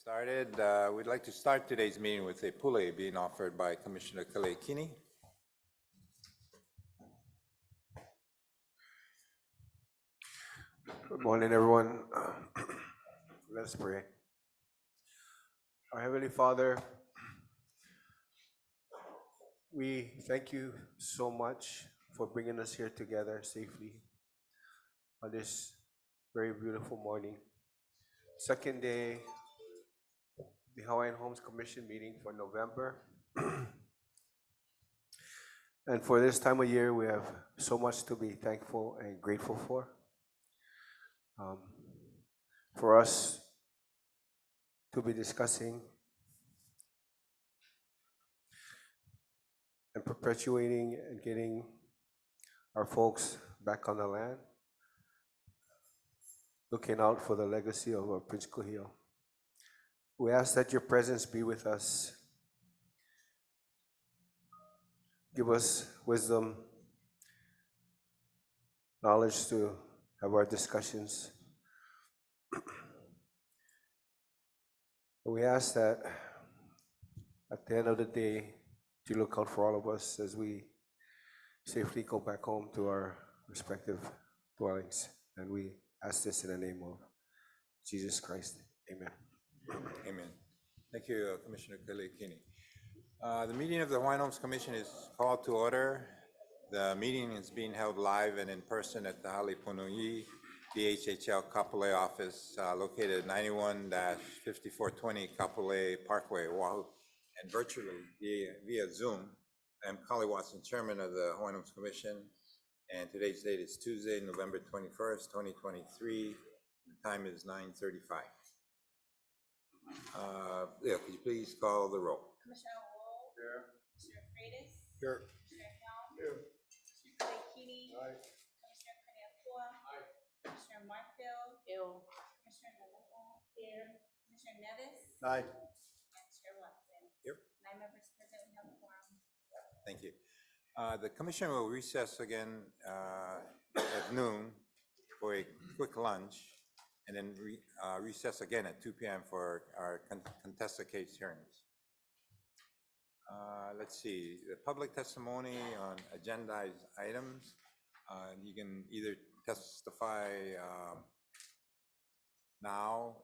Started. We'd like to start today's meeting with a pule being offered by Commissioner Kalekini. Good morning, everyone. Let us pray. Our Heavenly Father, we thank you so much for bringing us here together safely on this very beautiful morning. Second day, the Hawaiian Homes Commission meeting for November. And for this time of year, we have so much to be thankful and grateful for. For us to be discussing and perpetuating and getting our folks back on the land, looking out for the legacy of our Prince Kuhio. We ask that your presence be with us. Give us wisdom, knowledge to have our discussions. We ask that at the end of the day, you look out for all of us as we safely go back home to our respective dwellings. And we ask this in the name of Jesus Christ. Amen. Amen. Thank you, Commissioner Kalekini. The meeting of the Hawaiian Homes Commission is called to order. The meeting is being held live and in person at the Halepunui DHHL Kapolei office located at 91-5420 Kapolei Parkway, Oahu, and virtually via Zoom. I'm Kali Watson, Chairman of the Hawaiian Homes Commission, and today's date is Tuesday, November 21st, 2023. The time is 9:35. Could you please call the roll? Commissioner Wool. Here. Commissioner Freitas. Here. Commissioner Helm. Here. Commissioner Kalekini. Aye. Commissioner Kaniapua. Aye. Commissioner Markfield. Commissioner Navajo. Here. Commissioner Nevis. Aye. And Chair Watson. Here. 9 members present. We have a quorum. Thank you. The commission will recess again at noon for a quick lunch, and then recess again at 2 p.m. for our contested case hearings. Let's see, the public testimony on agendized items. You can either testify now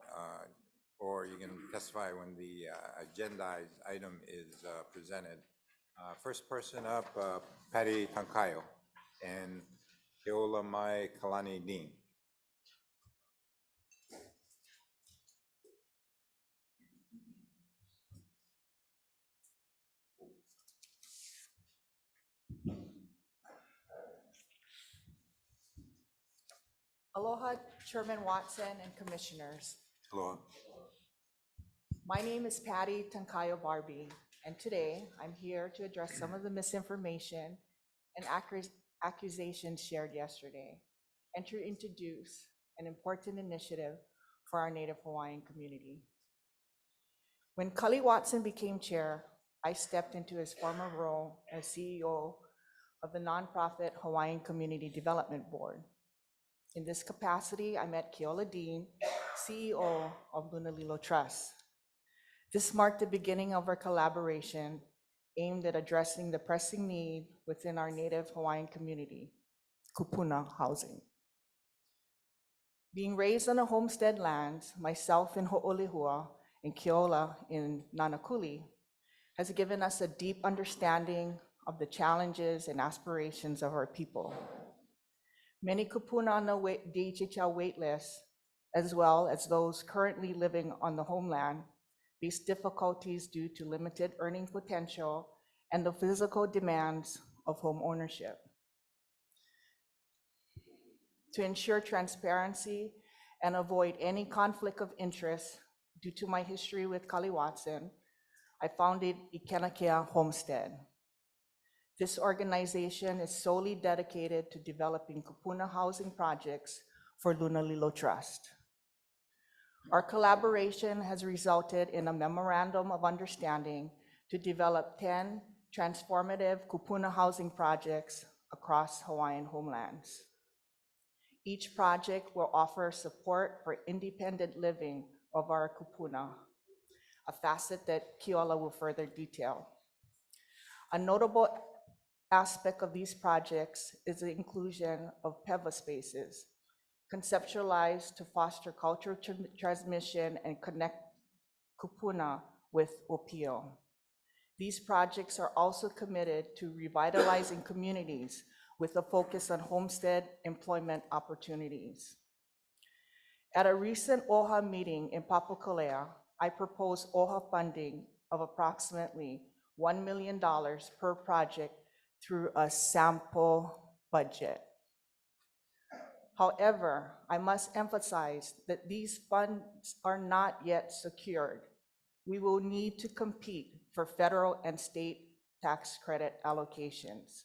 or you can testify when the agendized item is presented. First person up, Patty Tankayo and Keola Mai Kalani Dean. Aloha, Chairman Watson and Commissioners. Hello. My name is Patty Tankayo Barbie, and today I'm here to address some of the misinformation and accusations shared yesterday and to introduce an important initiative for our Native Hawaiian community. When Kali Watson became chair, I stepped into his former role as CEO of the nonprofit Hawaiian Community Development Board. In this capacity, I met Keola Dean, CEO of Lunalilo Trust. This marked the beginning of our collaboration aimed at addressing the pressing need within our Native Hawaiian community, kupuna housing. Being raised on a homestead lands, myself in Ho'olehua and Keola in Nanakuli, has given us a deep understanding of the challenges and aspirations of our people. Many kupuna on the DHHL waitlist, as well as those currently living on the homeland, face difficulties due to limited earning potential and the physical demands of home ownership. To ensure transparency and avoid any conflict of interest due to my history with Kali Watson, I founded Ikenakea Homestead. This organization is solely dedicated to developing kupuna housing projects for Lunalilo Trust. Our collaboration has resulted in a memorandum of understanding to develop 10 transformative kupuna housing projects across Hawaiian homelands. Each project will offer support for independent living of our kupuna a facet that Keola will further detail. A notable aspect of these projects is the inclusion of PEVA spaces, conceptualized to foster cultural transmission and connect kupuna with Opio. These projects are also committed to revitalizing communities with a focus on homestead employment opportunities. At a recent OHA meeting in Papakolea, I proposed OHA funding of approximately $1 million per project through a sample budget. However, I must emphasize that these funds are not yet secured. We will need to compete for federal and state tax credit allocations.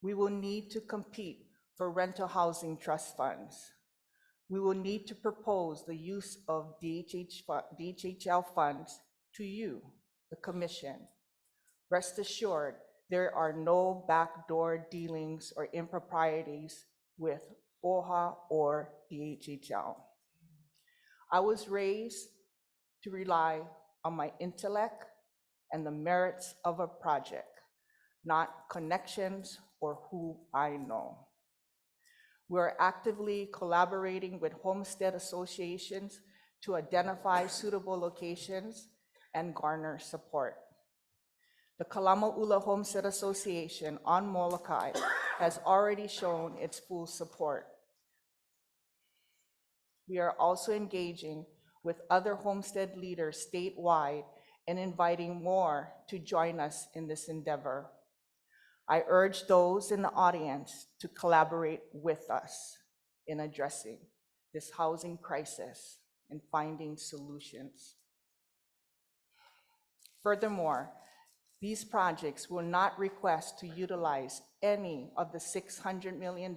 We will need to compete for rental housing trust funds. We will need to propose the use of DHHL funds to you, the Commission. Rest assured, there are no backdoor dealings or improprieties with OHA or DHHL. I was raised to rely on my intellect and the merits of a project, not connections or who I know. We're actively collaborating with homestead associations to identify suitable locations and garner support. The Kalama'ula Homestead Association on Molokai has already shown its full support. We are also engaging with other homestead leaders statewide and inviting more to join us in this endeavor. I urge those in the audience to collaborate with us in addressing this housing crisis and finding solutions. Furthermore, these projects will not request to utilize any of the $600 million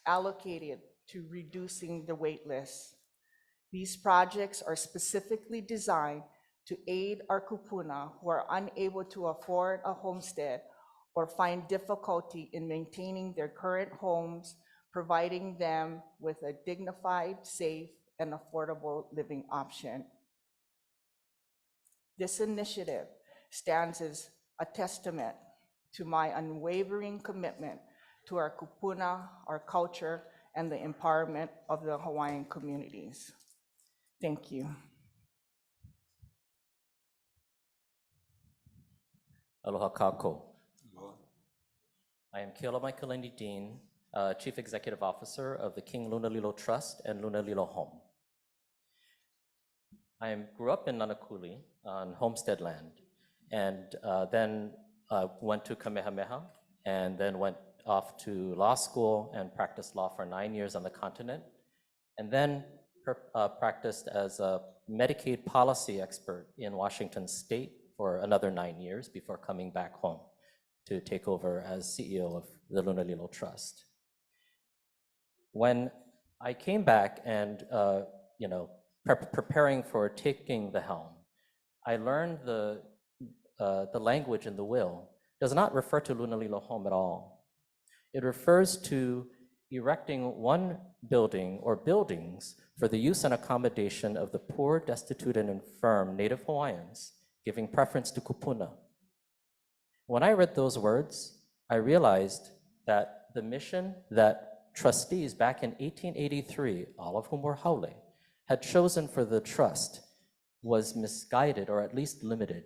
allocated to reducing the wait list. These projects are specifically designed to aid our kupuna who are unable to afford a homestead or find difficulty in maintaining their current homes, providing them with a dignified, safe, and affordable living option. This initiative stands as a testament to my unwavering commitment to our kupuna, our culture, and the empowerment of the Hawaiian communities. Thank you. Aloha kako. I am Keola Maikalani Dean, Chief Executive Officer of the King Lunalilo Trust and Lunalilo Home. I grew up in Nanakuli on homestead land, and then went to Kamehameha, and then went off to law school and practiced law for 9 years on the continent, and then practiced as a Medicaid policy expert in Washington State for another 9 years before coming back home to take over as CEO of the Lunalilo Trust. When I came back and preparing for taking the helm, I learned the language in the will does not refer to Lunalilo Home at all. It refers to erecting one building or buildings for the use and accommodation of the poor, destitute, and infirm Native Hawaiians, giving preference to kupuna. When I read those words, I realized that the mission that trustees back in 1883, all of whom were haole, had chosen for the trust was misguided or at least limited.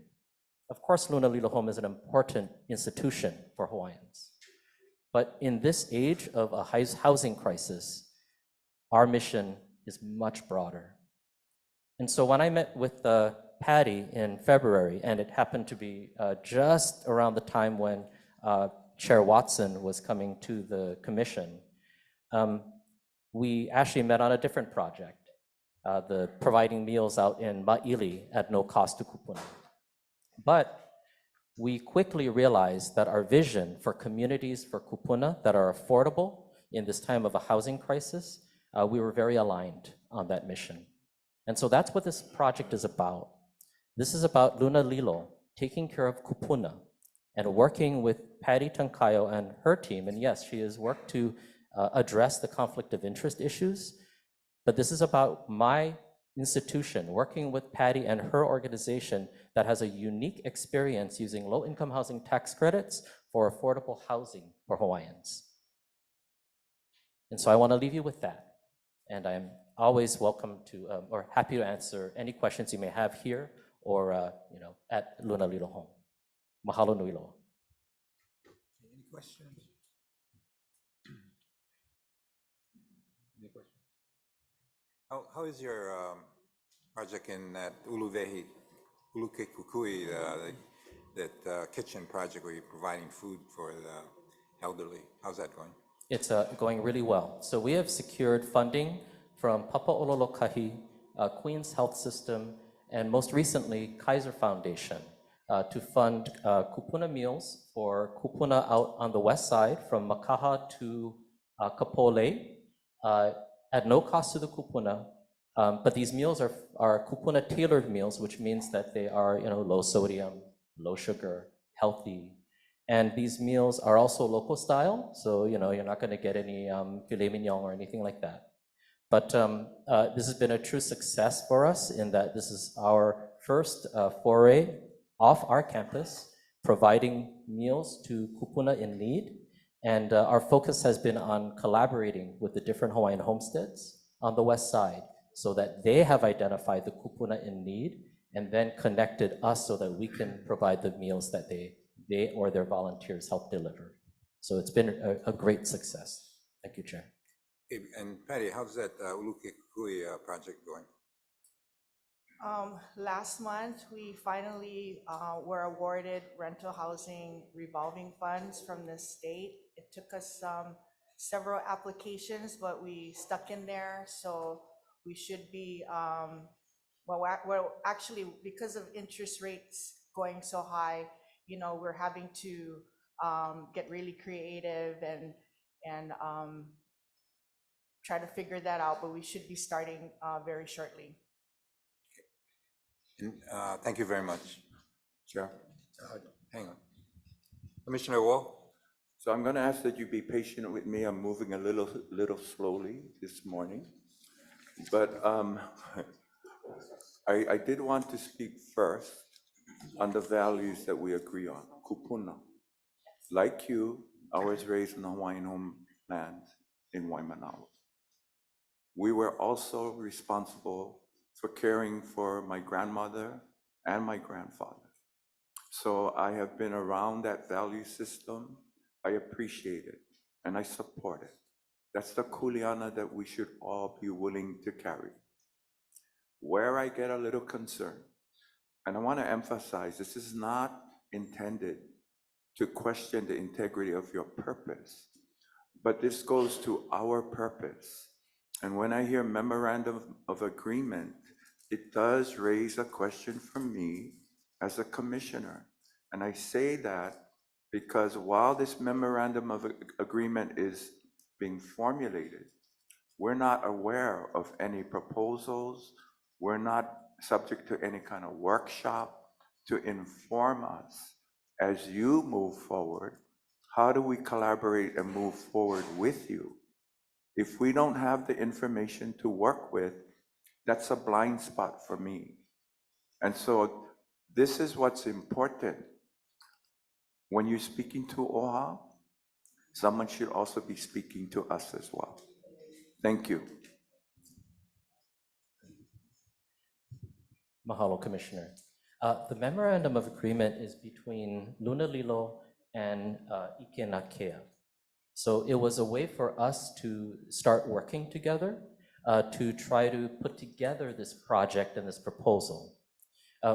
Of course, Lunalilo Home is an important institution for Hawaiians. But in this age of a housing crisis, our mission is much broader. And so when I met with Patty in February, and it happened to be just around the time when Chair Watson was coming to the commission, we actually met on a different project, the providing meals out in Ma'ili at no cost to kupuna. But we quickly realized that our vision for communities for kupuna that are affordable in this time of a housing crisis, we were very aligned on that mission. And so that's what this project is about. This is about Lunalilo taking care of kupuna and working with Patty Tankayo and her team. And yes, she has worked to address the conflict of interest issues, but this is about my institution working with Patty and her organization that has a unique experience using low-income housing tax credits for affordable housing for Hawaiians. And so I want to leave you with that. And I'm always welcome to, or happy to answer any questions you may have here or, at Luna Lilo Home. Mahalo nui loa. Any questions? Any questions? How is your project in that Uluvehi, Ulukekukui, that kitchen project where you're providing food for the elderly? How's that going? It's going really well. So we have secured funding from Papa'ololokahi, Queens Health System, and most recently, Kaiser Foundation to fund kupuna meals for kupuna out on the west side from Makaha to Kapole at no cost to the kupuna. But these meals are kupuna tailored meals, which means that they are low sodium, low sugar, healthy. And these meals are also local style, so you're not going to get any filet mignon or anything like that. But this has been a true success for us in that this is our first foray off our campus, providing meals to kupuna in need. And our focus has been on collaborating with the different Hawaiian homesteads on the west side so that they have identified the kupuna in need and then connected us so that we can provide the meals that they or their volunteers help deliver. So it's been a great success. Thank you, Chair. Hey, and Patty, how's that Ulukekukui project going? Last month, we finally were awarded rental housing revolving funds from the state. It took us several applications, but we stuck in there. So we should be, well, actually, because of interest rates going so high, we're having to get really creative and try to figure that out, but we should be starting very shortly. And, thank you very much, Chair. Hang on. Commissioner Wall? So I'm going to ask that you be patient with me. I'm moving a little slowly this morning. But I did want to speak first on the values that we agree on, kupuna. Like you, I was raised in the Hawaiian homeland in Waimanalo. We were also responsible for caring for my grandmother and my grandfather. So I have been around that value system. I appreciate it and I support it. That's the kuleana that we should all be willing to carry. Where I get a little concerned, and I want to emphasize, this is not intended to question the integrity of your purpose, but this goes to our purpose. And when I hear memorandum of agreement, it does raise a question for me as a commissioner. And I say that because while this memorandum of agreement is being formulated, we're not aware of any proposals. We're not subject to any kind of workshop to inform us as you move forward. How do we collaborate and move forward with you? If we don't have the information to work with, that's a blind spot for me. And so this is what's important. When you're speaking to OHA, someone should also be speaking to us as well. Thank you. Mahalo, Commissioner. The memorandum of agreement is between Luna Lilo and Ike Nakea. So it was a way for us to start working together to try to put together this project and this proposal.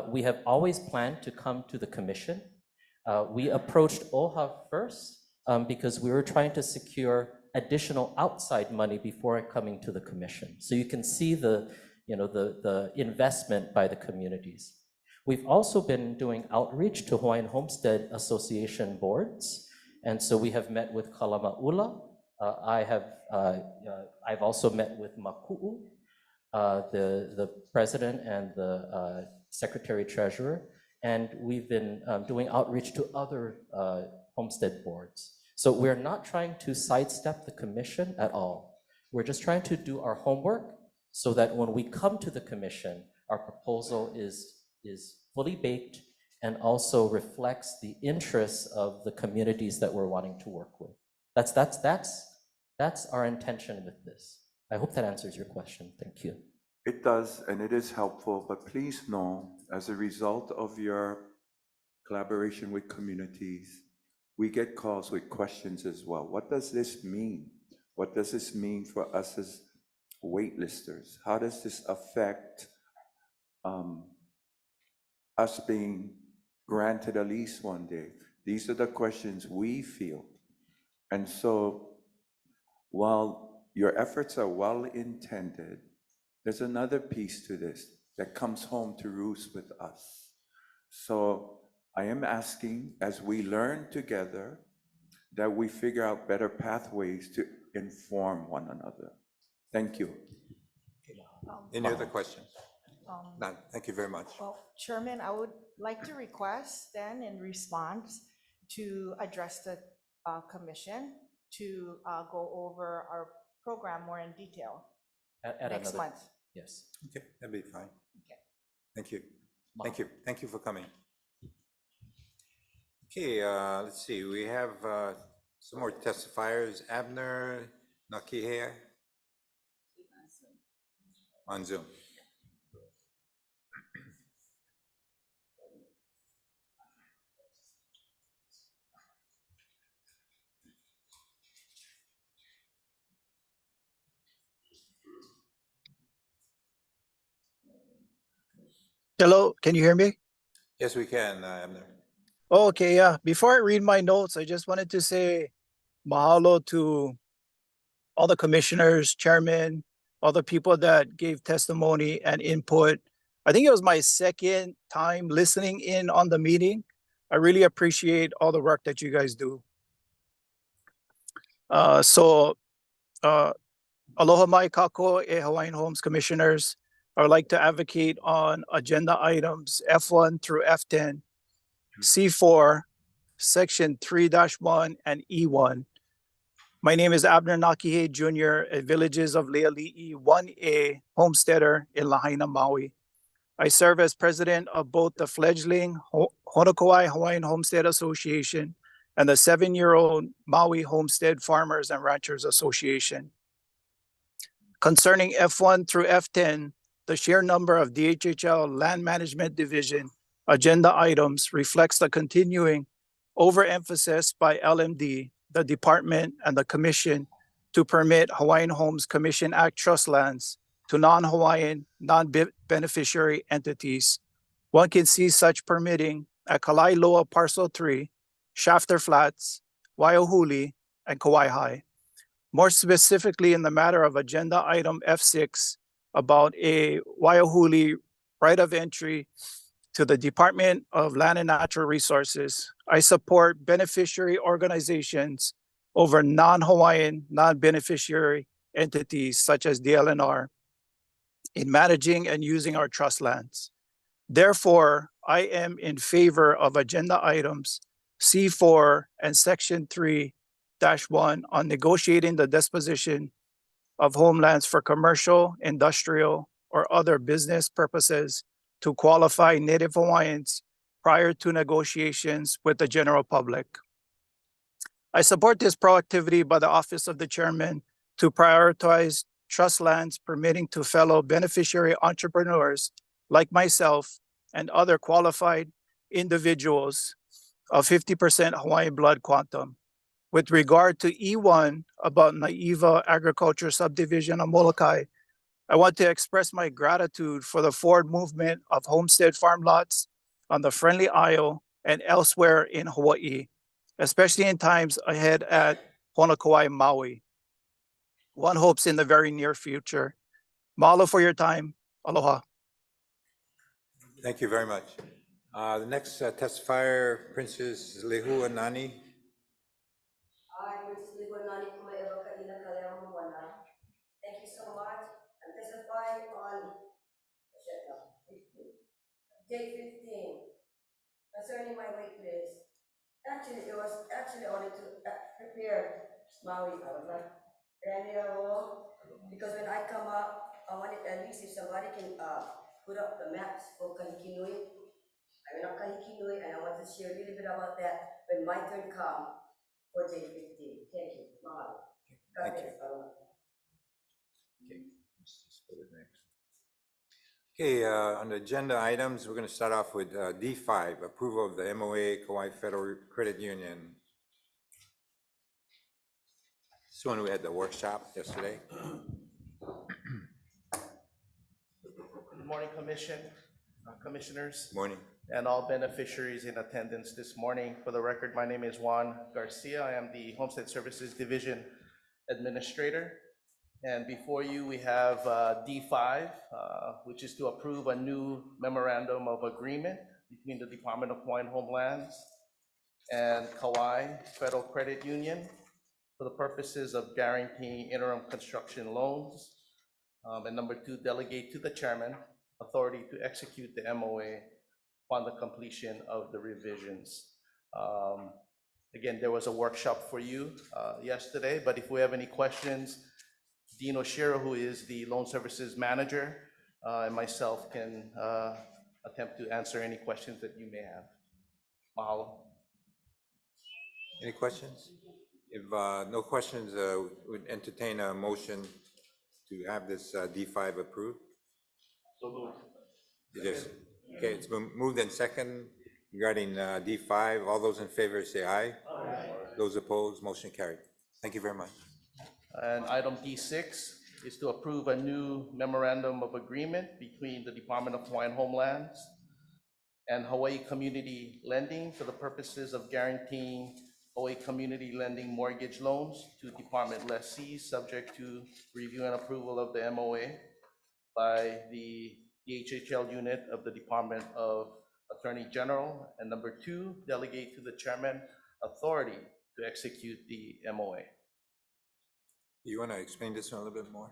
We have always planned to come to the commission. We approached OHA first because we were trying to secure additional outside money before coming to the commission. So you can see the investment by the communities. We've also been doing outreach to Hawaiian Homestead Association boards. And so we have met with Kalama'ula. I've also met with Maku'u, the president and the secretary treasurer. And we've been doing outreach to other homestead boards. So we're not trying to sidestep the commission at all. We're just trying to do our homework so that when we come to the commission, our proposal is fully baked and also reflects the interests of the communities that we're wanting to work with. That's our intention with this. I hope that answers your question. Thank you. It does, and it is helpful, but please know, as a result of your collaboration with communities, we get calls with questions as well. What does this mean? What does this mean for us as waitlisters? How does this affect us being granted a lease one day? These are the questions we feel. And so while your efforts are well intended, there's another piece to this that comes home to roost with us. So I am asking, as we learn together, that we figure out better pathways to inform one another. Thank you. Any other questions? None. Thank you very much. Well, Chairman, I would like to request then in response to address the commission to go over our program more in detail At next another- month. Yes. Okay, that'd be fine. Okay. Thank you. Thank you. Thank you for coming. Okay, let's see. We have some more testifiers. Abner Nakihe on Zoom. Hello, can you hear me? Yes, we can, Abner. Oh, okay, yeah. Before I read my notes, I just wanted to say mahalo to all the commissioners, chairman, all the people that gave testimony and input. I think it was my second time listening in on the meeting. I really appreciate all the work that you guys do. Aloha mai kako e Hawaiian Homes Commissioners. I would like to advocate on agenda items F1 through F10, C4, Section 3-1, and E1. My name is Abner Nakihe Jr., a Villages of Leali'i 1A homesteader in Lahaina, Maui. I serve as president of both the fledgling Honokowai Hawaiian Homestead Association and the 7-year-old Maui Homestead Farmers and Ranchers Association. Concerning F1 through F10, the sheer number of DHHL Land Management Division agenda items reflects the continuing overemphasis by LMD, the department, and the commission to permit Hawaiian Homes Commission Act trust lands to non-Hawaiian, non-beneficiary entities. One can see such permitting at Kalailoa Parcel 3, Shafter Flats, Waiahuli, and Kauai High. More specifically, in the matter of agenda item F6 about a Waiahuli right of entry to the Department of Land and Natural Resources, I support beneficiary organizations over non-Hawaiian, non-beneficiary entities such as DLNR in managing and using our trust lands. Therefore, I am in favor of agenda items C4 and Section 3-1 on negotiating the disposition of homelands for commercial, industrial, or other business purposes to qualify Native Hawaiians prior to negotiations with the general public. I support this proactivity by the Office of the Chairman to prioritize trust lands permitting to fellow beneficiary entrepreneurs like myself and other qualified individuals of 50% Hawaiian blood quantum. With regard to E1 about Naiva Agriculture Subdivision of Molokai, I want to express my gratitude for the forward movement of homestead farm lots on the Friendly Isle and elsewhere in Hawaii, especially in times ahead at Honokowai, Maui. One hopes in the very near future. Mahalo for your time. Aloha. Thank you very much. The next testifier, Princess Lehua Nani. Thank you so much. I'm testifying on day 15 concerning my wait list. Actually, it was only to prepare Maui. I was not ready at all because when I come up, I wanted, at least if somebody can, put up the maps for Kahikinui. I'm not Kahikinui, and I want to share a little bit about that when my turn comes for J15. Thank you. Mahalo. God Thank you. bless. Aloha. Okay, let's just go to the next. Okay, on the agenda items, we're going to start off with D5, approval of the MOA Kauai Federal Credit Union. This one we had the workshop yesterday. Good morning, Commission, Commissioners, Morning. and all beneficiaries in attendance this morning. For the record, my name is Juan Garcia. I am the Homestead Services Division Administrator. And before you, we have D5, which is to approve a new memorandum of agreement between the Department of Hawaiian Homelands and Kauai Federal Credit Union for the purposes of guaranteeing interim construction loans. And number 2, delegate to the chairman authority to execute the MOA upon the completion of the revisions. Again, there was a workshop for you yesterday, but if we have any questions, Dean Oshiro, who is the loan services manager, and myself can attempt to answer any questions that you may have. Mahalo. Any questions? If no questions, would entertain a motion to have this D5 approved. It is. Okay, it's been moved in second regarding D5. All those in favor say aye. Aye. Those opposed, motion carried. Thank you very much. And item D6 is to approve a new memorandum of agreement between the Department of Hawaiian Homelands and Hawaii Community Lending for the purposes of guaranteeing Hawaii Community Lending mortgage loans to department lessees, subject to review and approval of the MOA by the DHHL unit of the Department of Attorney General. And number 2, delegate to the chairman authority to execute the MOA. You want to explain this one a little bit more?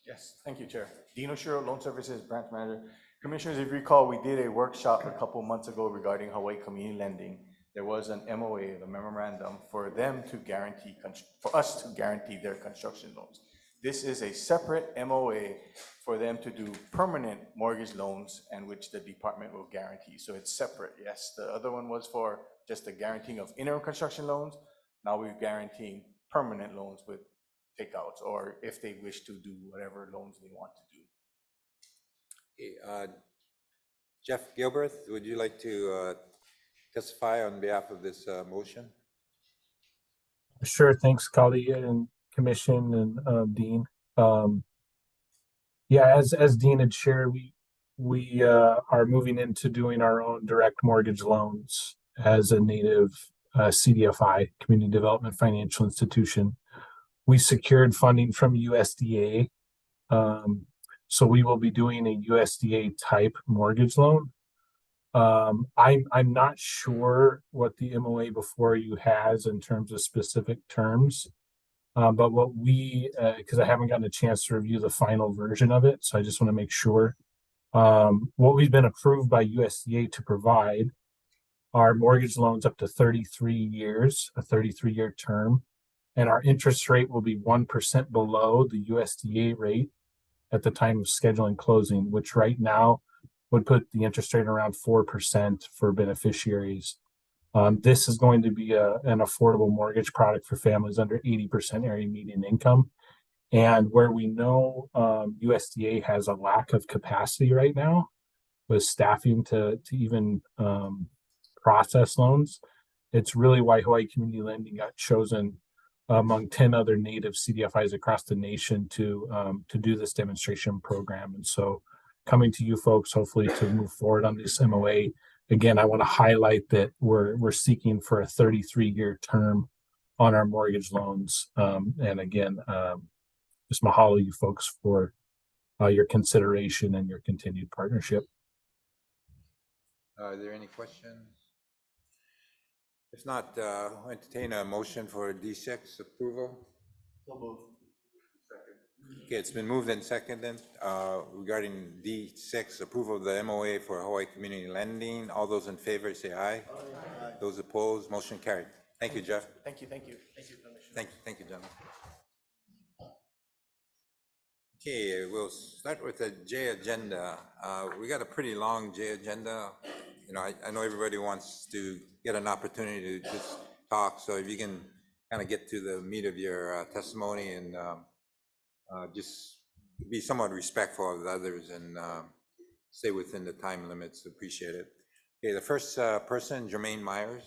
Yes, thank you, Chair. Dean Oshiro, Loan Services Branch Manager. Commissioners, if you recall, we did a workshop a couple months ago regarding Hawaii Community Lending. There was an MOA, the memorandum, for them to guarantee, for us to guarantee their construction loans. This is a separate MOA for them to do permanent mortgage loans and which the department will guarantee. So it's separate. Yes, the other one was for just the guaranteeing of interim construction loans. Now we're guaranteeing permanent loans with takeouts, or if they wish to do whatever loans they want to do. Okay, Jeff Gilbert, would you like to testify on behalf of this motion? Sure, thanks, Kali and Commission and Dean. Yeah, as Dean had shared, we are moving into doing our own direct mortgage loans as a native CDFI, Community Development Financial Institution. We secured funding from USDA, so we will be doing a USDA type mortgage loan. I'm not sure what the MOA before you has in terms of specific terms, but what we, because I haven't gotten a chance to review the final version of it, so I just want to make sure. What we've been approved by USDA to provide are mortgage loans up to 33 years, a 33-year term. And our interest rate will be 1% below the USDA rate at the time of scheduling closing, which right now would put the interest rate around 4% for beneficiaries. This is going to be an affordable mortgage product for families under 80% area median income. And where we know USDA has a lack of capacity right now with staffing to even process loans, it's really why Hawaii Community Lending got chosen among 10 other native CDFIs across the nation to do this demonstration program. And so coming to you folks, hopefully to move forward on this MOA. Again, I want to highlight that we're seeking for a 33-year term on our mortgage loans. And again, just mahalo you folks for your consideration and your continued partnership. Are there any questions? If not, I'll entertain a motion for D6 approval. So move. Okay, it's been moved and seconded regarding D6, approval of the MOA for Hawaii Community Lending. All those in favor say aye. Aye. Those opposed, motion carried. Thank you, Jeff. Thank you, Commissioner. Thank you, gentlemen. Okay, we'll start with the J agenda. We got a pretty long J agenda. You know, I know everybody wants to get an opportunity to just talk, so if you can kind of get to the meat of your testimony and just be somewhat respectful of the others and stay within the time limits, appreciate it. Okay, the first person, Jermaine Myers.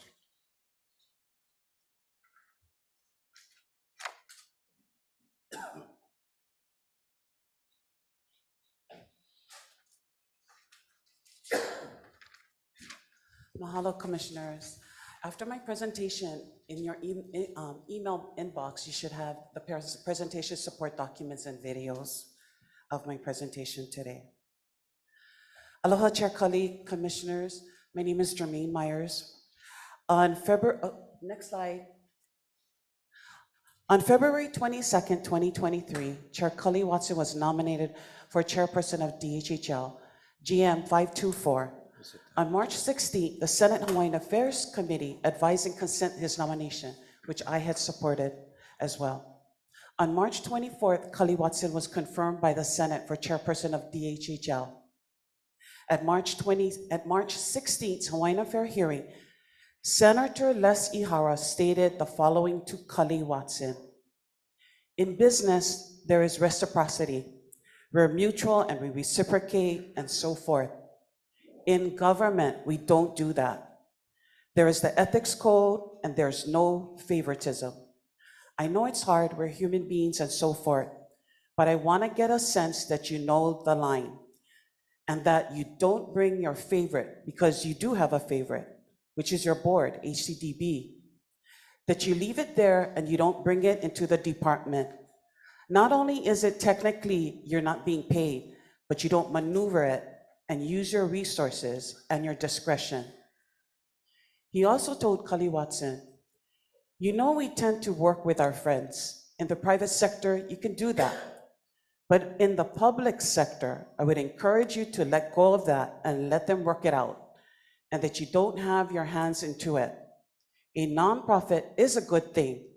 Mahalo, Commissioners. After my presentation, in your email inbox, you should have the presentation support documents and videos of my presentation today. Aloha, Chair Kali, Commissioners. My name is Jermaine Myers. On February, next slide. On February 22nd, 2023, Chair Kali Watson was nominated for chairperson of DHHL, GM 524. On March 16th, the Senate Hawaiian Affairs Committee advised and consented his nomination, which I had supported as well. On March 24th, Kali Watson was confirmed by the Senate for chairperson of DHHL. At March 16th Hawaiian Affairs hearing, Senator Les Ihara stated the following to Kali Watson: "In business, there is reciprocity. We're mutual and we reciprocate and so forth. In government, we don't do that. There is the ethics code and there's no favoritism. I know it's hard, we're human beings and so forth, but I want to get a sense that you know the line and that you don't bring your favorite, because you do have a favorite, which is your board, HCDB, that you leave it there and you don't bring it into the department. Not only is it technically you're not being paid, but you don't maneuver it and use your resources and your discretion." He also told Kali Watson, "You know we tend to work with our friends. In the private sector, you can do that. But in the public sector, I would encourage you to let go of that and let them work it out, and that you don't have your hands into it. A nonprofit is a good thing,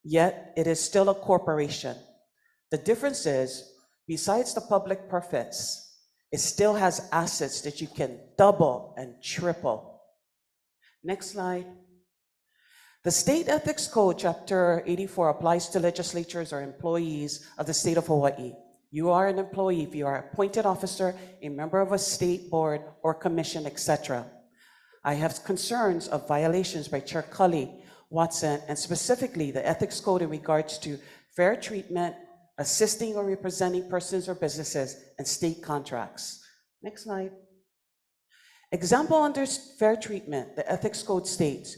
yet it is still a corporation. The difference is, besides the public profits, it still has assets that you can double and triple." Next slide. The State Ethics Code, Chapter 84, applies to legislatures or employees of the state of Hawaii. You are an employee if you are an appointed officer, a member of a state board or commission, etc. I have concerns of violations by Chair Kali Watson, and specifically the Ethics Code in regards to fair treatment, assisting or representing persons or businesses, and state contracts. Next slide. Example under fair treatment, the Ethics Code states,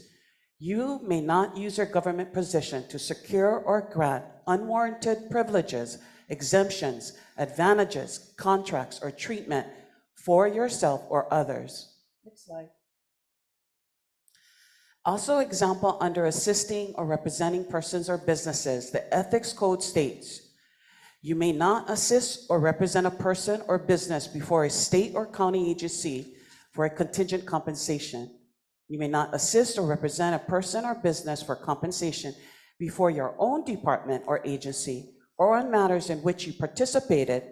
"You may not use your government position to secure or grant unwarranted privileges, exemptions, advantages, contracts, or treatment for yourself or others." Next slide. Also, example under assisting or representing persons or businesses, the Ethics Code states, "You may not assist or represent a person or business before a state or county agency for a contingent compensation. You may not assist or represent a person or business for compensation before your own department or agency, or on matters in which you participated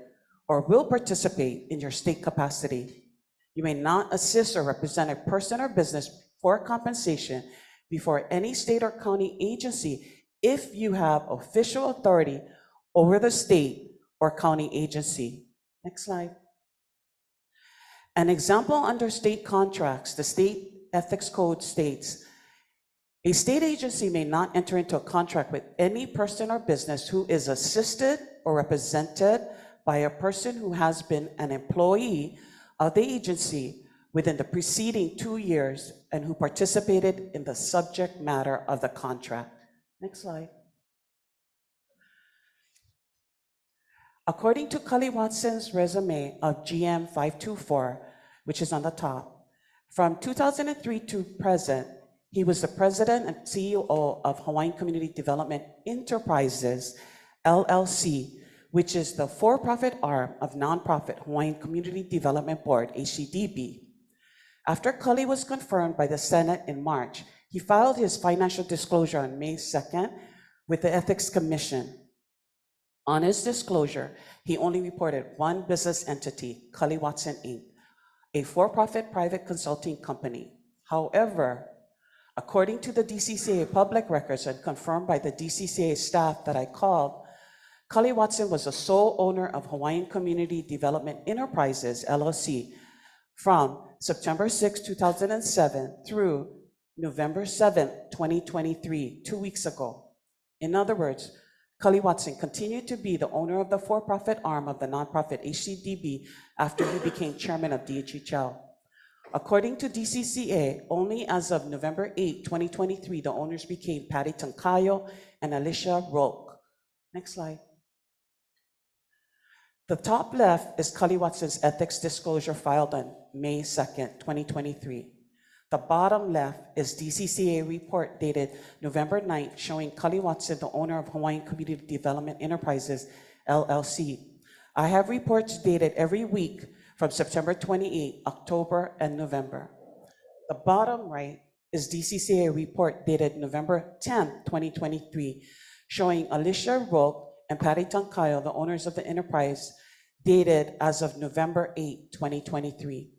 or will participate in your state capacity. You may not assist or represent a person or business for compensation before any state or county agency if you have official authority over the state or county agency." Next slide. An example under state contracts, the State Ethics Code states, "A state agency may not enter into a contract with any person or business who is assisted or represented by a person who has been an employee of the agency within the preceding 2 years and who participated in the subject matter of the contract." Next slide. According to Kali Watson's resume of GM 524, which is on the top, from 2003 to present, he was the president and CEO of Hawaiian Community Development Enterprises, LLC, which is the for-profit arm of nonprofit Hawaiian Community Development Board, HCDB. After Kali was confirmed by the Senate in March, he filed his financial disclosure on May 2nd with the Ethics Commission. On his disclosure, he only reported one business entity, Cully Watson Inc., a for-profit private consulting company. However, according to the DCCA public records and confirmed by the DCCA staff that I called, Cully Watson was the sole owner of Hawaiian Community Development Enterprises, LLC, from September 6, 2007 through November 7, 2023, 2 weeks ago. In other words, Cully Watson continued to be the owner of the for-profit arm of the nonprofit HCDB after he became chairman of DHHL. According to DCCA, only as of November 8, 2023, the owners became Patty Tancayo and Alicia Roque. Next slide. The top left is Cully Watson's ethics disclosure filed on May 2nd, 2023. The bottom left is DCCA report dated November 9th showing Cully Watson, the owner of Hawaiian Community Development Enterprises, LLC. I have reports dated every week from September 28, October, and November. The bottom right is DCCA report dated November 10, 2023, showing Alicia Roque and Patty Tancayo, the owners of the enterprise, dated as of November 8, 2023.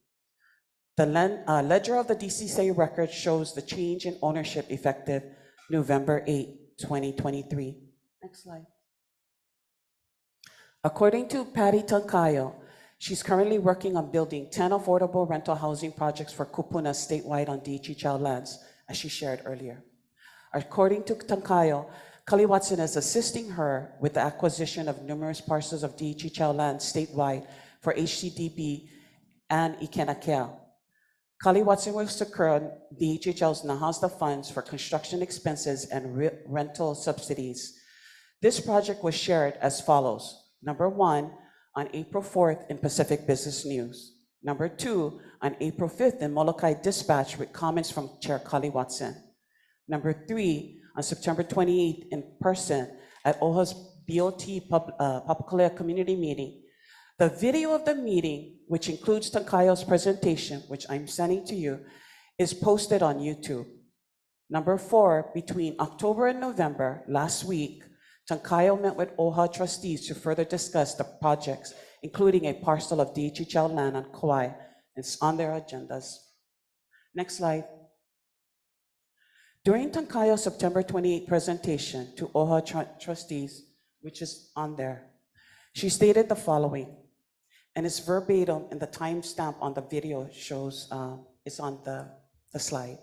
The ledger of the DCCA record shows the change in ownership effective November 8, 2023. Next slide. According to Patty Tancayo, she's currently working on building 10 affordable rental housing projects for kupuna statewide on DHHL lands, as she shared earlier. According to Tancayo, Cully Watson is assisting her with the acquisition of numerous parcels of DHHL land statewide for HCDB and Ikenakea. Cully Watson will secure DHHL's Nahasda funds for construction expenses and rental subsidies. This project was shared as follows. Number 1, on April 4th in Pacific Business News. Number 2, on April 5th in Molokai Dispatch with comments from Chair Cully Watson. Number 3, on September 28th in person at OHA's BOT Papakolea community meeting. The video of the meeting, which includes Tancayo's presentation, which I'm sending to you, is posted on YouTube. Number 4, between October and November last week, Tancayo met with OHA trustees to further discuss the projects, including a parcel of DHHL land on Kauai. It's on their agendas. Next slide. During Tancayo's September 28 presentation to OHA trustees, which is on there, she stated the following, and it's verbatim, and the timestamp on the video shows, it's on the slide.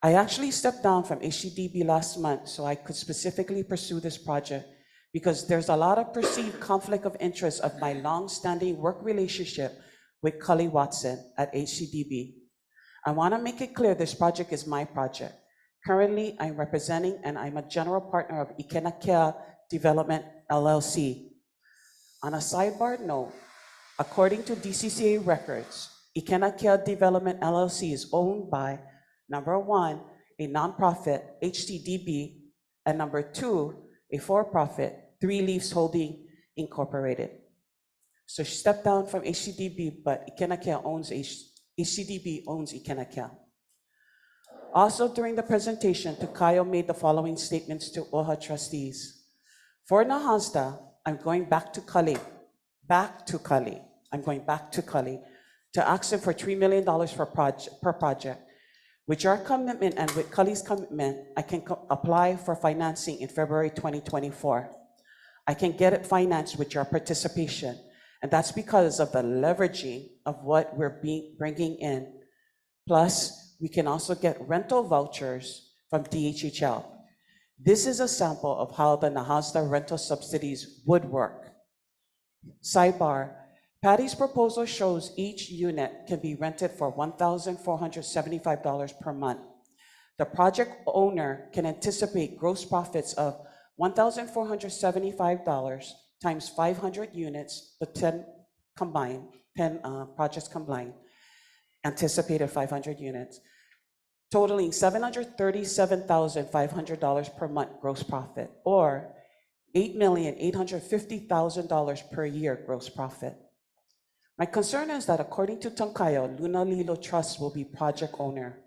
I actually stepped down from HCDB last month so I could specifically pursue this project because there's a lot of perceived conflict of interest of my long-standing work relationship with Cully Watson at HCDB. I want to make it clear this project is my project. Currently, I'm representing and I'm a general partner of Ikenakea Development LLC. On a sidebar note, according to DCCA records, Ikenakea Development LLC is owned by, number 1, a nonprofit, HCDB, and number 2, a for-profit, Three Leaves Holding Incorporated. So she stepped down from HCDB, but Ikenakea owns HCDB owns Ikenakea. Also during the presentation, Tancayo made the following statements to OHA trustees. For Nahasda, I'm going back to Cully. I'm going back to Cully to ask him for $3 million per project. With your commitment and with Cully's commitment, I can apply for financing in February 2024. I can get it financed with your participation. And that's because of the leveraging of what we're bringing in. Plus, we can also get rental vouchers from DHHL. This is a sample of how the Nahasda rental subsidies would work. Sidebar, Patty's proposal shows each unit can be rented for $1,475 per month. The project ojner can anticipate gross profits of $1,475 times 500 units, the 10 projects combined, anticipated 500 units, totaling $737,500 per month gross profit, or $8,850,000 per year gross profit. My concern is that according to Tancayo, Luna Lilo Trust will be project owner.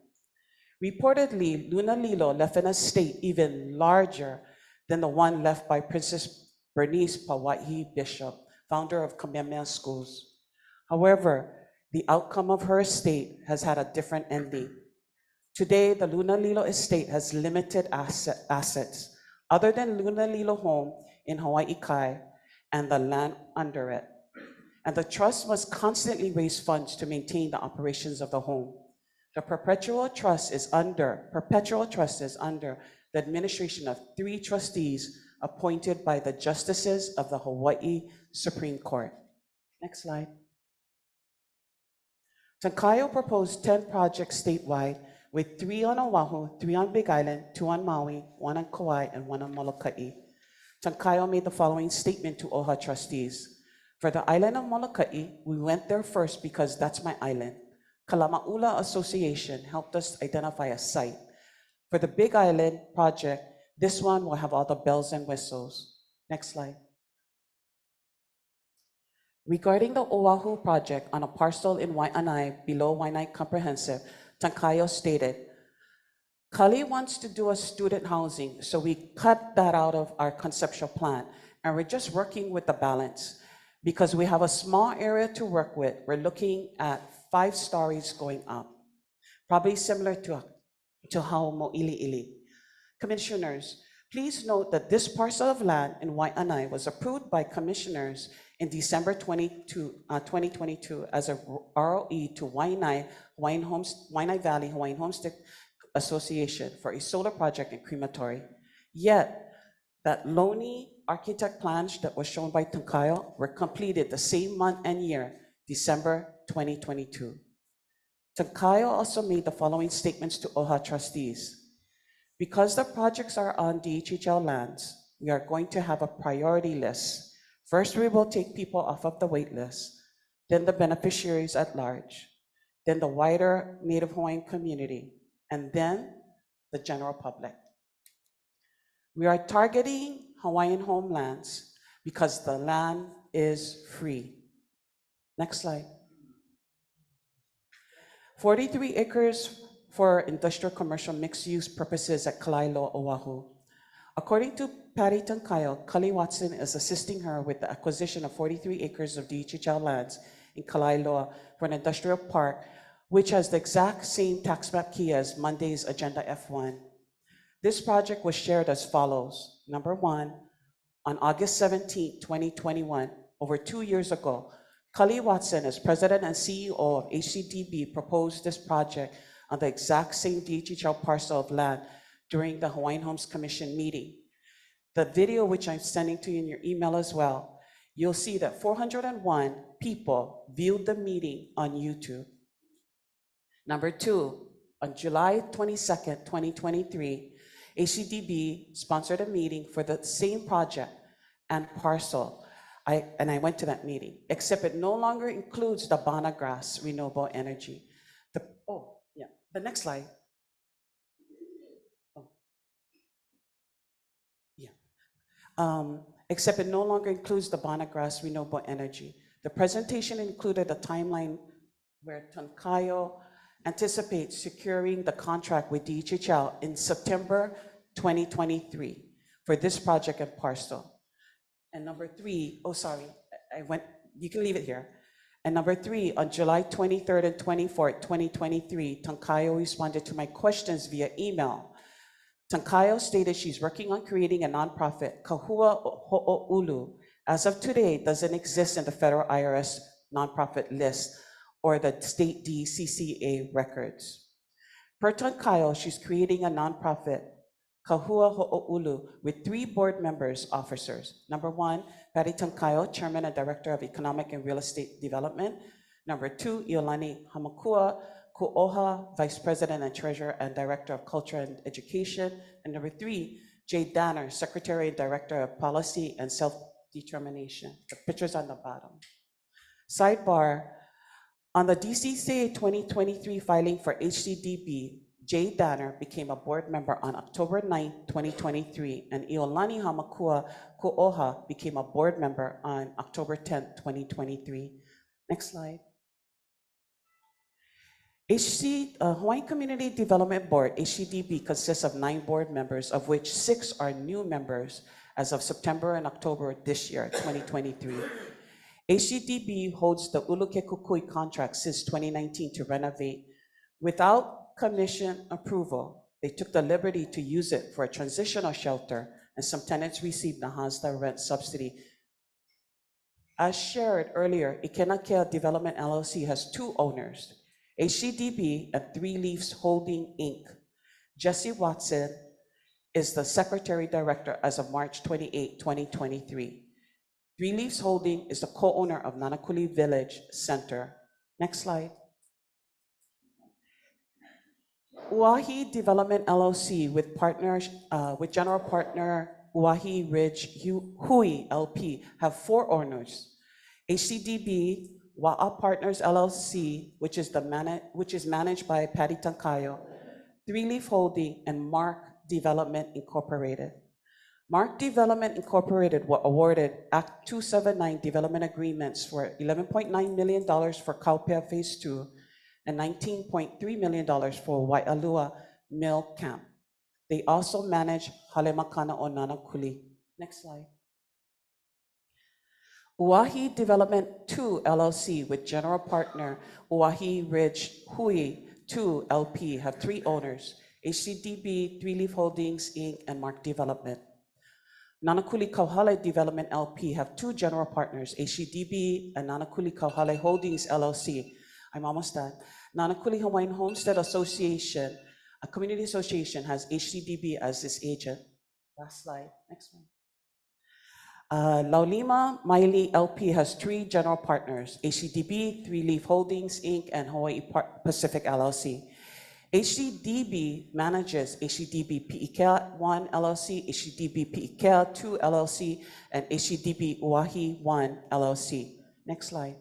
Reportedly, Luna Lilo left an estate even larger than the one left by Princess Bernice Pawaihi Bishop, founder of Kamehameha Schools. However, the outcome of her estate has had a different ending. Today, the Lunalilo estate has limited assets other than Lunalilo home in Hawaii Kai and the land under it. And the trust must constantly raise funds to maintain the operations of the home. The perpetual trust is under the administration of 3 trustees appointed by the justices of the Hawaii Supreme Court. Next slide. Tankayo proposed 10 projects statewide, with 3 on Oahu, 3 on Big Island, 2 on Maui, 1 on Kauai, and 1 on Molokai. Tankayo made the following statement to OHA trustees. For the island of Molokai, we went there first because that's my island. Kalamaula Association helped us identify a site. For the Big Island project, this one will have all the bells and whistles. Next slide. Regarding the Oahu project on a parcel in Waianae below Waianae Comprehensive, Tankayo stated, Kali wants to do a student housing, so we cut that out of our conceptual plan, and we're just working with the balance. Because we have a small area to work with, we're looking at 5 stories going up, probably similar to how Mo'iliili. Commissioners, please note that this parcel of land in Waianae was approved by commissioners in December 2022 as a ROE to Waianae Valley Hawaiian Homestead Association for a solar project and crematory. Yet, that Loni architect plans that was shown by Tankayo were completed the same month and year, December 2022. Tankayo also made the following statements to OHA trustees. Because the projects are on DHHL lands, we are going to have a priority list. First, we will take people off of the wait list, then the beneficiaries at large, then the wider Native Hawaiian community, and then the general public. We are targeting Hawaiian homelands because the land is free. Next slide. 43 acres for industrial commercial mixed-use purposes at Kalaeloa, Oahu. According to Patty Tankayo, Kali Watson is assisting her with the acquisition of 43 acres of DHHL lands in Kalaeloa for an industrial park, which has the exact same tax map key as Monday's Agenda F1. This project was shared as follows. Number 1, on August 17, 2021, over 2 years ago, Kali Watson, as president and CEO of HCDB, proposed this project on the exact same DHHL parcel of land during the Hawaiian Homes Commission meeting. The video, which I'm sending to you in your email as well, you'll see that 401 people viewed the meeting on YouTube. Number 2, on July 22nd, 2023, HCDB sponsored a meeting for the same project and parcel. I went to that meeting, except it no longer includes the Bana Grass renewable energy. The next slide. Except it no longer includes the Bana Grass renewable energy. The presentation included a timeline where Tankayo anticipates securing the contract with DHHL in September 2023 for this project and parcel. And number 3, you can leave it here. And number 3, on July 23rd and 24th, 2023, Tankayo responded to my questions via email. Tankayo stated she's working on creating a nonprofit, Kahua Ho'oulu. As of today, doesn't exist in the federal IRS nonprofit list or the state DCCA records. Per Tankayo, she's creating a nonprofit, Kahua Ho'oulu, with 3 board members, officers. Number 1, Patty Tankayo, Chairman and Director of Economic and Real Estate Development. Number 2, Iolani Hamakua, Ku'oha, Vice President and Treasurer and Director of Culture and Education. And number 3, Jay Danner, Secretary and Director of Policy and Self-Determination. The picture's on the bottom. Sidebar, on the DCCA 2023 filing for HCDB, Jay Danner became a board member on October 9, 2023, and Iolani Hamakua Ku'oha became a board member on October 10, 2023. Next slide. Hawaiian Community Development Board, HCDB, consists of 9 board members, of which 6 are new members, as of September and October this year, 2023. HCDB holds the Uluke Kukui contract since 2019 to renovate. Without commission approval, they took the liberty to use it for a transitional shelter, and some tenants received Nahasda rent subsidy. As shared earlier, Ikenakea Development LLC has two owners, HCDB and Three Leaves Holding Inc. Jesse Watson is the Secretary Director as of March 28, 2023. Three Leaves Holding is the co-owner of Nanakuli Village Center. Next slide. Uahi Development LLC with general partner Uahi Ridge Hui LP have four owners. HCDB, Wa'a Partners LLC, which is managed by Patty Tankayo, Three Leaf Holding, and Mark Development Incorporated. Mark Development Incorporated were awarded Act 279 development agreements for $11.9 million for Kaupea Phase 2 and $19.3 million for Waialua Mill Camp. They also manage Halemakana o Nanakuli. Next slide. Uahi Development 2 LLC with general partner Uahi Ridge Hui 2 LP have three owners, HCDB, Three Leaf Holdings Inc., and Mark Development. Nanakuli Kauhale Development LP have two general partners, HCDB and Nanakuli Kauhale Holdings LLC. I'm almost done. Nanakuli Hawaiian Homestead Association, a community association, has HCDB as its agent. Last slide, next one. Laulima Maili LP has three general partners, HCDB, Three Leaf Holdings Inc., and Hawaii Pacific LLC. HCDB manages HCDB PIKEA 1 LLC, HCDB PIKEA 2 LLC, and HCDB Uahi 1 LLC. Next slide.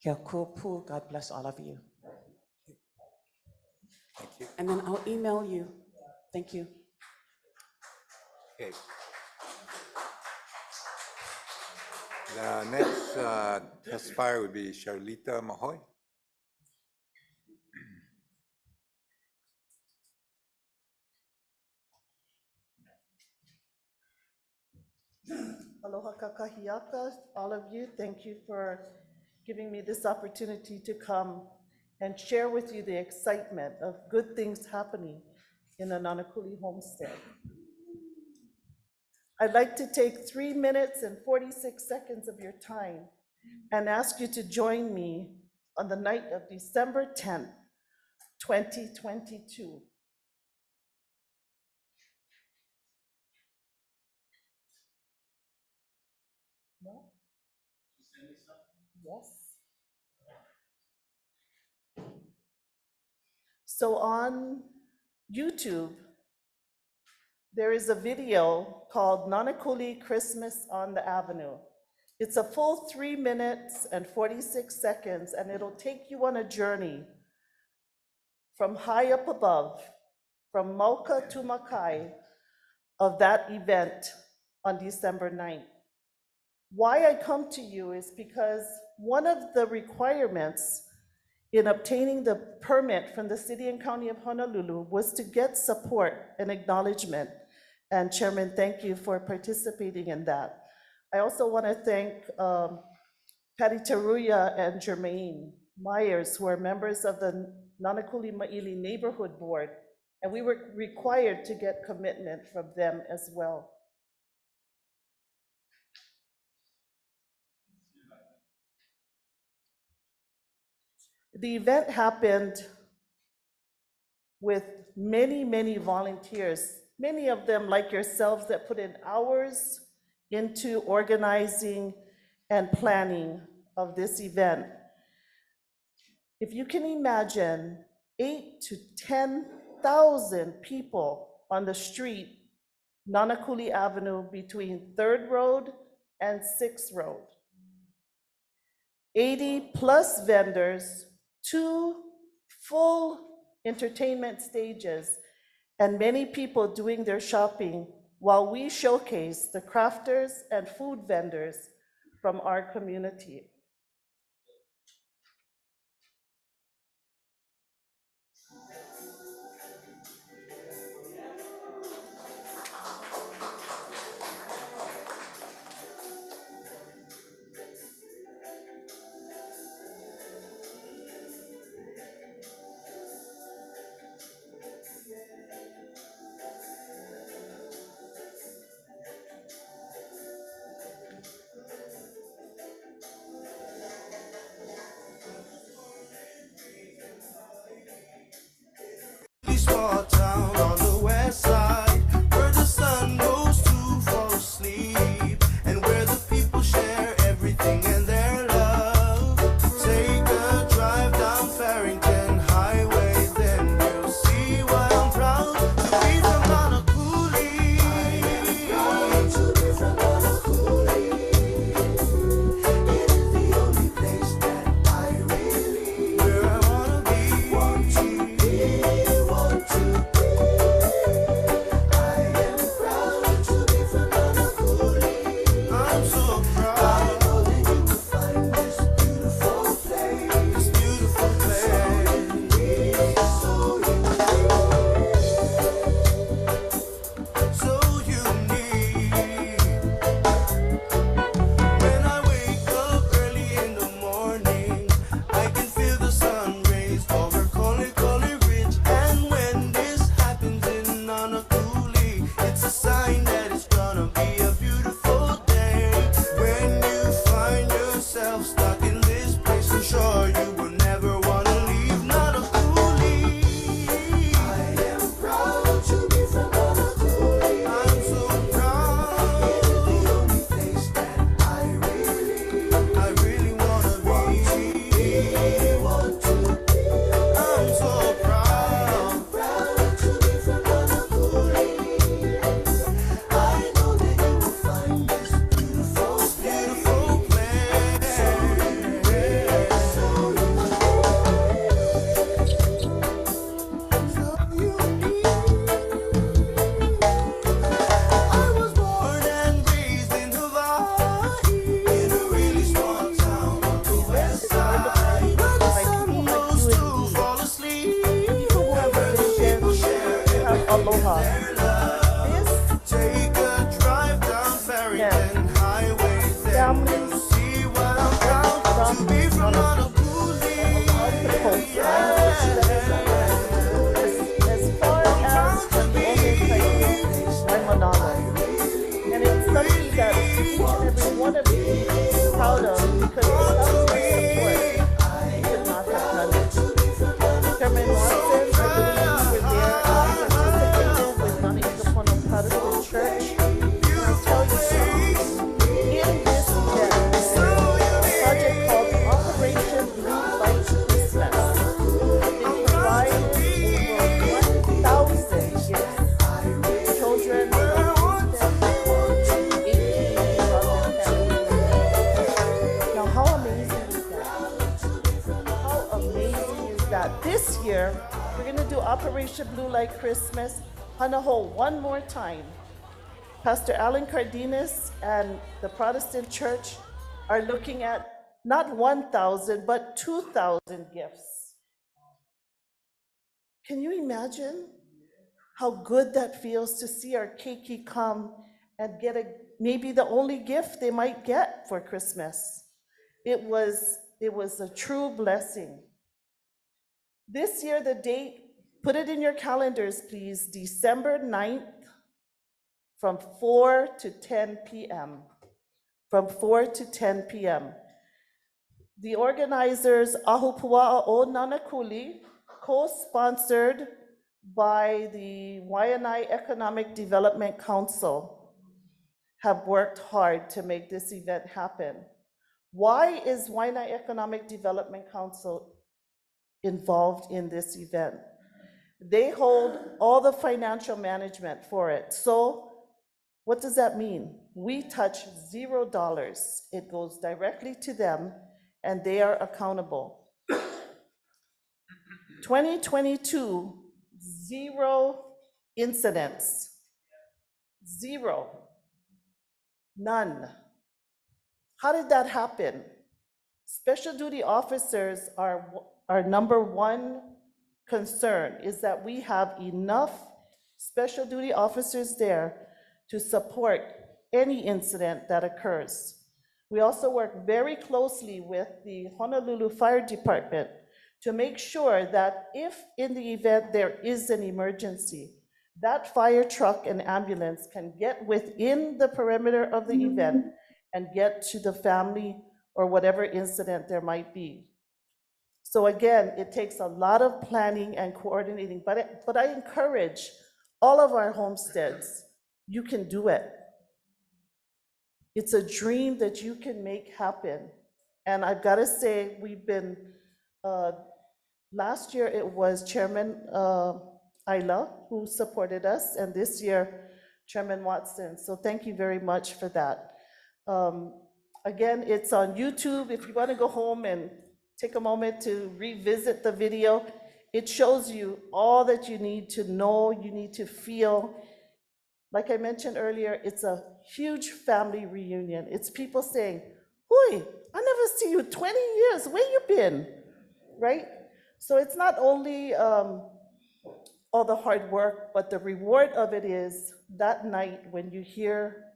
Kia kupu, God bless all of you. Thank you. And then I'll email you. Thank you. Okay. The next testifier would be Charlita Mahoy. Aloha kakahiaka, all of you. Thank you for giving me this opportunity to come and share with you the excitement of good things happening in the Nanakuli homestead. I'd like to take 3 minutes and 46 seconds of your time and ask you to join me on the night of December 10th, 2022. No? Yes. So on YouTube, there is a video called Nanakuli Christmas on the Avenue. It's a full 3 minutes and 46 seconds, and it'll take you on a journey from high up above, from Mauka to Makai, of that event on December 9th. Why I come to you is because one of the requirements in obtaining the permit from the City and County of Honolulu was to get support and acknowledgement. And Chairman, thank you for participating in that. I also want to thank Patty Taruya and Jermaine Myers, who are members of the Nanakuli Ma'ili Neighborhood Board, and we were required to get commitment from them as well. The event happened with many, many volunteers, many of them like yourselves that put in hours into organizing and planning of this event. If you can imagine 8,000 to 10,000 people on the street, Nanakuli Avenue between 3rd Road and 6th Road. 80 plus vendors, 2 full entertainment stages, and many people doing their shopping while we showcase the crafters and food vendors from our community. small town on the west side, where the sun goes to fall asleep, and where the people share everything and their love. Take a drive down Farrington Highway, then you'll see why I'm proud to be from Nanakuli. I am proud to be from Nanakuli. It is the only place that I really where I wanna be. Want to be, want to be. I am proud to be from Nanakuli. I'm so proud. I know that you will find this beautiful place. This beautiful place. So unique. So unique. When I wake up early in the morning, I can feel the sun rays over Collie Ridge. And when this happens in Nanakuli, it's a sign that it's gonna be a beautiful day. When you find yourself stuck in this place, I'm sure you will never wanna leave Nanakuli. I am proud to be from Nanakuli. I'm so proud. It is the only place that I really wanna be. Want to be. I'm so proud. Proud to be from Nanakuli. I know that you will find this beautiful place. So I was born and raised in Hawaii, in a really small town on the west side, where the sun goes to fall asleep, and where the people share Aloha. their love. Take a drive down Farrington Highway, then you'll see why I'm proud to be from Nanakuli. As far as the Waimanalo. And it's something that each and every one of you is proud of, because without your support, you could not have done it. Chairman Watson, I believe you were there and participated with Nana'ikapono Protestant Church. And I'll tell you something. In this event, a project called Operation Blue Light Christmas, they provided over 1,000 gifts. Children from 18 from their family. Now, how amazing is that? How amazing is that? This year, we're going to do Operation Blue Light Christmas Hanaho one more time. Pastor Alan Cardenas and the Protestant Church are looking at not 1,000, but 2,000 gifts. Can you imagine how good that feels to see our keiki come and get maybe the only gift they might get for Christmas? It was a true blessing. This year, the date, put it in your calendars, please, December 9th, from 4 to 10 p.m. From 4 to 10 p.m. The organizers, Ahupua'a o Nanakuli, co-sponsored by the Waianae Economic Development Council, have worked hard to make this event happen. Why is Waianae Economic Development Council involved in this event? They hold all the financial management for it. So what does that mean? We touch $0. It goes directly to them, and they are accountable. 2022, 0 incidents. 0. None. How did that happen? Special duty officers are our number one concern, is that we have enough special duty officers there to support any incident that occurs. We also work very closely with the Honolulu Fire Department to make sure that if in the event there is an emergency, that fire truck and ambulance can get within the perimeter of the event and get to the family or whatever incident there might be. So again, it takes a lot of planning and coordinating, but I encourage all of our homesteads, you can do it. It's a dream that you can make happen. And I've got to say, we've been, last year it was Chairman Ayla who supported us, and this year Chairman Watson. So thank you very much for that. Again, it's on YouTube. If you want to go home and take a moment to revisit the video, it shows you all that you need to know, you need to feel. Like I mentioned earlier, it's a huge family reunion. It's people saying, "Oi, I never see you 20 years. Where you been?" Right? So it's not only all the hard work, but the reward of it is that night when you hear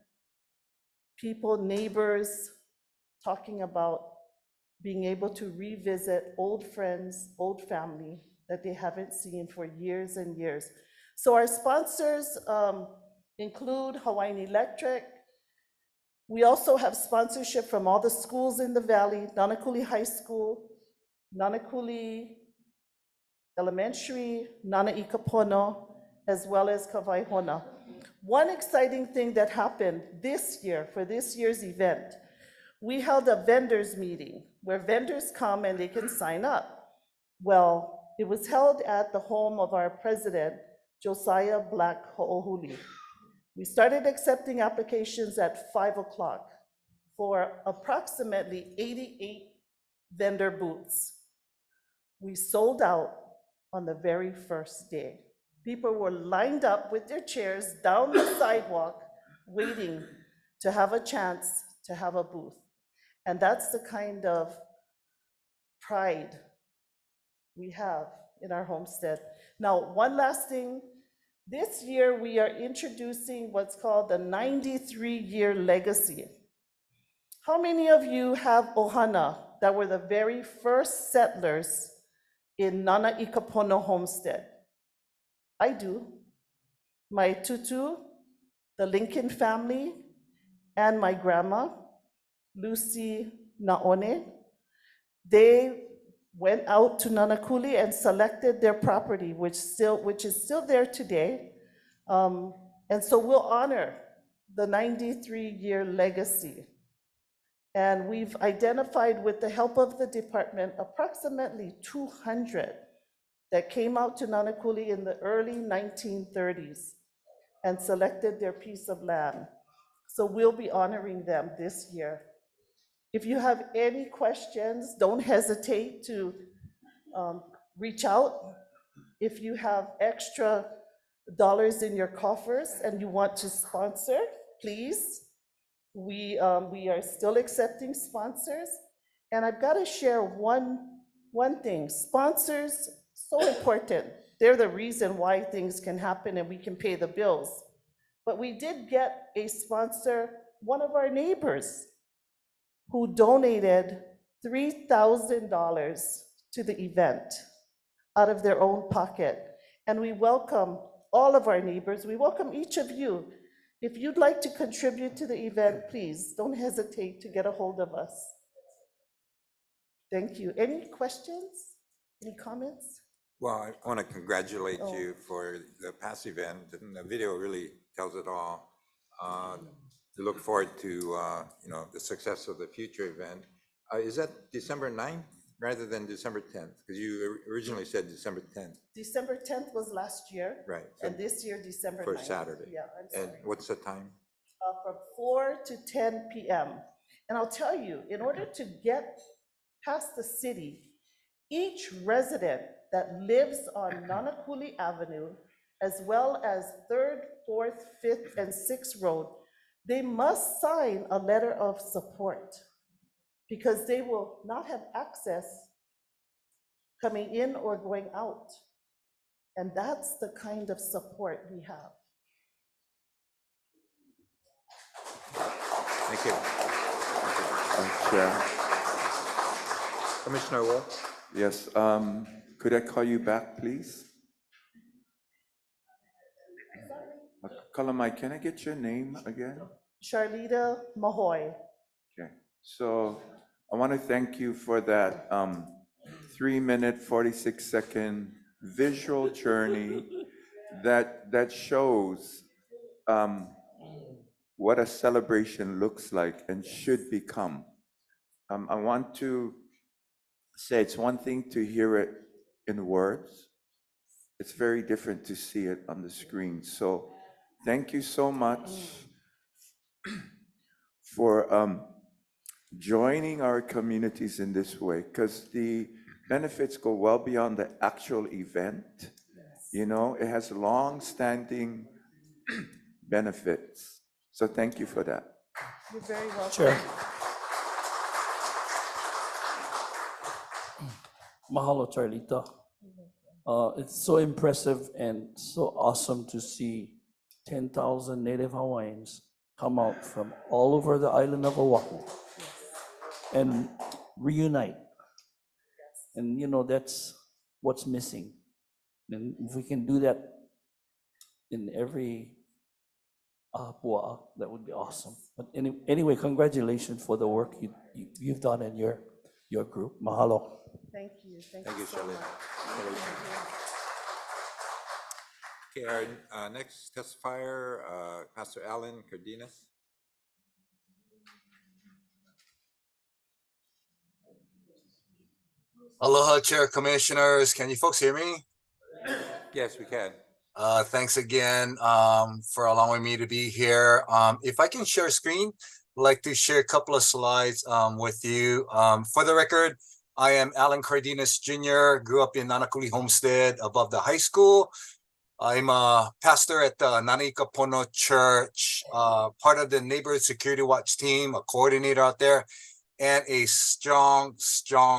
people, neighbors, talking about being able to revisit old friends, old family that they haven't seen for years and years. So our sponsors include Hawaiian Electric. We also have sponsorship from all the schools in the valley, Nanakuli High School, Nanakuli Elementary, Nana Ikapono, as well as Kavaihona. One exciting thing that happened this year, for this year's event, we held a vendors meeting where vendors come and they can sign up. Well, it was held at the home of our president, Josiah Black Ho'ohuli. We started accepting applications at 5 o'clock for approximately 88 vendor booths. We sold out on the very first day. People were lined up with their chairs down the sidewalk, waiting to have a chance to have a booth. And that's the kind of pride we have in our homestead. Now, one last thing. This year, we are introducing what's called the 93-year legacy. How many of you have ohana that were the very first settlers in Nana Ikapono homestead? I do. My tutu, the Lincoln family, and my grandma, Lucy Naone, they went out to Nanakuli and selected their property, which is still there today. And so we'll honor the 93-year legacy. And we've identified, with the help of the department, approximately 200 that came out to Nanakuli in the early 1930s and selected their piece of land. So we'll be honoring them this year. If you have any questions, don't hesitate to reach out. If you have extra dollars in your coffers and you want to sponsor, please. We are still accepting sponsors. And I've got to share one thing. Sponsors, so important. They're the reason why things can happen and we can pay the bills. But we did get a sponsor, one of our neighbors, who donated $3,000 to the event out of their own pocket. And we welcome all of our neighbors. We welcome each of you. If you'd like to contribute to the event, please don't hesitate to get a hold of us. Thank you. Any questions? Any comments? Well, I want to congratulate you for the past event, and the video really tells it all. To look forward to the success of the future event. Is that December 9th rather than December 10th? Because you originally said December 10th. December 10th was last year. Right. And this year, December 9th. For Saturday. Yeah, I'm sorry. And what's the time? From 4 to 10 p.m. And I'll tell you, in order to get past the city, each resident that lives on Nanakuli Avenue, as well as 3rd, 4th, 5th, and 6th Road, they must sign a letter of support because they will not have access coming in or going out. And that's the kind of support we have. Thank you. Thanks, Chair. Commissioner Wolf? Yes, could I call you back, please? Kalamai, can I get your name again? Charlita Mahoy. Okay, so I want to thank you for that 3-minute, 46-second visual journey that shows what a celebration looks like and should become. I want to say it's one thing to hear it in words. It's very different to see it on the screen. So thank you so much for joining our communities in this way, because the benefits go well beyond the actual event. You know, it has long-standing benefits. So thank you for that. You're very welcome. Chair. Mahalo, Charlita. It's so impressive and so awesome to see 10,000 Native Hawaiians come out from all over the island of Oahu and reunite. And you know, that's what's missing. And if we can do that in every pua'a, that would be awesome. But anyway, congratulations for the work you've done in your group. Mahalo. Thank you. Thank you, you so Shirley. much. Okay, our next testifier, Pastor Alan Cardenas. Aloha, Chair, Commissioners. Can you folks hear me? Yes, we can. Thanks again for allowing me to be here. If I can share screen, I'd like to share a couple of slides with you. For the record, I am Alan Cardenas Jr., grew up in Nanakuli Homestead above the high school. I'm a pastor at the Nanaika Pono Church, part of the Neighborhood Security Watch team, a coordinator out there, and a strong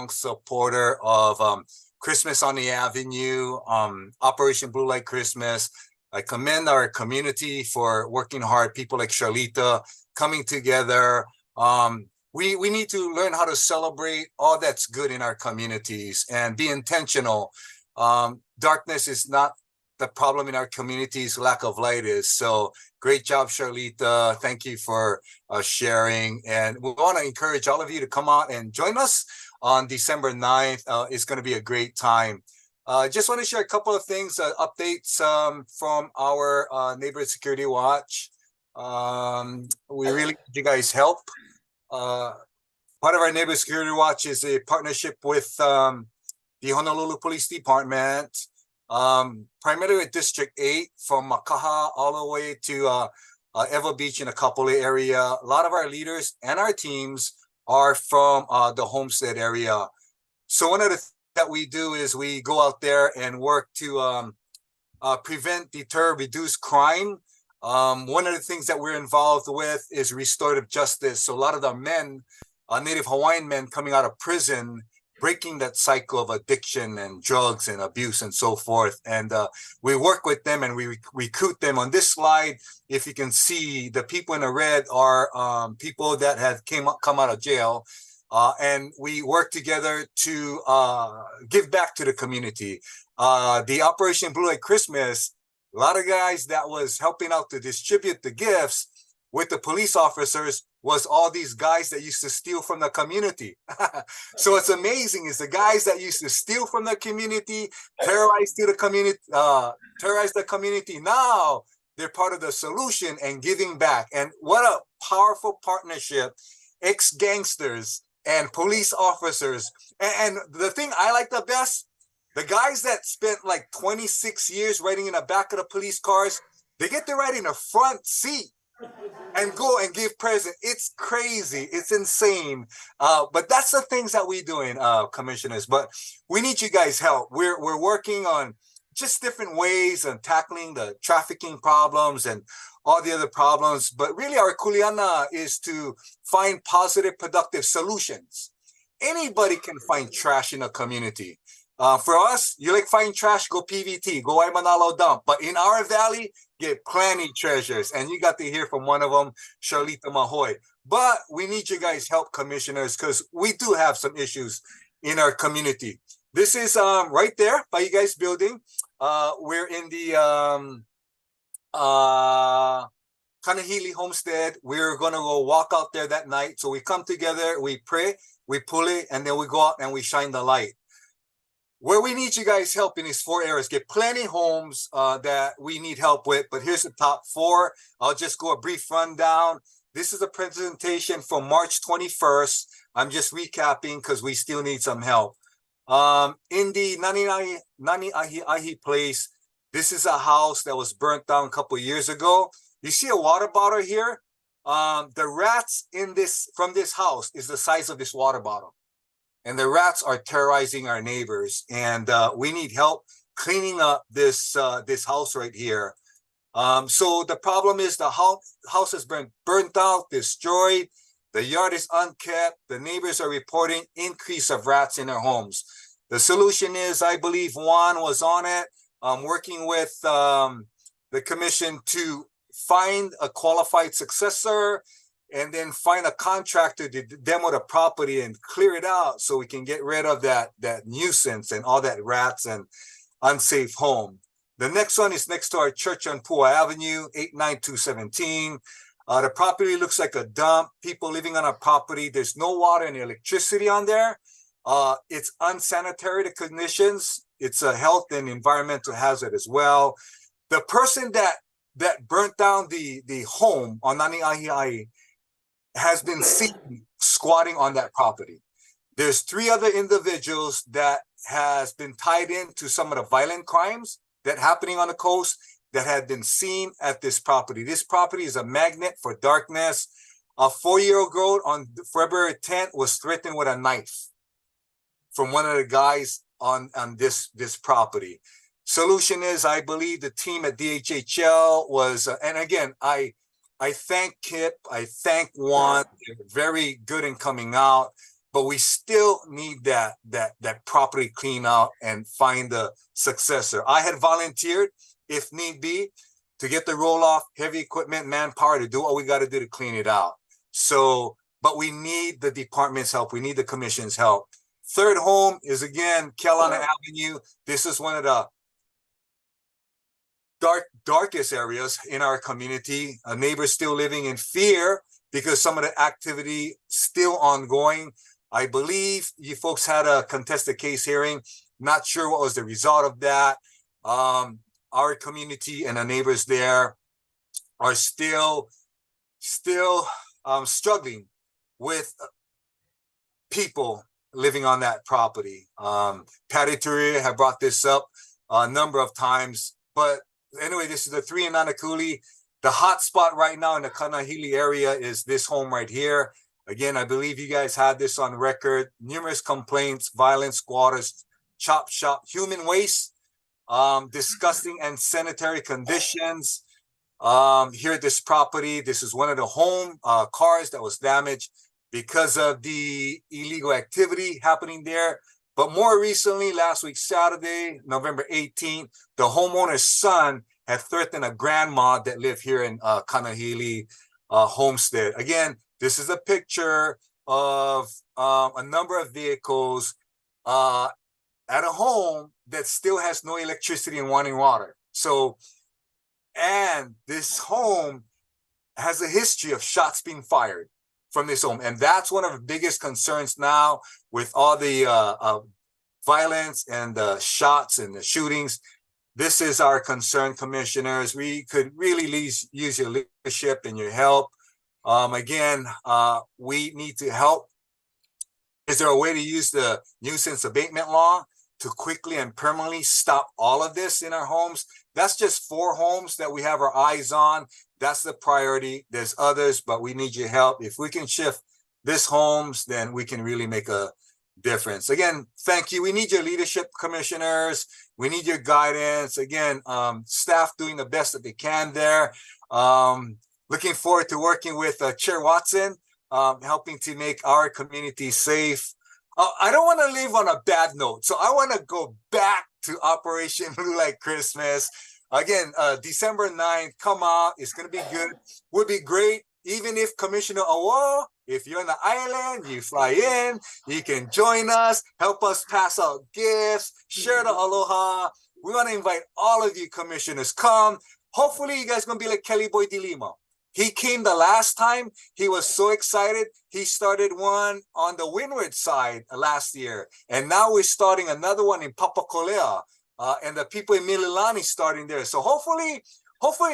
supporter of Christmas on the Avenue, Operation Blue Light Christmas. I commend our community for working hard, people like Charlita coming together. We need to learn how to celebrate all that's good in our communities and be intentional. Darkness is not the problem in our communities, lack of light is. So great job, Charlita. Thank you for sharing. And we want to encourage all of you to come out and join us on December 9th. It's going to be a great time. Just want to share a couple of things, updates from our Neighborhood Security Watch. We really need you guys' help. Part of our Neighborhood Security Watch is a partnership with the Honolulu Police Department, primarily with District 8 from Makaha all the way to Ewa Beach in a Kapolei area. A lot of our leaders and our teams are from the Homestead area. So one of the things that we do is we go out there and work to prevent, deter, reduce crime. One of the things that we're involved with is restorative justice. So a lot of the men, Native Hawaiian men coming out of prison, breaking that cycle of addiction and drugs and abuse and so forth. And we work with them and we recruit them. On this slide, if you can see, the people in the red are people that have come out of jail. And we work together to give back to the community. The Operation Blue Light Christmas, a lot of guys that was helping out to distribute the gifts with the police officers was all these guys that used to steal from the community. So it's amazing. It's the guys that used to steal from the community, terrorize the community. Now they're part of the solution and giving back. And what a powerful partnership, ex-gangsters and police officers. And the thing I like the best, the guys that spent like 26 years riding in the back of the police cars, they get to ride in the front seat and go and give present. It's crazy. It's insane. But that's the things that we're doing, commissioners. But we need you guys' help. We're working on just different ways of tackling the trafficking problems and all the other problems. But really our kuleana is to find positive, productive solutions. Anybody can find trash in a community. For us, you like find trash, go PVT, go Waimanalo dump. But in our valley, get plenty treasures. And you got to hear from one of them, Charlita Mahoy. But we need you guys' help, commissioners, because we do have some issues in our community. This is right there by you guys' building. We're in the Kanahili Homestead. We're going to go walk out there that night. So we come together, we pray, we pull it, and then we go out and we shine the light. where we need you guys help in these 4 areas. Get plenty homes that we need help with, but here's the top 4. I'll just go a brief rundown. This is a presentation from March 21st. I'm just recapping because we still need some help. In the Nani Ahi Place, this is a house that was burnt down a couple years ago. You see a water bottle here? The rats in from this house is the size of this water bottle. And the rats are terrorizing our neighbors. And we need help cleaning up this house right here. So the problem is the house has been burnt out, destroyed. The yard is unkept. The neighbors are reporting increase of rats in their homes. The solution is, I believe Juan was on it, working with the commission to find a qualified successor and then find a contractor to demo the property and clear it out so we can get rid of that nuisance and all that rats and unsafe home. The next one is next to our church on Pua Avenue, 89217. The property looks like a dump. People living on a property. There's no water and electricity on there. It's unsanitary conditions. It's a health and environmental hazard as well. The person that burnt down the home on Nani Ahi has been seen squatting on that property. There's 3 other individuals that has been tied into some of the violent crimes that happening on the coast that had been seen at this property. This property is a magnet for darkness. A 4-year-old girl on February 10th was threatened with a knife from one of the guys on this property. Solution is, I believe the team at DHHL was, and again, I thank Kip, I thank Juan, they're very good in coming out, but we still need that property clean out and find the successor. I had volunteered, if need be, to get the roll-off, heavy equipment, manpower to do what we got to do to clean it out. So, but we need the department's help. We need the commission's help. Third home is, again, Kelowna Avenue. This is one of the darkest areas in our community. Neighbors still living in fear because some of the activity still ongoing. I believe you folks had a contested case hearing. Not sure what was the result of that. Our community and the neighbors there are still struggling with people living on that property. Patty Turia have brought this up a number of times, but anyway, this is the 3 in Nanakuli. The hot spot right now in the Kanahili area is this home right here. Again, I believe you guys had this on record. Numerous complaints, violence, squatters, chop shop, human waste, disgusting and sanitary conditions. Here at this property, this is one of the home cars that was damaged because of the illegal activity happening there. But more recently, last week, Saturday, November 18th, the homeowner's son had threatened a grandma that lived here in Kanahili homestead. Again, this is a picture of a number of vehicles at a home that still has no electricity and running water. So, and this home has a history of shots being fired from this home. And that's one of the biggest concerns now with all the violence and the shots and the shootings. This is our concern, commissioners. We could really use your leadership and your help. Again, we need to help. Is there a way to use the nuisance abatement law to quickly and permanently stop all of this in our homes? That's just 4 homes that we have our eyes on. That's the priority. There's others, but we need your help. If we can shift this homes, then we can really make a difference. Again, thank you. We need your leadership, commissioners. We need your guidance. Again, staff doing the best that they can there. Looking forward to working with Chair Watson, helping to make our community safe. I don't want to leave on a bad note, so I want to go back to Operation Blue Light Christmas. Again, December 9th, come out. It's going to be good. Would be great, even if Commissioner Awa, if you're on the island, you fly in, you can join us, help us pass out gifts, share the aloha. We want to invite all of you commissioners. Come. Hopefully, you guys going to be like Kelly Boy de Lima. He came the last time. He was so excited. He started one on the windward side last year. And now we're starting another one in Papakolea. And the people in Mililani starting there. So hopefully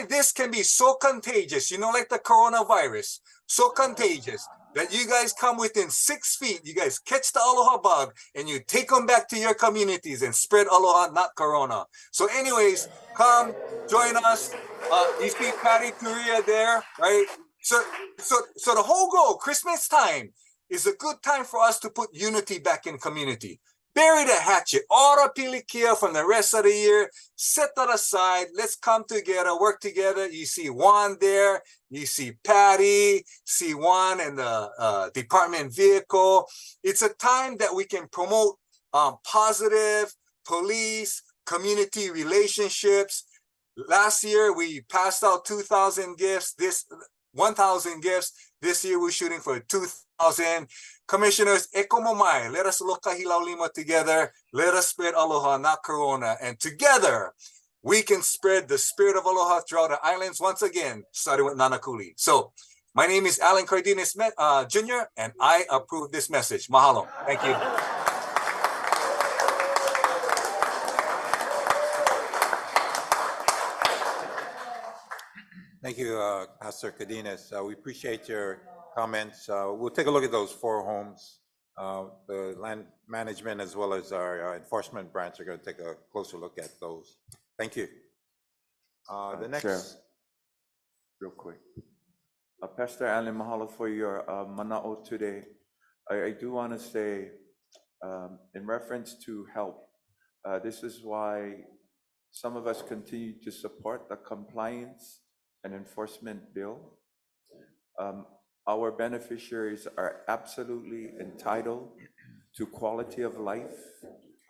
this can be so contagious, like the coronavirus, so contagious that you guys come within 6 feet, you guys catch the aloha bug and you take them back to your communities and spread aloha, not corona. So anyways, come join us. You see Patty Korea there, right? So the whole goal, Christmas time, is a good time for us to put unity back in community. Bury the hatchet, ora pilikia from the rest of the year, set that aside. Let's come together, work together. You see Juan there, you see Patty, see Juan in the department vehicle. It's a time that we can promote positive police, community relationships. Last year, we passed out 2,000 gifts, 1,000 gifts. This year, we're shooting for 2,000. Commissioners, ekomomai, let us look kahilau lima together. Let us spread aloha, not corona. And together, we can spread the spirit of aloha throughout the islands once again, starting with Nanakuli. So, my name is Alan Cardenas Jr., and I approve this message. Mahalo. Thank you. Thank you, Pastor Cardenas. We appreciate your comments. We'll take a look at those 4 homes. The land management as well as our enforcement branch are going to take a closer look at those. Thank you. The next. Chair, real quick. Pastor Allen, mahalo for your mana'o today. I do want to say, in reference to help, this is why some of us continue to support the compliance and enforcement bill. Our beneficiaries are absolutely entitled to quality of life,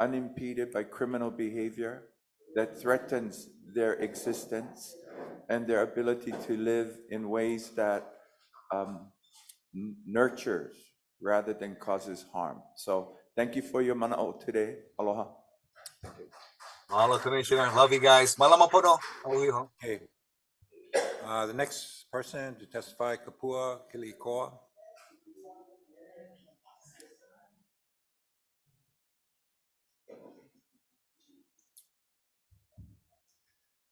unimpeded by criminal behavior that threatens their existence and their ability to live in ways that nurtures rather than causes harm. So thank you for your mana'o today. Aloha. Mahalo, Commissioner. Love you guys. Malama pono. Okay. The next person to testify, Kapua Kilikoa.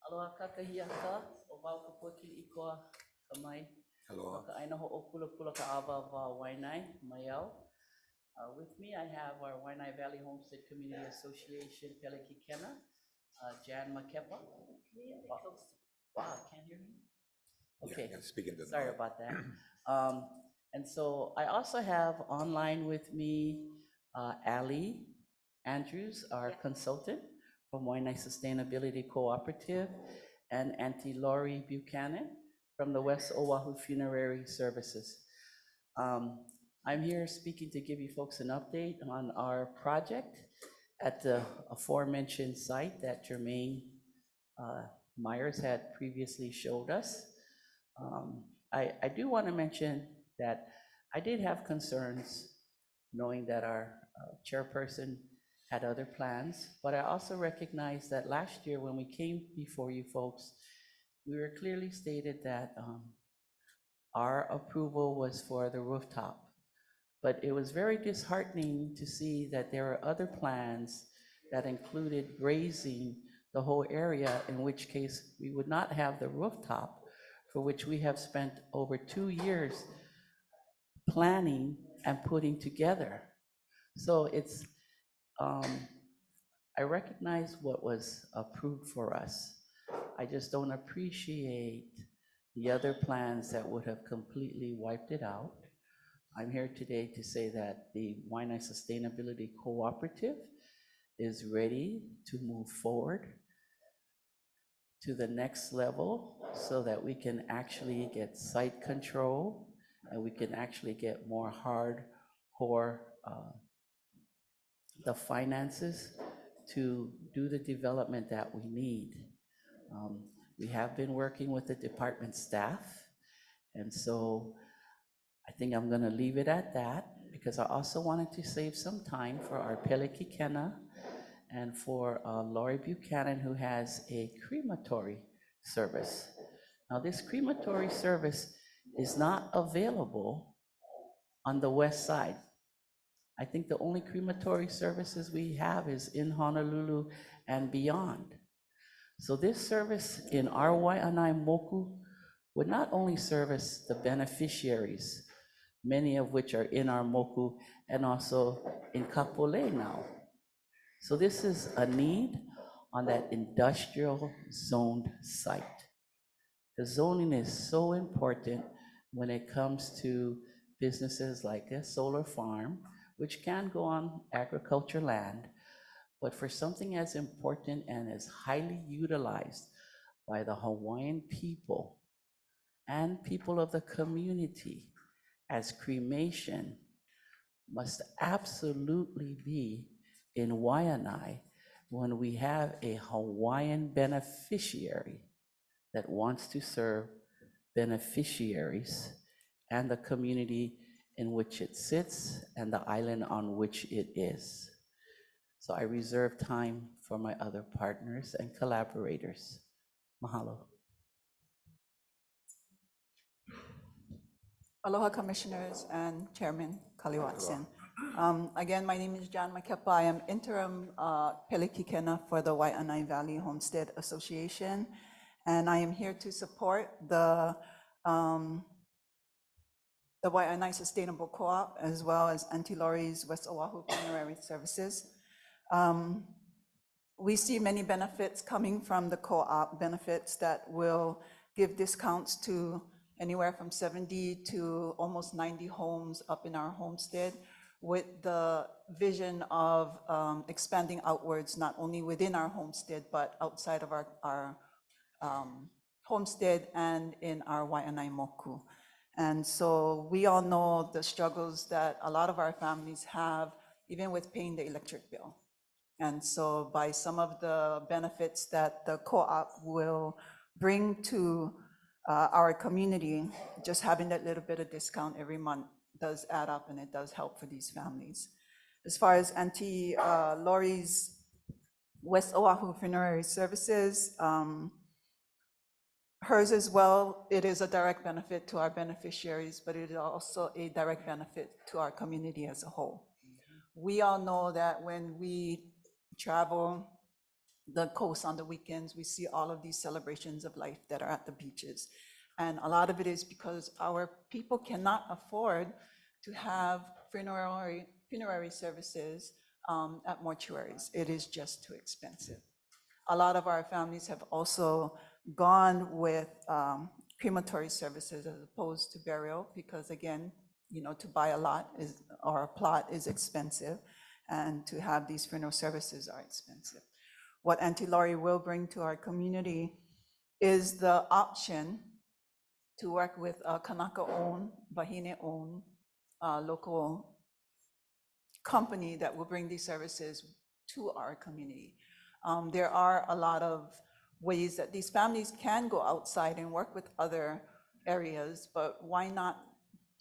Aloha kakahiaka, o wau kapua kili ikoa kamai. Aloha. Ka aina ho o pula pula ka awa wa Wainai, Mayau. With me, I have our Wainai Valley Homestead Community Association, Peleki Kena, Jan Makepa. Wow, can't hear me? Okay, Yeah, sorry about that. And so I also have online with me Ali Andrews, our consultant from Wainai Sustainability Cooperative, and Auntie Laurie Buchanan from the West Oahu Funerary Services. I'm here speaking to give you folks an update on our project at the aforementioned site that Jermaine Myers had previously showed us. I do want to mention that I did have concerns knowing that our chairperson had other plans, but I also recognize that last year when we came before you folks, we were clearly stated that our approval was for the rooftop. But it was very disheartening to see that there were other plans that included raising the whole area, in which case we would not have the rooftop, for which we have spent over 2 years planning and putting together. So it's, I recognize what was approved for us. I just don't appreciate the other plans that would have completely wiped it out. I'm here today to say that the Wainai Sustainability Cooperative is ready to move forward to the next level so that we can actually get site control and we can actually get more hardcore the finances to do the development that we need. We have been working with the department staff, and so I think I'm gonna leave it at that because I also wanted to save some time for our Peleki Kena and for Laurie Buchanan, who has a crematory service. Now, this crematory service is not available on the west side. I think the only crematory services we have is in Honolulu and beyond. So this service in our Waianae Moku would not only service the beneficiaries, many of which are in our Moku and also in Kapolei now. So this is a need on that industrial zoned site. The zoning is so important when it comes to businesses like a solar farm, which can go on agriculture land, but for something as important and as highly utilized by the Hawaiian people and people of the community as cremation must absolutely be in Waianae when we have a Hawaiian beneficiary that wants to serve beneficiaries and the community in which it sits and the island on which it is. So I reserve time for my other partners and collaborators. Mahalo. Aloha Commissioners and Chairman Kaliwatson. Again, my name is John Makepa. I am interim Pelikikena for the Waianae Valley Homestead Association. And I am here to support the Waianae Sustainable Co-op as well as Auntie Laurie's West Oahu Funerary Services. We see many benefits coming from the co-op, benefits that will give discounts to anywhere from 70 to almost 90 homes up in our homestead, with the vision of expanding outwards, not only within our homestead, but outside of our homestead and in our Waianae Moku. And so we all know the struggles that a lot of our families have, even with paying the electric bill. And so by some of the benefits that the co-op will bring to our community, just having that little bit of discount every month does add up, and it does help for these families. As far as Auntie Laurie's West Oahu Funerary Services, hers as well, it is a direct benefit to our beneficiaries, but it is also a direct benefit to our community as a whole. We all know that when we travel the coast on the weekends, we see all of these celebrations of life that are at the beaches. And a lot of it is because our people cannot afford to have funerary services at mortuaries. It is just too expensive. A lot of our families have also gone with crematory services as opposed to burial, because again, you know, to buy a lot is, or a plot is expensive, and to have these funeral services are expensive. What Auntie Laurie will bring to our community is the option to work with a Kanaka-owned, Wahine-owned local company that will bring these services to our community. There are a lot of ways that these families can go outside and work with other areas, but why not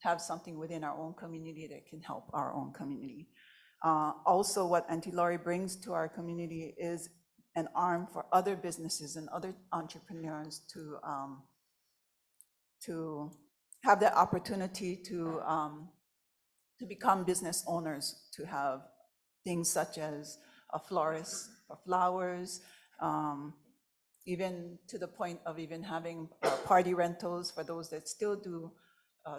have something within our own community that can help our own community? Also, what Auntie Laurie brings to our community is an arm for other businesses and other entrepreneurs to have the opportunity to become business owners, to have things such as a florist for flowers, even to the point of even having party rentals for those that still do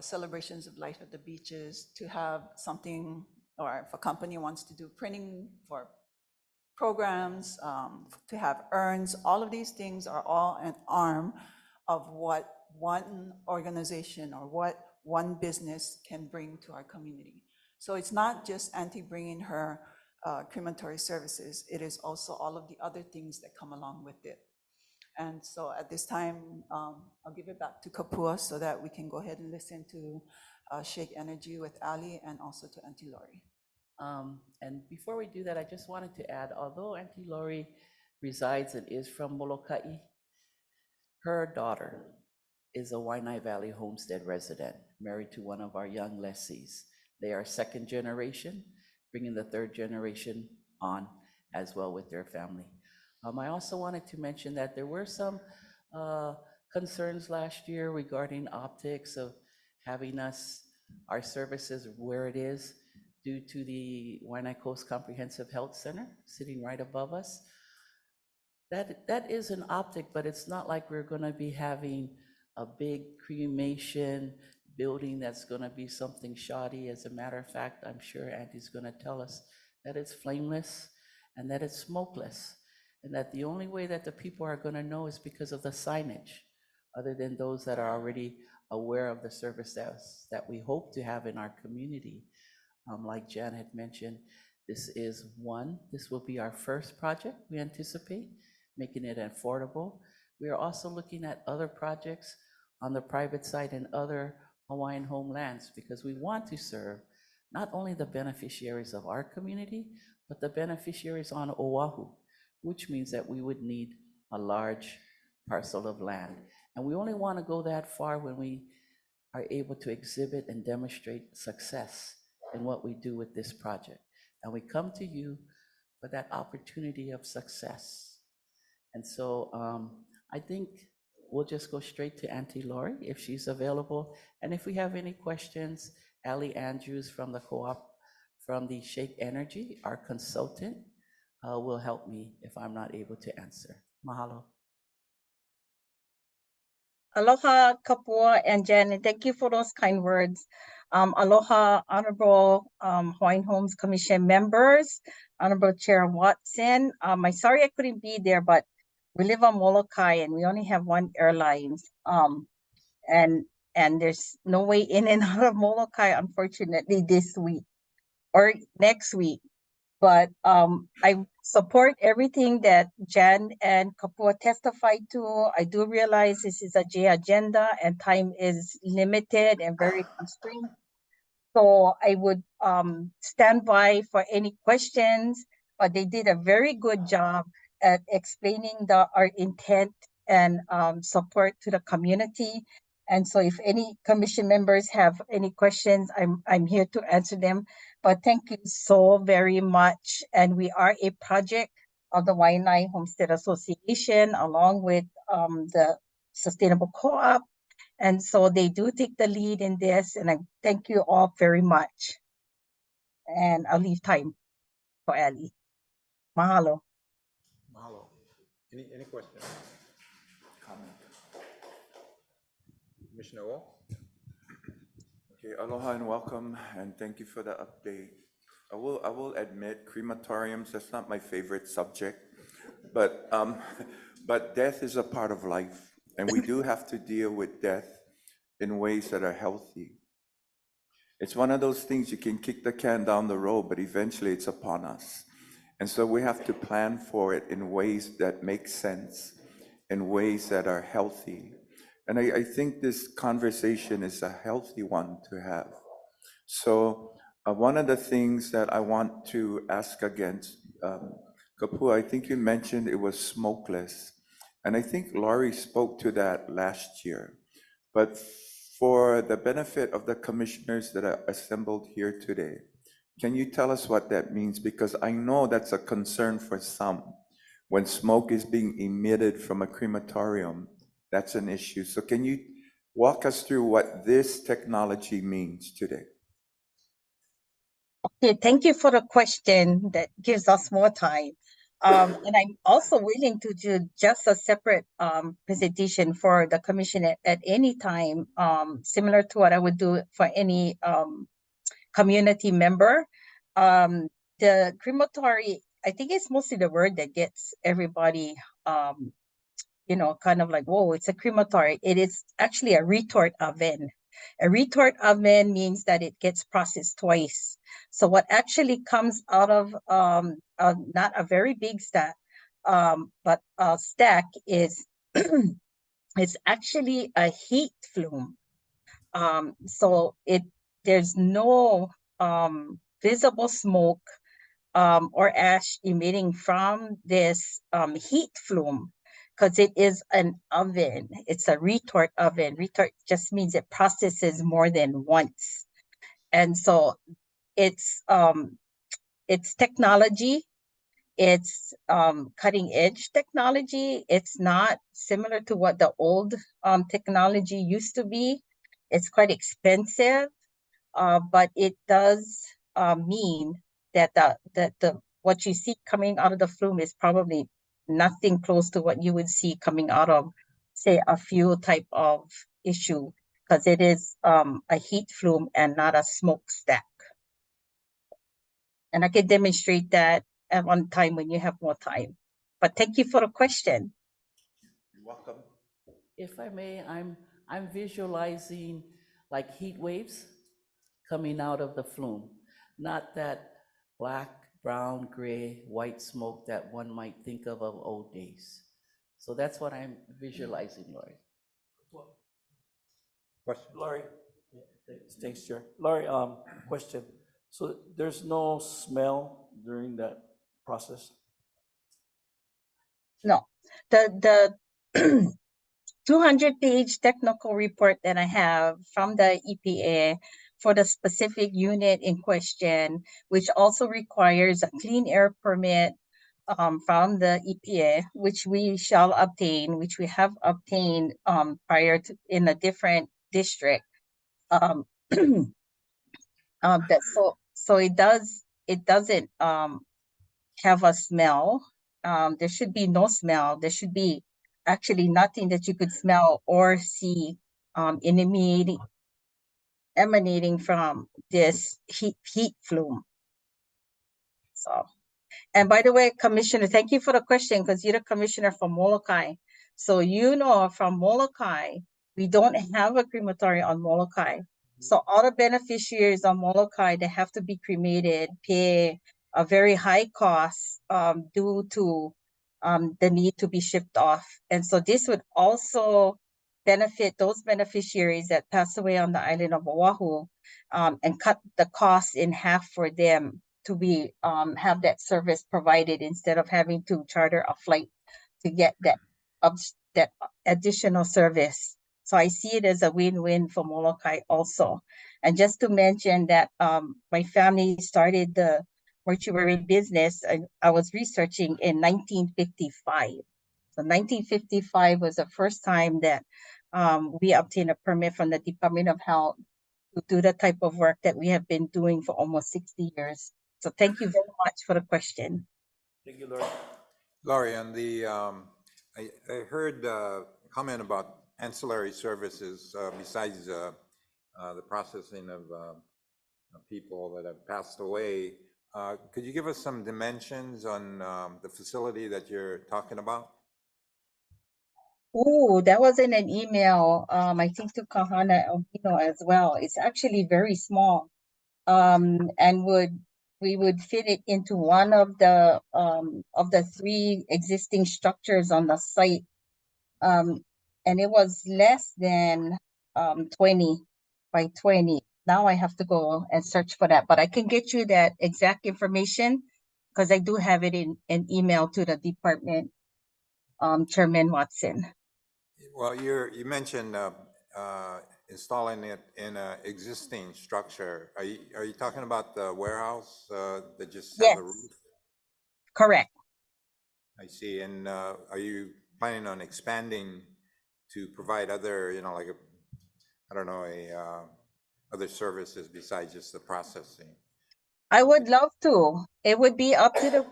celebrations of life at the beaches, to have something, or if a company wants to do printing for programs, to have urns. All of these things are all an arm of what one organization or what one business can bring to our community. So it's not just Auntie bringing her crematory services, it is also all of the other things that come along with it. And so at this time, I'll give it back to Kapua so that we can go ahead and listen to Shake Energy with Ali and also to Auntie Laurie. And before we do that, I just wanted to add, although Auntie Laurie resides and is from Molokai, her daughter is a Waianae Valley Homestead resident, married to one of our young lessees. They are second generation, bringing the third generation on as well with their family. I also wanted to mention that there were some concerns last year regarding optics of having our services where it is due to the Waianae Coast Comprehensive Health Center sitting right above us. That is an optic, but it's not like we're gonna be having a big cremation building that's gonna be something shoddy. As a matter of fact, I'm sure Auntie's gonna tell us that it's flameless and that it's smokeless, and that the only way that the people are gonna know is because of the signage, other than those that are already aware of the service that we hope to have in our community. Like Jan had mentioned, this will be our first project, we anticipate, making it affordable. We are also looking at other projects on the private side and other Hawaiian homelands, because we want to serve not only the beneficiaries of our community, but the beneficiaries on Oahu, which means that we would need a large parcel of land. And we only want to go that far when we are able to exhibit and demonstrate success in what we do with this project. And we come to you for that opportunity of success. And so I think we'll just go straight to Auntie Lori if she's available. And if we have any questions, Allie Andrews from the co-op, from the Shake Energy, our consultant, will help me if I'm not able to answer. Mahalo. Aloha, Kapua and Jen, thank you for those kind words. Aloha, Honorable Hawaiian Homes Commission members, Honorable Chair Watson. I'm sorry I couldn't be there, but we live on Molokai and we only have one airline. And there's no way in and out of Molokai, unfortunately, this week or next week. But I support everything that Jan and Kapua testified to. I do realize this is a J agenda and time is limited and very constrained. So I would stand by for any questions, but they did a very good job at explaining our intent and support to the community. And so if any commission members have any questions, I'm here to answer them. But thank you so very much. And we are a project of the Waianae Homestead Association, along with the Sustainable Co-op. And so they do take the lead in this, and I thank you all very much. And I'll leave time for Ellie. Mahalo. Mahalo. Any questions? Comment. Commissioner Wall? Okay, aloha and welcome, and thank you for the update. I will admit, crematoriums, that's not my favorite subject, but death is a part of life, and we do have to deal with death in ways that are healthy. It's one of those things you can kick the can down the road, but eventually it's upon us. And so we have to plan for it in ways that make sense, in ways that are healthy. And I think this conversation is a healthy one to have. So one of the things that I want to ask against, Kapua, I think you mentioned it was smokeless. And I think Laurie spoke to that last year. But for the benefit of the commissioners that are assembled here today, can you tell us what that means? Because I know that's a concern for some. When smoke is being emitted from a crematorium, that's an issue. So can you walk us through what this technology means today? Okay, thank you for the question that gives us more time. And I'm also willing to do just a separate presentation for the commission at any time, similar to what I would do for any community member. The crematory, I think it's mostly the word that gets everybody, kind of like, whoa, it's a crematory. It is actually a retort oven. A retort oven means that it gets processed twice. So what actually comes out of not a very big stack, but a stack is it's actually a heat flume. So there's no visible smoke or ash emitting from this heat flume, because it is an oven. It's a retort oven. Retort just means it processes more than once. And so it's technology It's cutting edge technology. It's not similar to what the old technology used to be. It's quite expensive, but it does mean that the what you see coming out of the flume is probably nothing close to what you would see coming out of, say, a fuel type of issue, because it is a heat flume and not a smokestack. And I can demonstrate that at one time when you have more time. But thank you for the question. You're welcome. If I may, I'm visualizing like heat waves coming out of the flume, not that black, brown, gray, white smoke that one might think of old days. So that's what I'm visualizing, Lori. Question? Laurie, thanks, Chair. Laurie, question. So there's no smell during that process? No, the 200-page technical report that I have from the EPA for the specific unit in question, which also requires a clean air permit from the EPA, which we shall obtain, which we have obtained prior to in a different district. That so it doesn't have a smell. There should be no smell. There should be actually nothing that you could smell or see emanating from this heat flume. So, and by the way, Commissioner, thank you for the question, because you're the commissioner from Molokai. So you know from Molokai, we don't have a crematory on Molokai. So all the beneficiaries on Molokai, they have to be cremated, pay a very high cost due to the need to be shipped off. And so this would also benefit those beneficiaries that pass away on the island of Oahu, and cut the cost in half for them to be have that service provided instead of having to charter a flight to get that additional service. So I see it as a win-win for Molokai also. And just to mention that my family started the mortuary business, I was researching in 1955. So 1955 was the first time that we obtained a permit from the Department of Health to do the type of work that we have been doing for almost 60 years. So thank you very much for the question. Thank you, Laurie. Laurie, on the, I heard a comment about ancillary services besides the processing of people that have passed away. Could you give us some dimensions on the facility that you're talking about? Oh, that was in an email, I think to Kahana Albino as well. It's actually very small. And we would fit it into one of the 3 existing structures on the site. And it was less than 20 by 20. Now I have to go and search for that, but I can get you that exact information because I do have it in an email to the department, Chairman Watson. Well, you mentioned installing it in an existing structure. Are you talking about the warehouse that just has a roof? Correct. I see. And are you planning on expanding to provide other, like I don't know, other services besides just the processing? I would love to. It would be up to the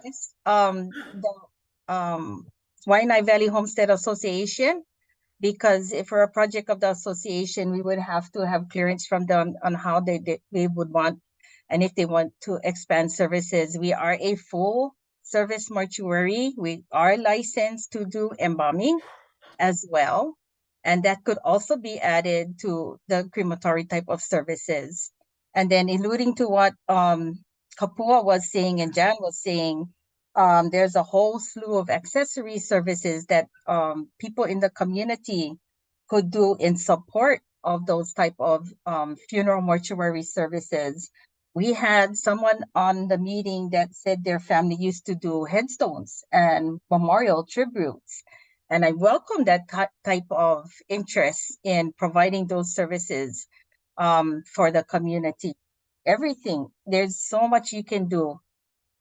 Waianae Valley Homestead Association, because if we're a project of the association, we would have to have clearance from them on how they would want, and if they want to expand services. We are a full service mortuary. We are licensed to do embalming as well, and that could also be added to the crematory type of services. And then alluding to what Kapua was saying and Jan was saying, there's a whole slew of accessory services that people in the community could do in support of those type of funeral mortuary services. We had someone on the meeting that said their family used to do headstones and memorial tributes. And I welcome that type of interest in providing those services for the community. Everything, there's so much you can do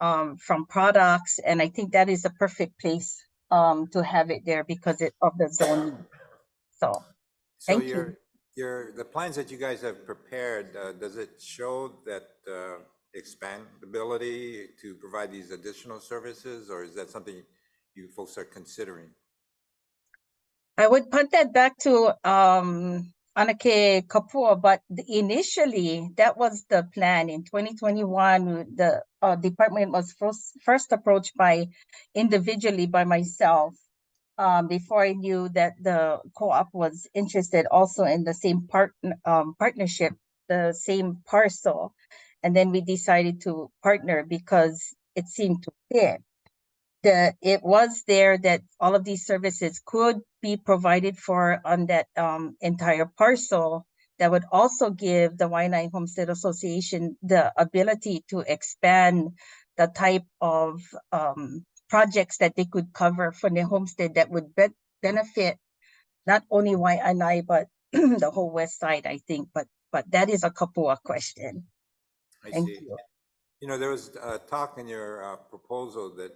from products. And I think that is a perfect place to have it there because of the zoning. So, So thank you. the plans that you guys have prepared, does it show that expandability to provide these additional services, or is that something you folks are considering? I would put that back to Anake Kapoor, but initially that was the plan. In 2021, the department was first approached individually by myself before I knew that the co-op was interested also in the same partnership, the same parcel. And then we decided to partner because it seemed to fit. It was there that all of these services could be provided for on that entire parcel. That would also give the Waianae Homestead Association the ability to expand the type of projects that they could cover for the homestead that would benefit not only Waianae but the whole west side, I think. But that is a Kapua question. I see. You know, there was talk in your proposal that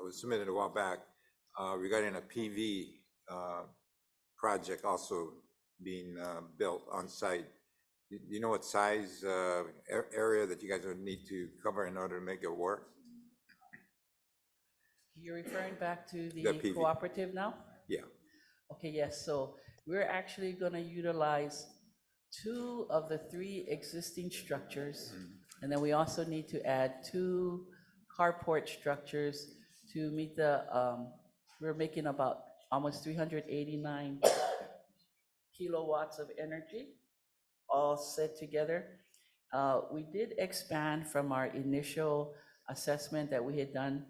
was submitted a while back regarding a PV project also being built on site. Do you know what size area that you guys would need to cover in order to make it work? You're referring back to the PV. cooperative now? Yeah. Okay, yes. So we're actually going to utilize 2 of the 3 existing structures. And then we also need to add 2 carport structures to meet we're making about almost 389 kilowatts of energy, all set together. We did expand from our initial assessment that we had done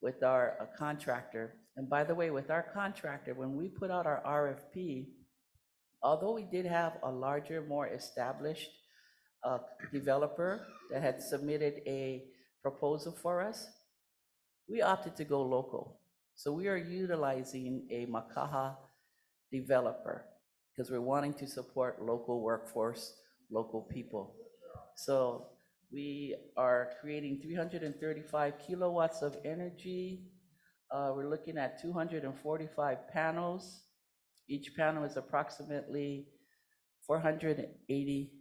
with our contractor. And by the way, with our contractor, when we put out our RFP, although we did have a larger, more established developer that had submitted a proposal for us, we opted to go local. So we are utilizing a Makaha developer because we're wanting to support local workforce, local people. So we are creating 335 kilowatts of energy. We're looking at 245 panels. Each panel is approximately 480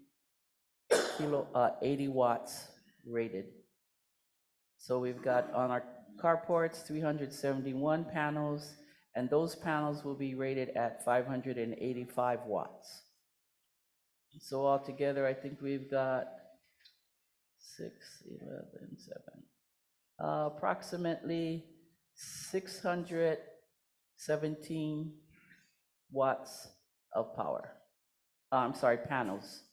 80 watts rated. So we've got on our carports 371 panels, and those panels will be rated at 585 watts. So altogether, I think we've got 6, 11, 7, approximately 617 watts of power. Panels.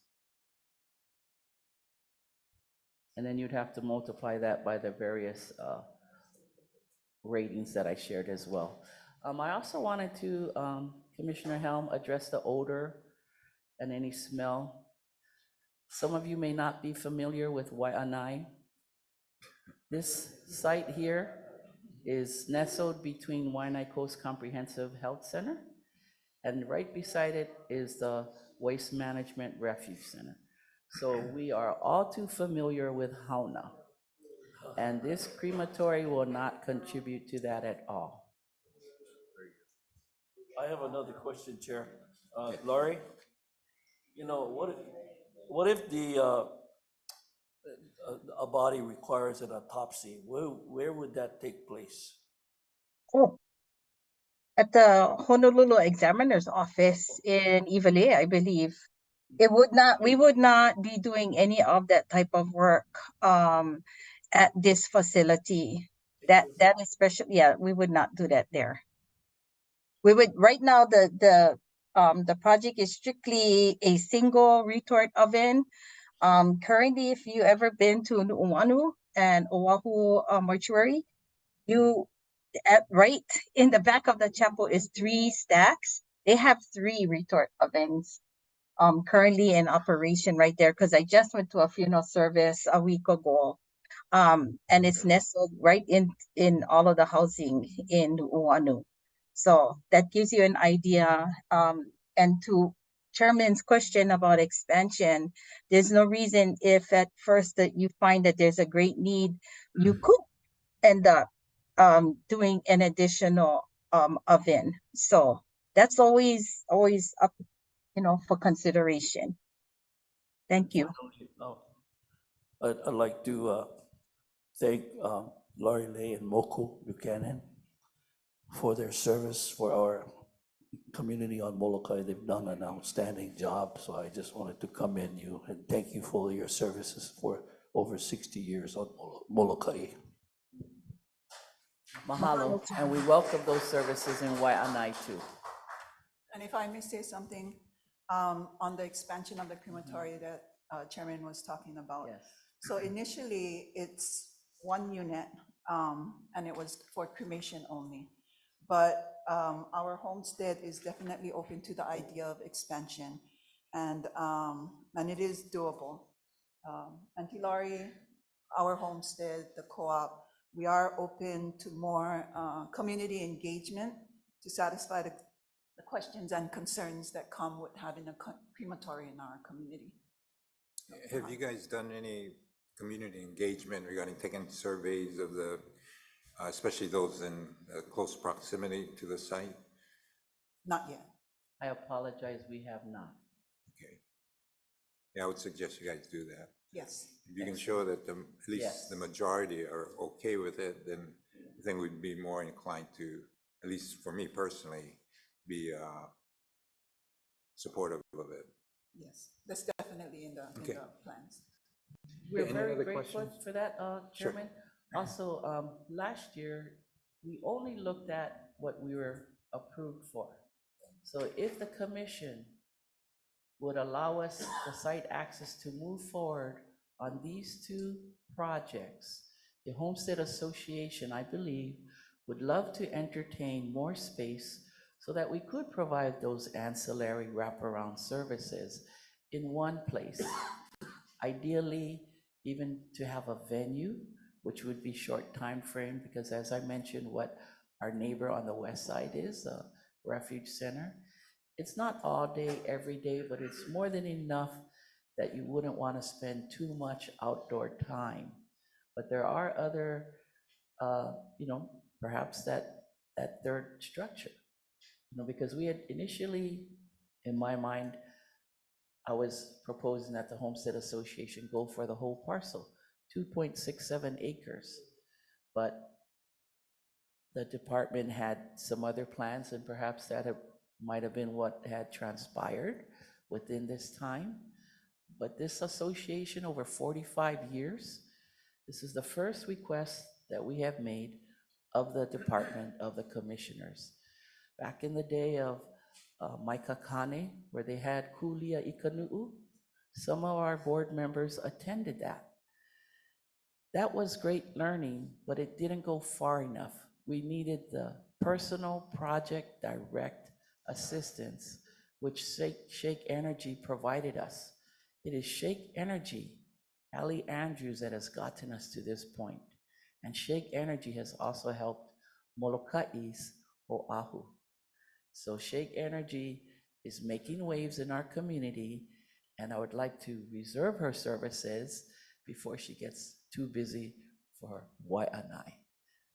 And then you'd have to multiply that by the various ratings that I shared as well. I also wanted to, Commissioner Helm, address the odor and any smell. Some of you may not be familiar with Waianae. This site here is nestled between Waianae Coast Comprehensive Health Center, and right beside it is the Waste Management Refuge Center. So we are all too familiar with Hauna, and this crematory will not contribute to that at all. I have another question, Chair. Laurie, you know, what if a body requires an autopsy? Where would that take place? Oh, at the Honolulu Examiner's Office in Iwalea, I believe. We would not be doing any of that type of work at this facility. That especially, yeah, we would not do that there. We would right now the project is strictly a single retort oven. Currently, if you ever been to Nu'uanu and Oahu mortuary, right in the back of the chapel is 3 stacks. They have 3 retort ovens currently in operation right there, because I just went to a funeral service a week ago. And it's nestled right in all of the housing in Nu'uanu. So that gives you an idea. And to Chairman's question about expansion, there's no reason if at first that you find that there's a great need, you could end up doing an additional oven. So that's always up, for consideration. Thank you. I'd like to thank Laurie Lay and Moko Buchanan for their service for our community on Molokai. They've done an outstanding job, so I just wanted to commend you and thank you for your services for over 60 years on Molokai. Mahalo, and we welcome those services in Waianae too. And if I may say something, on the expansion of the crematory that Chairman was talking about. Yes. So initially, it's one unit, and it was for cremation only. But our homestead is definitely open to the idea of expansion, and it is doable. Auntie Laurie, our homestead, the co-op, we are open to more community engagement to satisfy the questions and concerns that come with having a crematory in our community. Have you guys done any community engagement regarding taking surveys of the, especially those in close proximity to the site? Not yet. I apologize, we have not. Okay. Yeah, I would suggest you guys do that. Yes. If you can show that at least Yes. the majority are okay with it, then I think we'd be more inclined to, at least for me personally, be supportive of it. Yes, that's definitely in the plans. We're Any very other grateful questions? for that, Sure. Chairman. Also, last year, we only looked at what we were approved for. So if the commission would allow us the site access to move forward on these two projects, the Homestead Association, I believe, would love to entertain more space so that we could provide those ancillary wraparound services in one place. Ideally, even to have a venue, which would be short time frame, because as I mentioned, what our neighbor on the west side is, a refuge center. It's not all day, every day, but it's more than enough that you wouldn't want to spend too much outdoor time. But there are other, perhaps that third structure, because we had initially, in my mind, I was proposing that the Homestead Association go for the whole parcel, 2.67 acres. But the department had some other plans, and perhaps that might have been what had transpired within this time. But this association, over 45 years, this is the first request that we have made of the Department of the Commissioners. Back in the day of Maika Kane, where they had Kulia Ikanu'u, some of our board members attended that. That was great learning, but it didn't go far enough. We needed the personal project direct assistance, which Shake Energy provided us. It is Shake Energy, Ali Andrews, that has gotten us to this point. And Shake Energy has also helped Molokai's Oahu. So Shake Energy is making waves in our community, and I would like to reserve her services before she gets too busy for Waianae.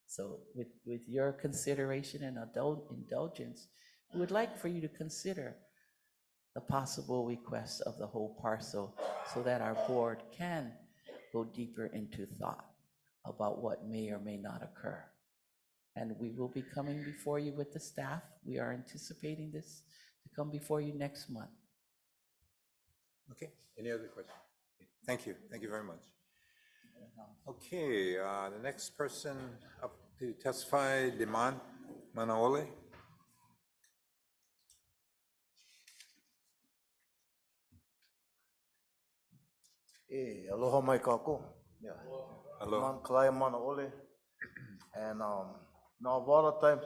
So with your consideration and indulgence, we would like for you to consider the possible request of the whole parcel so that our board can go deeper into thought about what may or may not occur. And we will be coming before you with the staff. We are anticipating this to come before you next month. Okay, any other questions? Thank you very much. Okay, the next person up to testify, Liman Manaole. Aloha mai kako. Yeah. Aloha. Man kalaya Manaole. And now of all the times,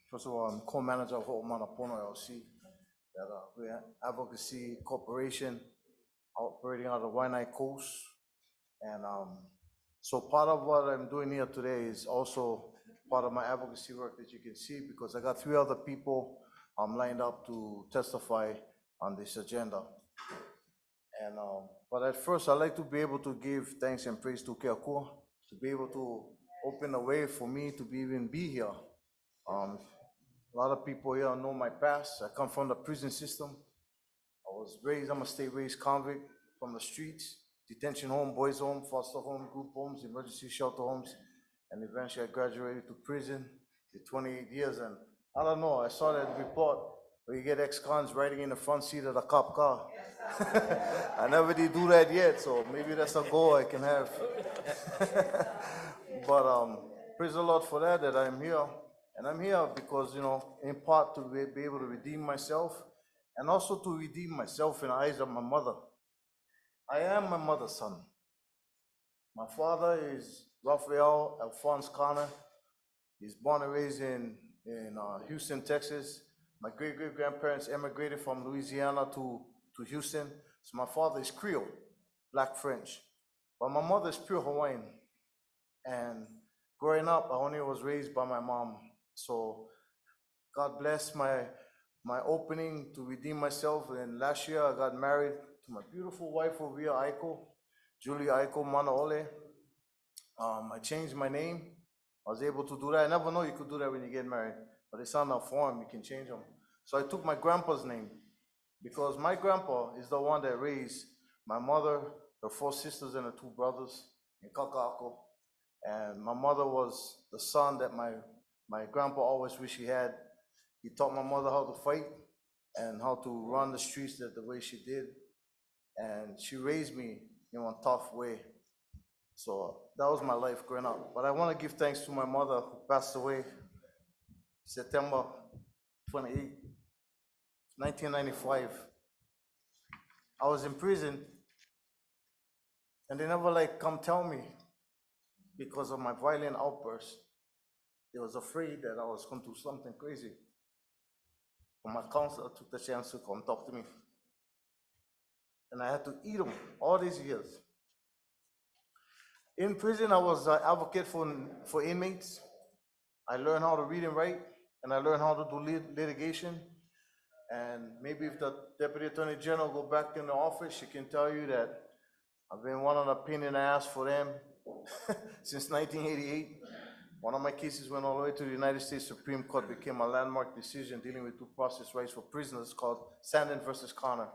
first of all, I'm co-manager of Ho'omanapono LLC, that we're an advocacy corporation operating out of Waianae Coast. And so part of what I'm doing here today is also part of my advocacy work that you can see, because I got 3 other people lined up to testify on this agenda. And but at first, I'd like to be able to give thanks and praise to Keakua, to be able to opened a way for me to even be here. A lot of people here know my past. I come from the prison system. I'm a state-raised convict from the streets, detention home, boys home, foster home, group homes, emergency shelter homes, and eventually I graduated to prison, did 28 years, and I don't know, I saw that report where you get ex-cons riding in the front seat of the cop car. I never did do that yet, so maybe that's a goal I can have. But praise the Lord for that I'm here. And I'm here because, in part to be able to redeem myself and also to redeem myself in the eyes of my mother. I am my mother's son. My father is Raphael Alphonse Connor. He's born and raised in Houston, Texas. My great-great-grandparents immigrated from Louisiana to Houston. So my father is Creole, Black French. But my mother is pure Hawaiian. And growing up, I only was raised by my mom. So God bless my opening to redeem myself. And last year, I got married to my beautiful wife over here, Aiko, Julie Aiko Manaole. I changed my name. I was able to do that. I never know you could do that when you get married, but it's on a form, you can change them. So I took my grandpa's name because my grandpa is the one that raised my mother, her 4 sisters, and her 2 brothers in Kaka'ako. And my mother was the son that my grandpa always wished he had. He taught my mother how to fight and how to run the streets the way she did. And she raised me in a tough way. So that was my life growing up. But I want to give thanks to my mother who passed away September 28, 1995. I was in prison and they never come tell me because of my violent outbursts. They was afraid that I was going to do something crazy. But my counselor took the chance to come talk to me. And I had to eat them all these years. In prison, I was an advocate for inmates. I learned how to read and write, and I learned how to do litigation. And maybe if the Deputy Attorney General go back in the office, she can tell you that I've been one of the pain in the ass for them since 1988. One of my cases went all the way to the United States Supreme Court, became a landmark decision dealing with due process rights for prisoners called Sandin versus Connor.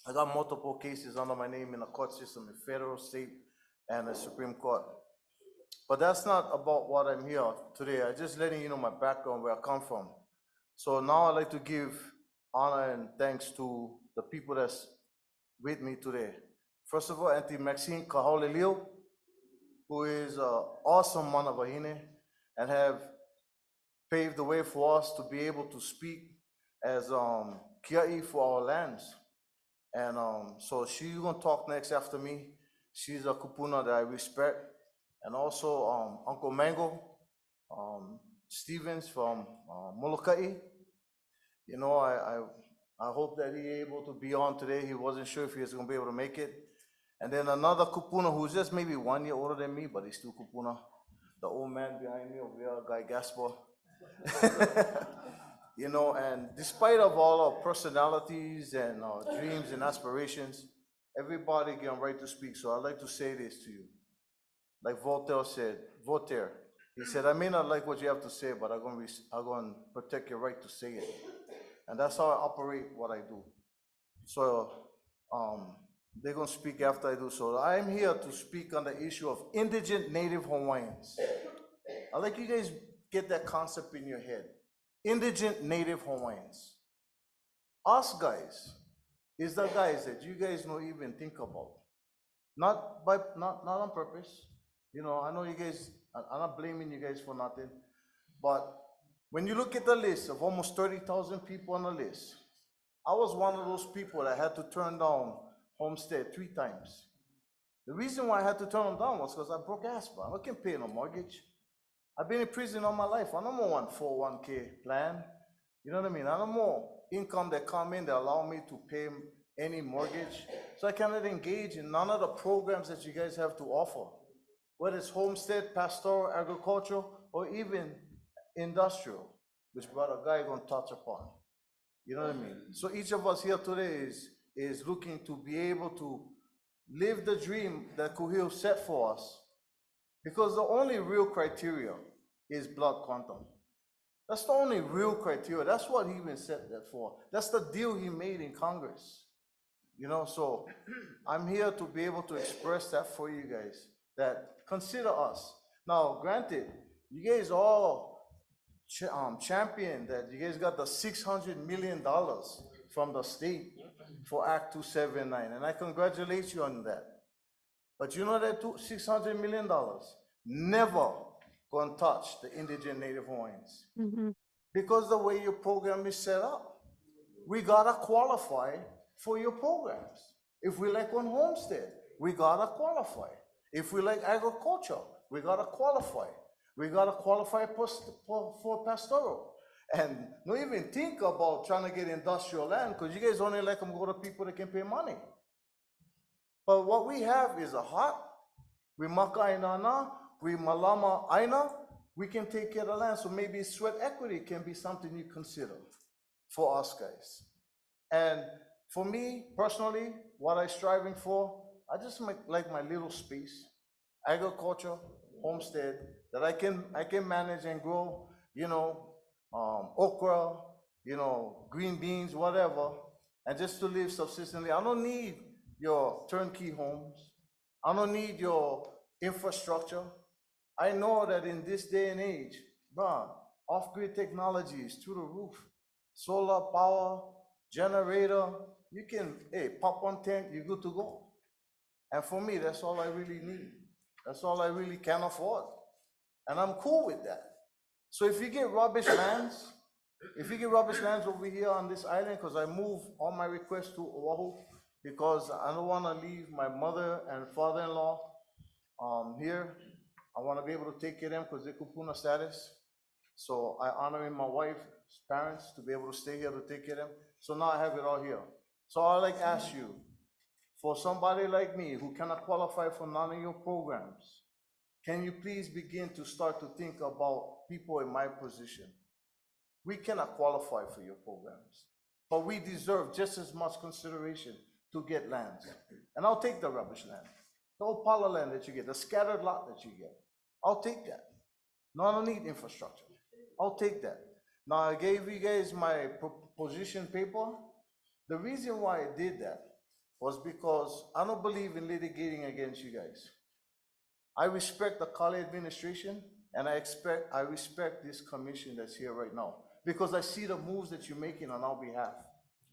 I got multiple cases under my name in the court system, in federal, state, and the Supreme Court. But that's not about what I'm here today. I'm just letting you know my background, where I come from. So now I'd like to give honor and thanks to the people that's with me today. First of all, Auntie Maxine Kahaolelio, who is an awesome man of Wahine and have paved the way for us to be able to speak as kia'i for our lands. And so she's gonna talk next after me. She's a kupuna that I respect. And also Uncle Mango Stevens from Molokai. You know, I hope that he's able to be on today. He wasn't sure if he was gonna be able to make it. And then another kupuna who's just maybe 1 year older than me, but he's still kupuna. The old man behind me over here, Guy Gaspar. You know, and despite of all our personalities and our dreams and aspirations, everybody get a right to speak. So I'd like to say this to you. Like Voltaire said, he said, I may not like what you have to say, but I'm going to protect your right to say it. And that's how I operate what I do. So they're going to speak after I do. So I'm here to speak on the issue of indigent native Hawaiians. I'd like you guys get that concept in your head. Indigent native Hawaiians. Us guys is the guys that you guys don't even think about. Not on purpose. You know, I know you guys, I'm not blaming you guys for nothing, but when you look at the list of almost 30,000 people on the list, I was one of those people that had to turn down homestead 3 times. The reason why I had to turn them down was because I broke ass, bro. I can't pay no mortgage. I've been in prison all my life. I don't want 401k plan. You know what I mean? I don't more income that come in that allow me to pay any mortgage. So I cannot engage in none of the programs that you guys have to offer, whether it's homestead, pastoral, agricultural, or even industrial, which Brother Guy gonna touch upon. You know what I mean? So each of us here today is looking to be able to live the dream that Kuhil set for us Because the only real criteria is blood quantum. That's the only real criteria. That's what he even said that for. That's the deal he made in Congress. You know, so I'm here to be able to express that for you guys, that consider us. Now, granted, you guys all champion that you guys got the $600 million from the state for Act 279, and I congratulate you on that. But you know that $600 million never gonna touch the indigenous Native Hawaiians. Because the way your program is set up, we gotta qualify for your programs. If we like on homestead, we gotta qualify. If we like agriculture, we gotta qualify. We gotta qualify for pastoral. And don't even think about trying to get industrial land, because you guys only like them go to people that can pay money. But what we have is a heart. We maka aina, we malama aina, we can take care of the land. So maybe sweat equity can be something you consider for us guys. And for me personally, what I'm striving for, I just like my little space, agriculture, homestead, that I can manage and grow, you know, okra, you know, green beans, whatever, and just to live subsistently. I don't need your turnkey homes. I don't need your infrastructure. I know that in this day and age, off-grid technology is through the roof. Solar power, generator, you can, pop one tank, you're good to go. And for me, that's all I really need. That's all I really can afford. And I'm cool with that. So if you get rubbish lands, over here on this island, because I move all my requests to Oahu, because I don't want to leave my mother and father-in-law here. I want to be able to take care of them because they're kupuna status. So I honor my wife's parents to be able to stay here to take care of them. So now I have it all here. So I like ask you, for somebody like me who cannot qualify for none of your programs, can you please begin to start to think about people in my position? We cannot qualify for your programs, but we deserve just as much consideration to get lands. And I'll take the rubbish land, the Opala land that you get, the scattered lot that you get. I'll take that. No, I don't need infrastructure. I'll take that. Now, I gave you guys my position paper. The reason why I did that was because I don't believe in litigating against you guys. I respect the Kali administration, and I respect this commission that's here right now, because I see the moves that you're making on our behalf.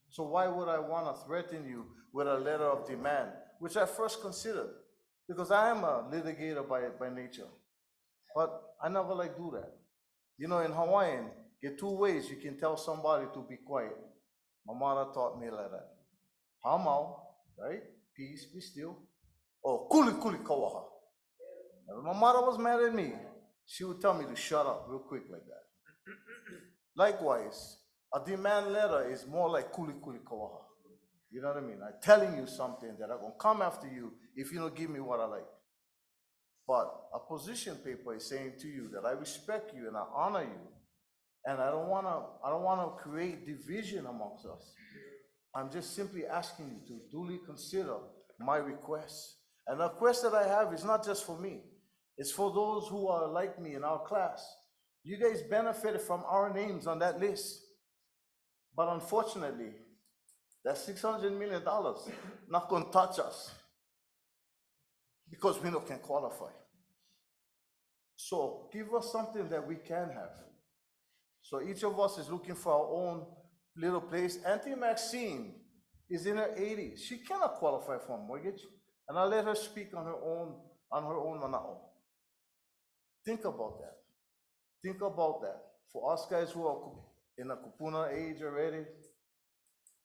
So why would I want to threaten you with a letter of demand, which I first considered, because I am a litigator by nature. But I never like do that. You know, in Hawaiian, there are two ways you can tell somebody to be quiet. My mother taught me like that. Hamau, right? Peace, be still. Or kuli kuli kawaha. When my mother was mad at me, she would tell me to shut up real quick like that. Likewise, a demand letter is more like kuli kuli kawaha. You know what I mean? I'm telling you something that I'm gonna come after you if you don't give me what I like. But a position paper is saying to you that I respect you and I honor you, and I don't wanna create division amongst us. I'm just simply asking you to duly consider my requests. And the request that I have is not just for me. It's for those who are like me in our class. You guys benefited from our names on that list. But unfortunately, that $600 million not gonna touch us because we don't can qualify. So give us something that we can have. So each of us is looking for our own little place. Auntie Maxine is in her 80s. She cannot qualify for a mortgage. And I let her speak on her own mana'o. Think about that. Think about that. For us guys who are in a kupuna age already,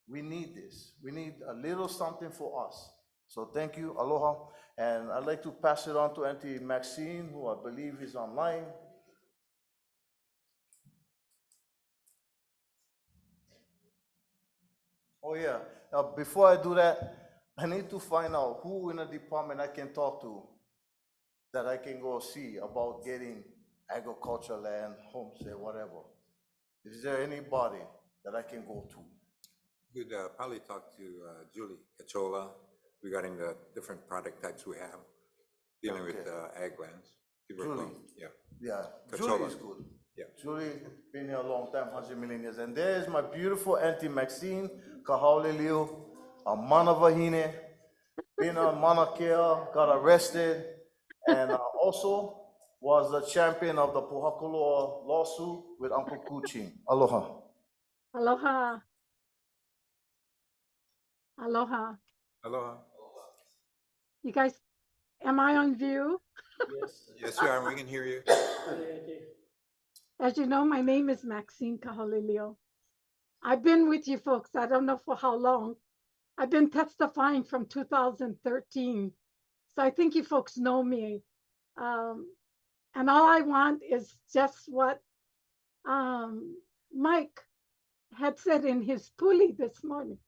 we need this. We need a little something for us. So thank you, aloha. And I'd like to pass it on to Auntie Maxine, who I believe is online. Oh yeah, before I do that, I need to find out who in the department I can talk to that I can go see about getting agricultural land, homestead, whatever. Is there anybody that I can go to? You'd probably talk to Julie Cachola regarding the different product types we have, dealing with ag lands. You were Julie. wrong. Yeah. Yeah, Cachola. Julie is good. Yeah. Julie, been here a long time, 100 million years. And there's my beautiful Auntie Maxine Kahaulilio, a Manavahine, been on Mauna Kea, got arrested, and also was the champion of the Pohakuloa lawsuit with Uncle Kuchi. Aloha. Aloha. Aloha. Aloha. You guys, am I on view? Yes, you are. We can hear you. As you know, my name is Maxine Kaholilio. I've been with you folks, I don't know for how long. I've been testifying from 2013. So I think you folks know me. And all I want is just what Mike had said in his pulley this morning.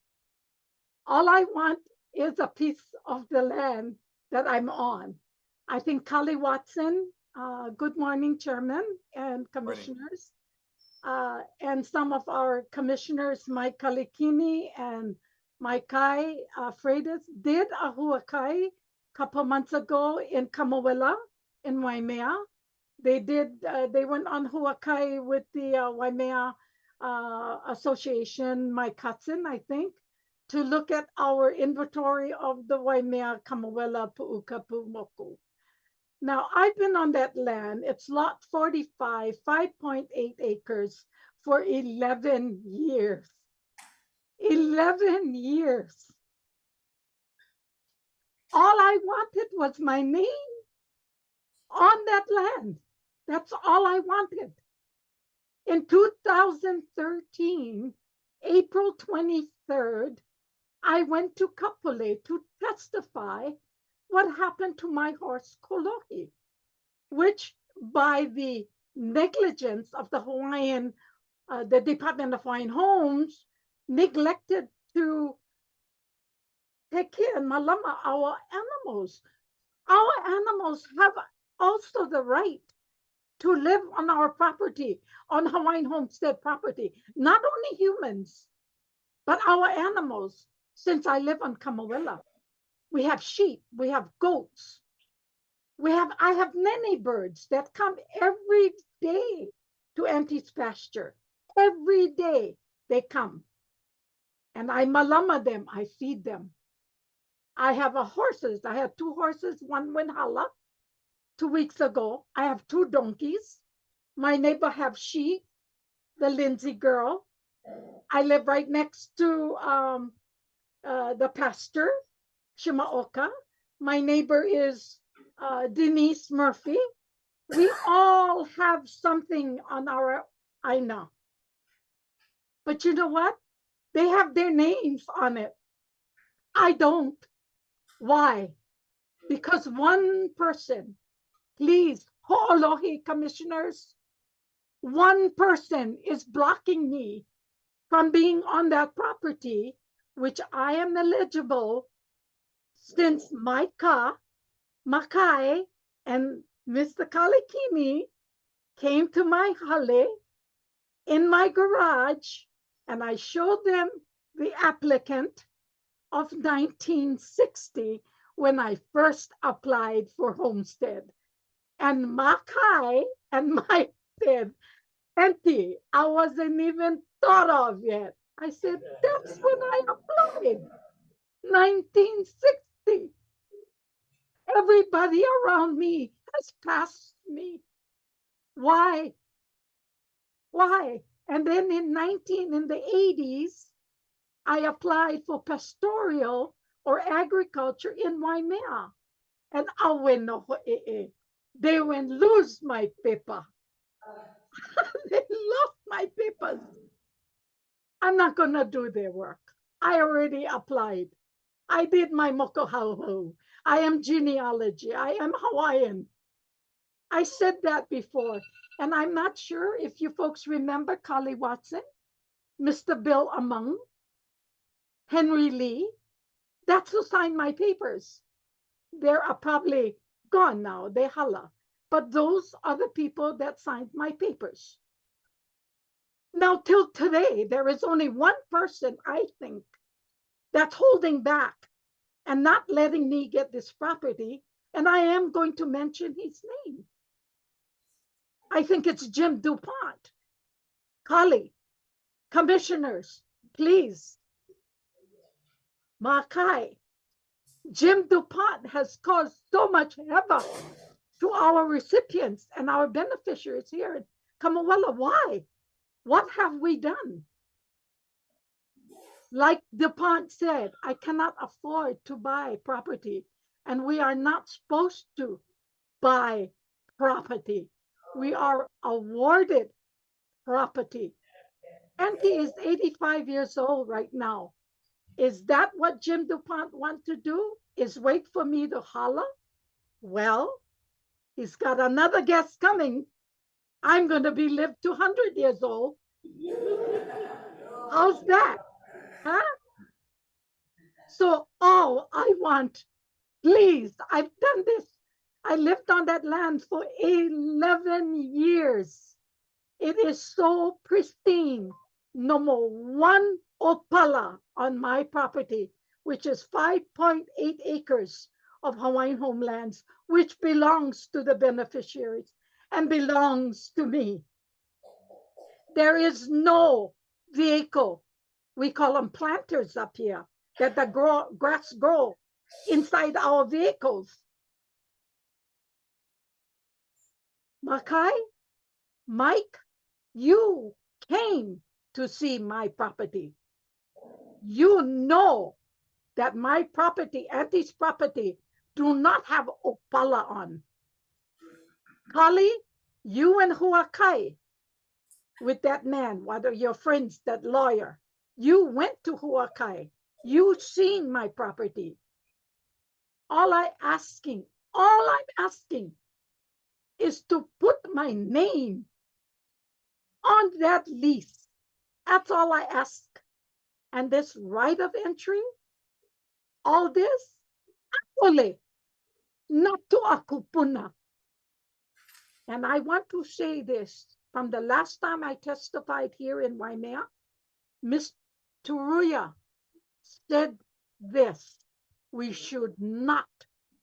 All I want is a piece of the land that I'm on. I think Kali Watson, good morning, Chairman and Commissioners, and some of our commissioners, Mike Kalikini and Mike Kai Freitas, did a huakai a couple months ago in Kamawela in Waimea. They went on huakai with the Waimea Association, Mike Hudson, I think, to look at our inventory of the Waimea Kamawela Pu'uka Pu'umoku. Now, I've been on that land. It's lot 45, 5.8 acres for 11 years. 11 years. All I wanted was my name on that land. That's all I wanted. In 2013, April 23rd, I went to Kapolei to testify what happened to my horse Kolohi, which by the negligence of the Hawaiian, the Department of Hawaiian Homes, neglected to take care and malama our animals. Our animals have also the right to live on our property, on Hawaiian homestead property, not only humans, but our animals. Since I live on Kamawela, we have sheep, we have goats, I have many birds that come every day to Auntie's pasture. Every day they come. And I malama them, I feed them. I have horses. I have 2 horses, one went hala 2 weeks ago. I have 2 donkeys. My neighbor have sheep, the Lindsay girl. I live right next to the pastor, Shimaoka. My neighbor is Denise Murphy. We all have something on our aina. But you know what? They have their names on it. I don't. Why? Because one person, please, ho'olohi commissioners, one person is blocking me from being on that property, which I am eligible since Maika, Makai, and Mr. Kalikimi came to my hale in my garage, and I showed them the applicant of 1960 when I first applied for homestead. And Makai and Mike said, Auntie, I wasn't even thought of yet. I said, that's when I applied, 1960. Everybody around me has passed me. Why? Why? And then in the 80s, I applied for pastoral or agriculture in Waimea. And I went, no, they went lose my paper. They lost my papers. I'm not gonna do their work. I already applied. I did my mokohauhau. I am genealogy. I am Hawaiian. I said that before. And I'm not sure if you folks remember Kali Watson, Mr. Bill Among, Henry Lee. That's who signed my papers. They're probably gone now. They hala. But those are the people that signed my papers. Now, till today, there is only one person, I think, that's holding back and not letting me get this property. And I am going to mention his name. I think it's Jim DuPont. Kali, commissioners, please. Makai, Jim DuPont has caused so much havoc to our recipients and our beneficiaries here in Kamawala. Why? What have we done? Like DuPont said, I cannot afford to buy property, and we are not supposed to buy property. We are awarded property. Auntie is 85 years old right now. Is that what Jim DuPont wants to do? Is wait for me to holler? Well, he's got another guest coming. I'm going to be live to 100 years old. How's that? Huh? So all I want, please, I've done this. I lived on that land for 11 years. It is so pristine. No more one opala on my property, which is 5.8 acres of Hawaiian homelands, which belongs to the beneficiaries and belongs to me. There is no vehicle, we call them planters up here, that the grass grow inside our vehicles. Makai, Mike, you came to see my property. You know that my property, Auntie's property, do not have opala on. Kali, you and Huakai, with that man, whether your friends, that lawyer, you went to Huakai. You seen my property. All I'm asking is to put my name on that lease. That's all I ask. And this right of entry, all this, actually, not to a kupuna. And I want to say this, from the last time I testified here in Waimea, Ms. Turuya said this: we should not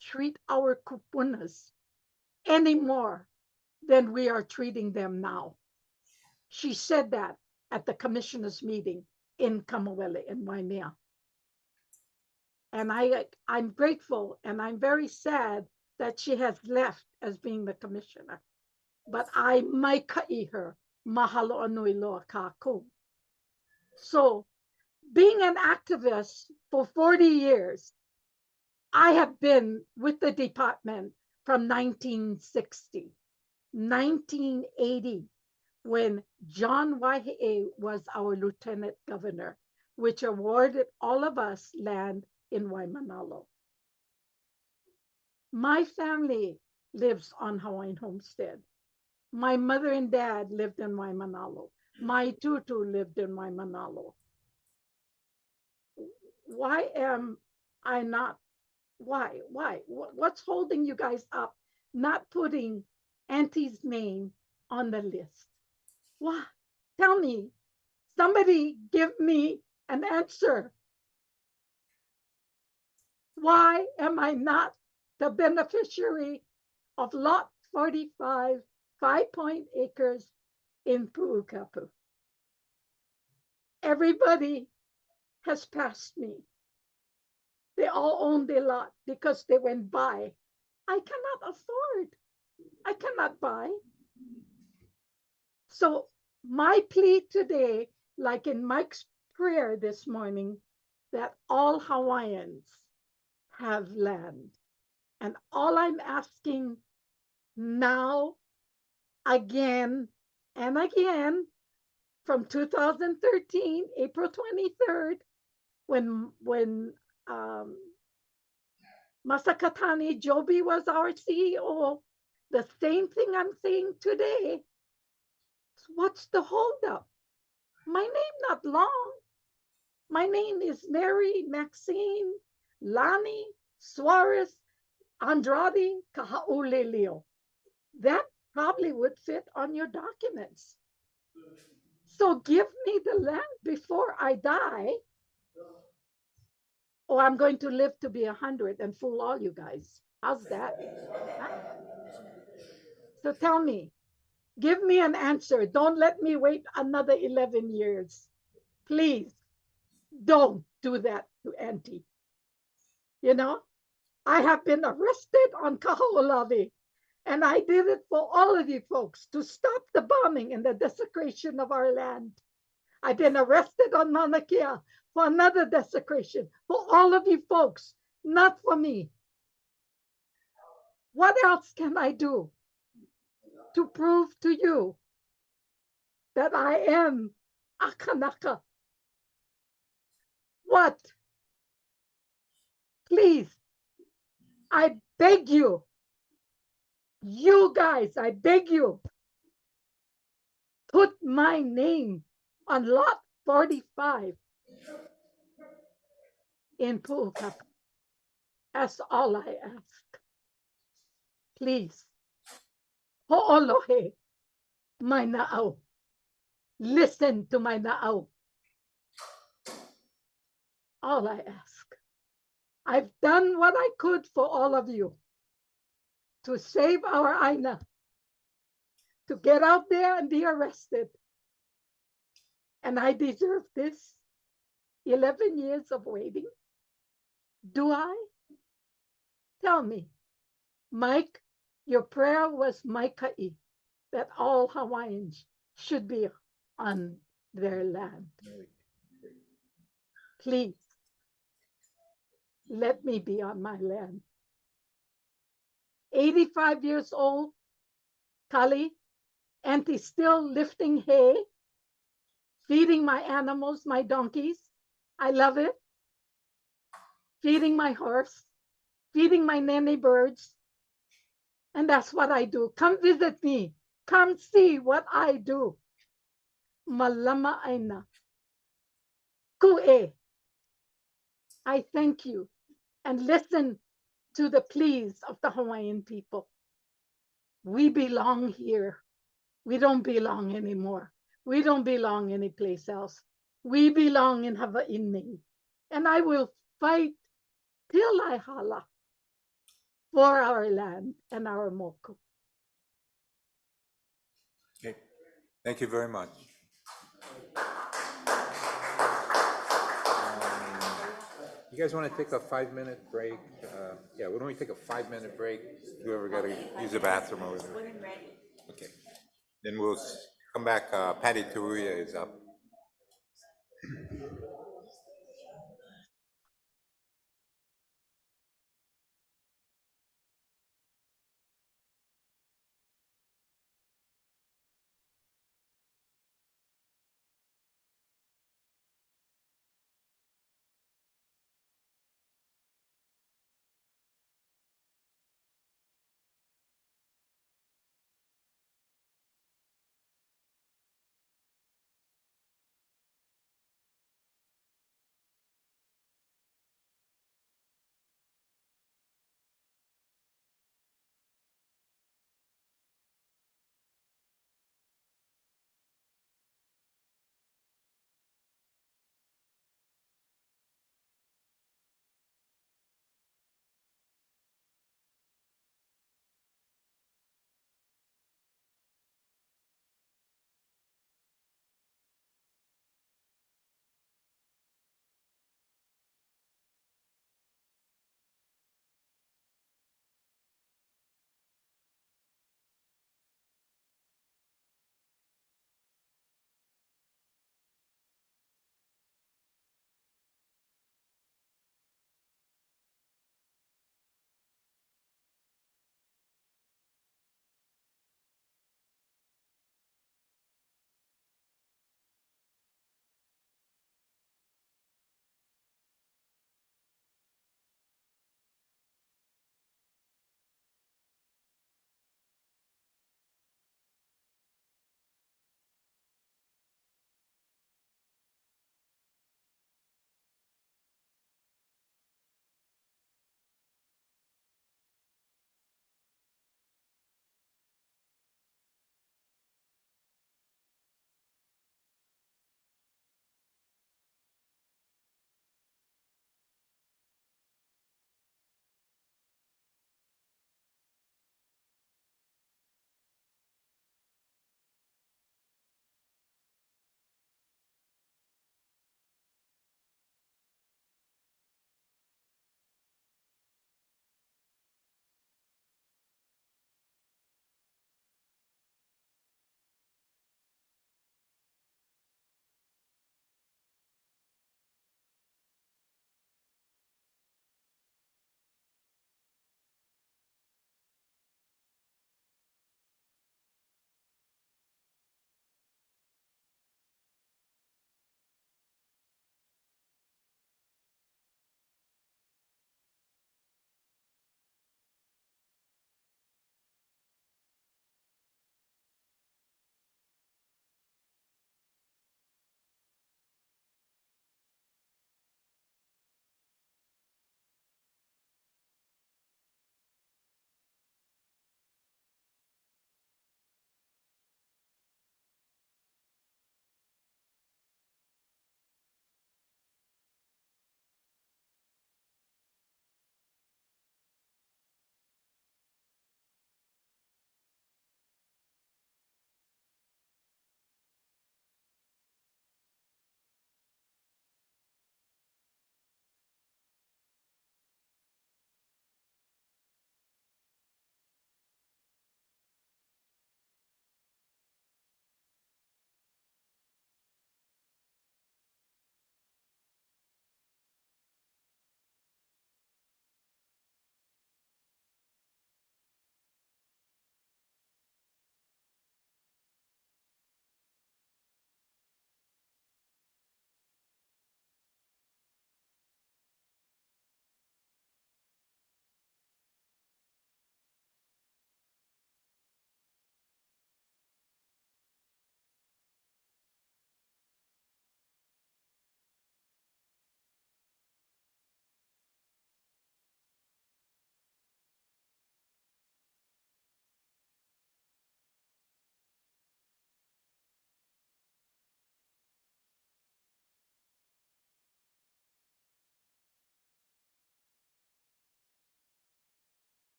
treat our kupunas any more than we are treating them now. She said that at the commissioners meeting in Kamawele in Waimea. And I'm grateful and I'm very sad that she has left as being the commissioner. But I maikai her, mahalo anui loa kākou. So being an activist for 40 years, I have been with the department from 1960, 1980, when John Waihee was our lieutenant governor, which awarded all of us land in Waimanalo. My family lives on Hawaiian Homestead. My mother and dad lived in Waimanalo. My tutu lived in Waimanalo. Why am I not? Why? What's holding you guys up not putting Auntie's name on the list? Why? Tell me. Somebody give me an answer. Why am I not the beneficiary of lot 45, 5 acres in Pu'ukapu? Everybody has passed me. They all own their lot because they went by. I cannot afford. I cannot buy. So my plea today, like in Mike's prayer this morning, that all Hawaiians have land. And all I'm asking now, again and again, from 2013, April 23rd, when Masakatani Joby was our CEO, the same thing I'm saying today. What's the holdup? My name not long. My name is Mary Maxine Lani Suarez Andrade Kahaulelio. That probably would fit on your documents. So give me the land before I die, or I'm going to live to be 100 and fool all you guys. How's that? Huh? So tell me, Give me an answer. Don't let me wait another 11 years. Please don't do that to Auntie. You know, I have been arrested on Kaho'olawe, and I did it for all of you folks to stop the bombing and the desecration of our land. I've been arrested on Mauna Kea for another desecration for all of you folks, not for me. What else can I do to prove to you that I am a Kanaka? What? Please, I beg you, you guys, I beg you, put my name on lot 45 in Pu'ukaka. That's all I ask. Please, ho'olohe my na'au. Listen to my na'au. All I ask. I've done what I could for all of you to save our Aina, to get out there and be arrested. And I deserve this 11 years of waiting. Do I? Tell me. Mike, your prayer was Maikai, that all Hawaiians should be on their land. Please, let me be on my land. 85 years old, Kali, Auntie still lifting hay, feeding my animals, my donkeys. I love it. Feeding my horse, feeding my nene birds. And that's what I do. Come visit me. Come see what I do. Malama aina. Ku'e. I thank you. And listen to the pleas of the Hawaiian people. We belong here. We don't belong anymore. We don't belong anyplace else. We belong in Hawaii. And I will fight till I hala for our land and our moku. Okay, thank you very much. You guys want to take a 5-minute break? Yeah, why don't we take a 5-minute break? Whoever got to use the bathroom over there. Okay, then we'll come back. Patty Taruya is up.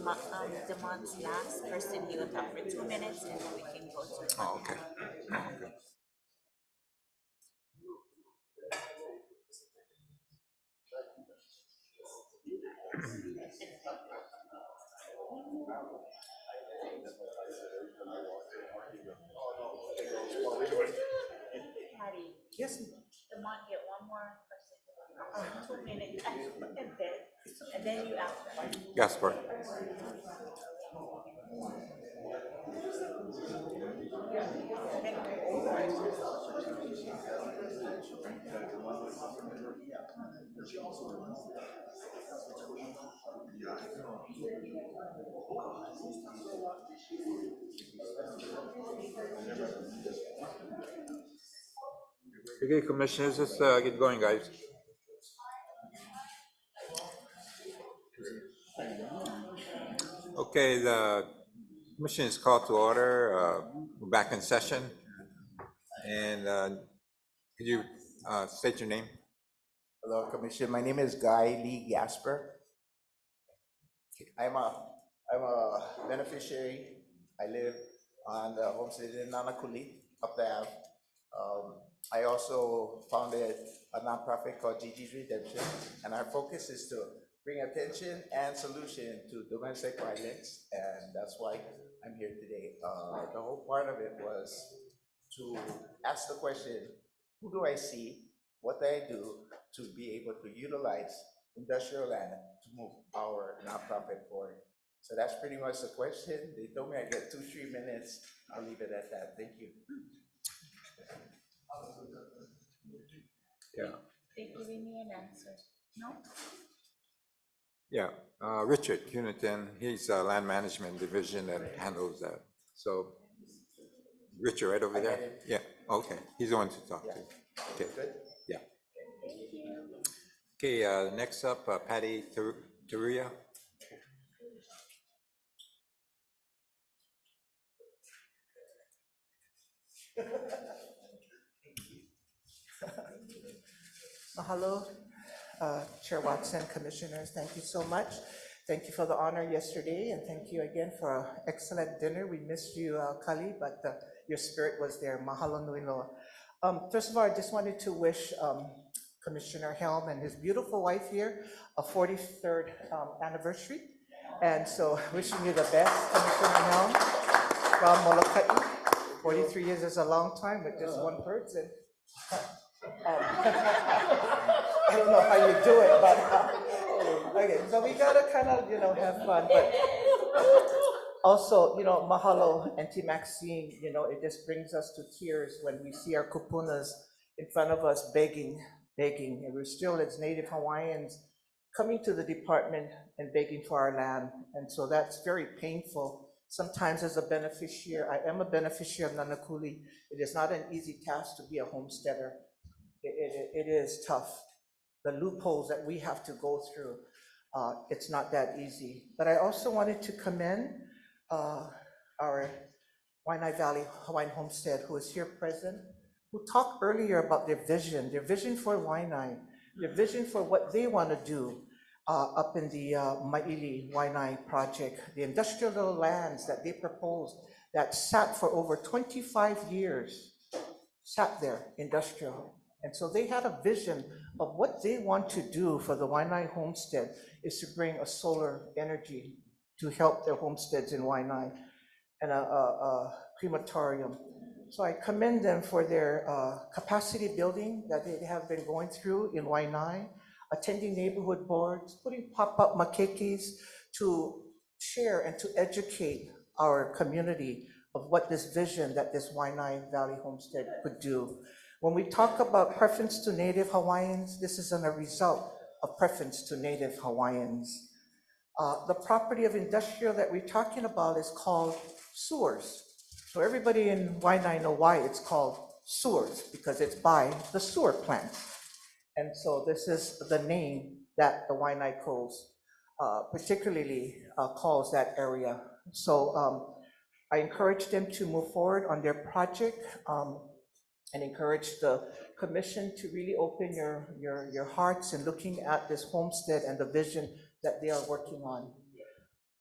the month's last person, he will talk for 2 minutes, and then we can go to. Oh, okay. Oh, okay. Patty. Yes. The month, get one more person, 2 minutes, and then you ask. Jasper. Okay, commissioners, let's get going, guys. Okay, the commission is called to order. We're back in session. And could you state your name? Hello, Commission. My name is Guy Lee Gasper. I'm a beneficiary. I live on the homestead in Nanakuli, up the Ave. I also founded a nonprofit called Gigi's Redemption, and our focus is to bring attention and solution to domestic violence, and that's why I'm here today. The whole part of it was to ask the question, who do I see? What do I do to be able to utilize industrial land to move our nonprofit forward? So that's pretty much the question. They told me I get 2-3 minutes. I'll leave it at that. Thank you. Yeah. They giving me an answer, no? Yeah, Richard Cunitin, he's Land Management Division that handles that. So, Richard, right over there? Yeah, okay, he's the one to talk to. Okay, yeah. Okay, next up, Patty Teruya. Mahalo, Chair Watson, Commissioners, thank you so much. Thank you for the honor yesterday, and thank you again for an excellent dinner. We missed you, Kali, but your spirit was there. Mahalo nui loa. First of all, I just wanted to wish Commissioner Helm and his beautiful wife here a 43rd anniversary. And so wishing you the best, Commissioner Helm. From Molokai. 43 years is a long time with just one person. I don't know how you do it, but okay, so we gotta kind of, have fun, but also, mahalo, Auntie Maxine, it just brings us to tears when we see our kupunas in front of us begging, and we're still, as Native Hawaiians, coming to the department and begging for our land, and so that's very painful. Sometimes as a beneficiary, I am a beneficiary of Nanakuli, it is not an easy task to be a homesteader. It is tough. The loopholes that we have to go through, it's not that easy. But I also wanted to commend our Waianae Valley Hawaiian Homestead, who is here present, who talked earlier about their vision for Waianae, their vision for what they want to do up in the Maili Waianae project, the industrial lands that they proposed that sat for over 25 years, sat there, industrial. And so they had a vision of what they want to do for the Waianae homestead is to bring a solar energy to help their homesteads in Waianae and a crematorium. So I commend them for their capacity building that they have been going through in Waianae, attending neighborhood boards, putting pop-up makekis to share and to educate our community of what this vision that this Waianae Valley homestead could do. When we talk about preference to Native Hawaiians, this is a result of preference to Native Hawaiians. The property of industrial that we're talking about is called sewers. So everybody in Waianae know why it's called sewers, because it's by the sewer plant. And so this is the name that the Waianae Coast particularly calls that area. So I encourage them to move forward on their project and encourage the commission to really open your hearts in looking at this homestead and the vision that they are working on.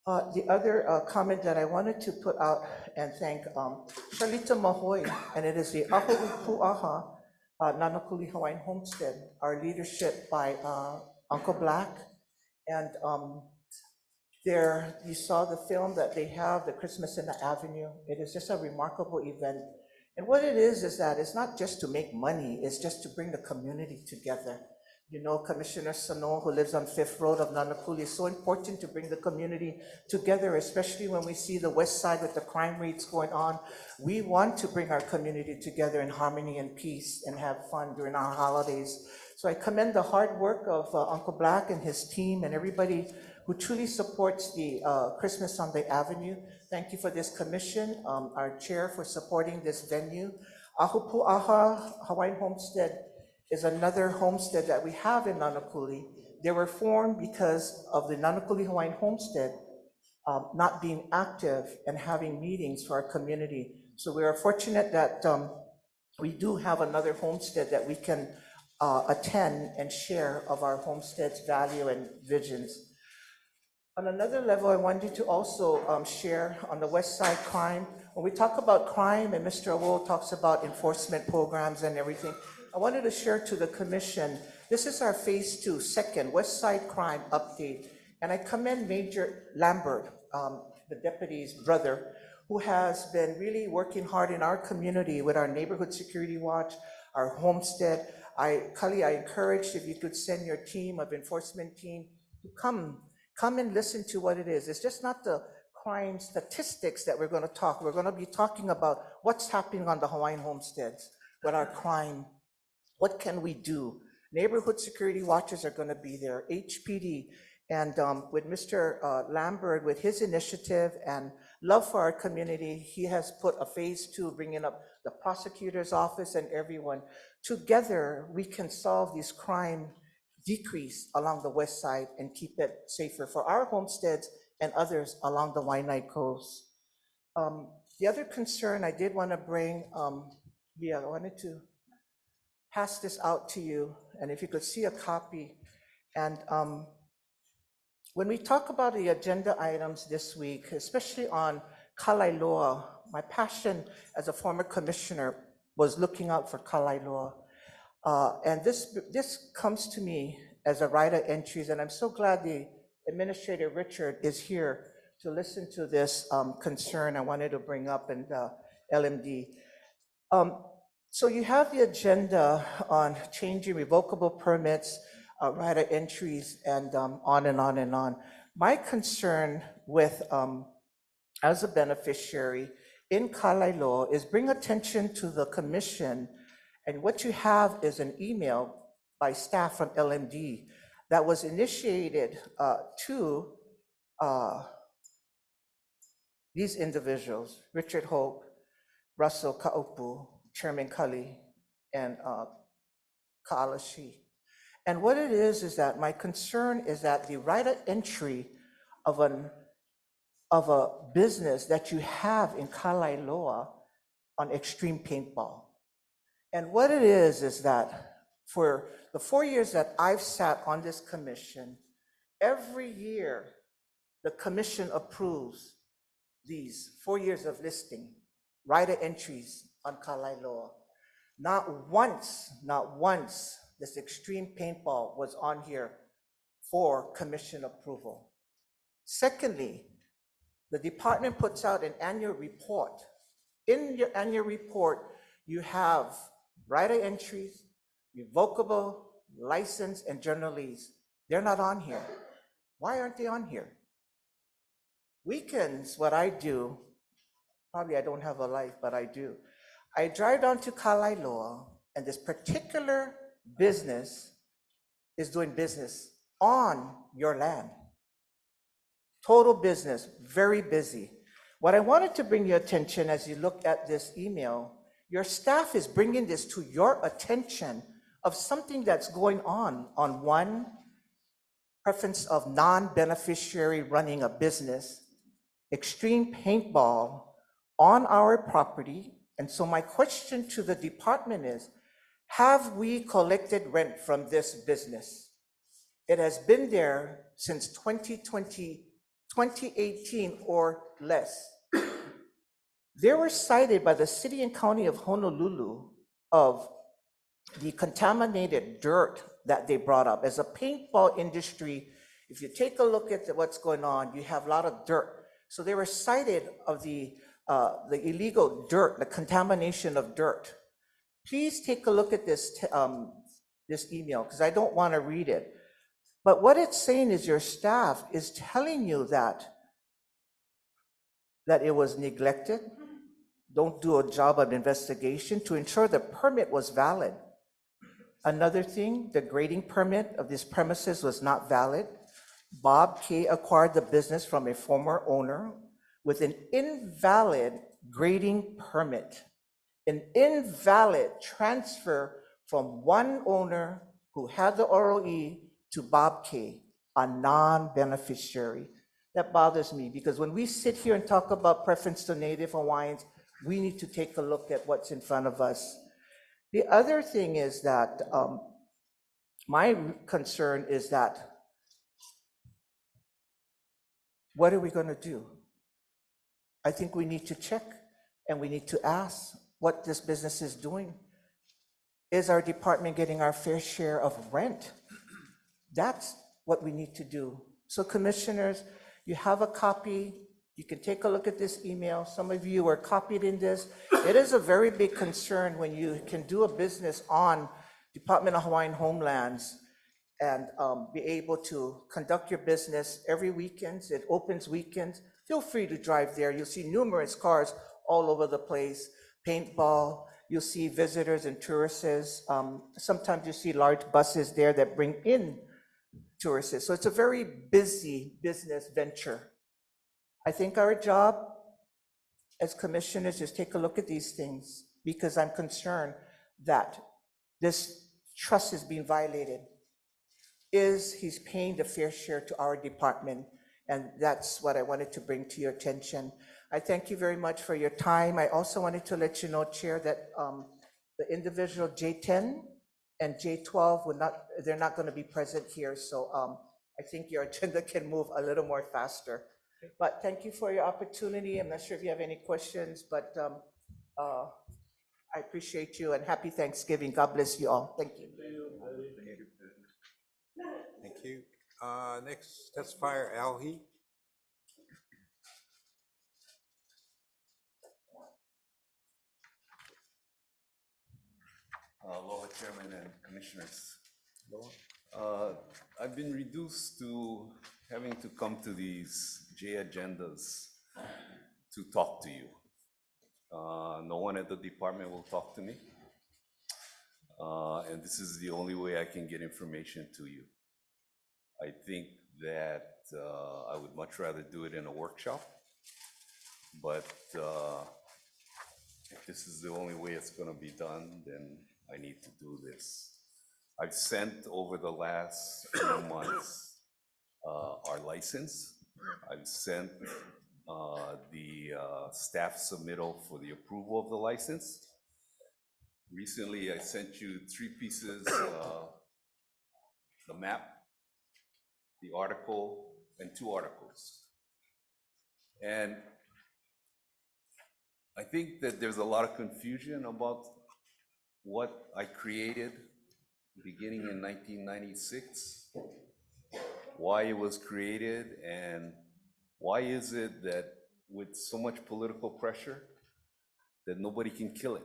The other comment that I wanted to put out and thank Charlita Mahoy, and it is the Ahupu'aha Nanakuli Hawaiian Homestead, our leadership by Uncle Black. And there, you saw the film that they have, the Christmas in the Avenue. It is just a remarkable event. And what it is that it's not just to make money, it's just to bring the community together. You know, Commissioner Sano, who lives on Fifth Road of Nanakuli, it's so important to bring the community together, especially when we see the west side with the crime rates going on. We want to bring our community together in harmony and peace and have fun during our holidays. So I commend the hard work of Uncle Black and his team and everybody who truly supports the Christmas on the Avenue. Thank you for this commission, our chair for supporting this venue. Ahupu'aha Hawaiian Homestead is another homestead that we have in Nanakuli. They were formed because of the Nanakuli Hawaiian Homestead not being active and having meetings for our community. So we are fortunate that we do have another homestead that we can attend and share of our homestead's value and visions. On another level, I wanted to also share on the West Side crime. When we talk about crime and Mr. Awo talks about enforcement programs and everything, I wanted to share to the commission, this is our phase 2, second West Side crime update. And I commend Major Lambert, the deputy's brother, who has been really working hard in our community with our neighborhood security watch, our homestead. Kali, I encouraged if you could send your team of enforcement team to come and listen to what it is. It's just not the crime statistics that we're going to talk. We're going to be talking about what's happening on the Hawaiian homesteads with our crime. What can we do? Neighborhood security watchers are going to be there, HPD, and with Mr. Lambert, with his initiative and love for our community, he has put a phase 2, bringing up the prosecutor's office and everyone. Together, we can solve these crime decrease along the west side and keep it safer for our homesteads and others along the Waianae Coast. The other concern I did want to bring, I wanted to pass this out to you, and if you could see a copy. And when we talk about the agenda items this week, especially on Kalailoa, my passion as a former commissioner was looking out for Kalailoa. And this comes to me as a right of entries, and I'm so glad the Administrator Richard is here to listen to this concern I wanted to bring up in LMD. So you have the agenda on changing revocable permits, right of entries, and on and on and on. My concern with, as a beneficiary in Kalailoa, is bring attention to the commission. And what you have is an email by staff from LMD that was initiated to these individuals, Richard Hope, Russell Kaupu, Chairman Kali, and Kaalashi. And what it is that my concern is that the right of entry of a business that you have in Kalailoa on extreme paintball. And what it is that for the 4 years that I've sat on this commission, every year the commission approves these 4 years of listing, right of entries on Kalailoa. Not once, this extreme paintball was on here for commission approval. Secondly, the department puts out an annual report. In your annual report, you have right of entries, revocable, license, and journalese. They're not on here. Why aren't they on here? Weekends, what I do, probably I don't have a life, but I do. I drive down to Kalailoa, and this particular business is doing business on your land. Total business, very busy. What I wanted to bring your attention as you look at this email, your staff is bringing this to your attention of something that's going on one, preference of non-beneficiary running a business, extreme paintball on our property. And so my question to the department is, have we collected rent from this business? It has been there since 2020, 2018 or less. They were cited by the city and county of Honolulu of the contaminated dirt that they brought up. As a paintball industry, if you take a look at what's going on, you have a lot of dirt. So they were cited of the illegal dirt, the contamination of dirt. Please take a look at this, this email, because I don't want to read it. But what it's saying is your staff is telling you that it was neglected, don't do a job of investigation to ensure the permit was valid. Another thing, the grading permit of this premises was not valid. Bob K. acquired the business from a former owner with an invalid grading permit, an invalid transfer from one owner who had the ROE to Bob K., a non-beneficiary. That bothers me because when we sit here and talk about preference to Native Hawaiians, we need to take a look at what's in front of us. The other thing is that my concern is that what are we going to do? I think we need to check and we need to ask what this business is doing. Is our department getting our fair share of rent? That's what we need to do. So commissioners, you have a copy. You can take a look at this email. Some of you are copied in this. It is a very big concern when you can do a business on Department of Hawaiian Homelands and be able to conduct your business every weekend. It opens weekends. Feel free to drive there. You'll see numerous cars all over the place, paintball. You'll see visitors and tourists. Sometimes you see large buses there that bring in tourists. So it's a very busy business venture. I think our job as commissioners is take a look at these things because I'm concerned that this trust is being violated. He's paying the fair share to our department, and that's what I wanted to bring to your attention. I thank you very much for your time. I also wanted to let you know, Chair, that the individual J10 and J12 they're not going to be present here, so I think your agenda can move a little more faster. But thank you for your opportunity. I'm not sure if you have any questions, but I appreciate you and happy Thanksgiving. God bless you all. Thank you. Thank you. Next testifier, Alhi. Aloha, Chairman and Commissioners. I've been reduced to having to come to these J agendas to talk to you. No one at the department will talk to me. And this is the only way I can get information to you. I think that I would much rather do it in a workshop, but if this is the only way it's going to be done, then I need to do this. I've sent over the last few months our license. I've sent the staff submittal for the approval of the license. Recently, I sent you 3 pieces, the map, the article, and 2 articles. And I think that there's a lot of confusion about what I created beginning in 1996, why it was created, and why is it that with so much political pressure that nobody can kill it.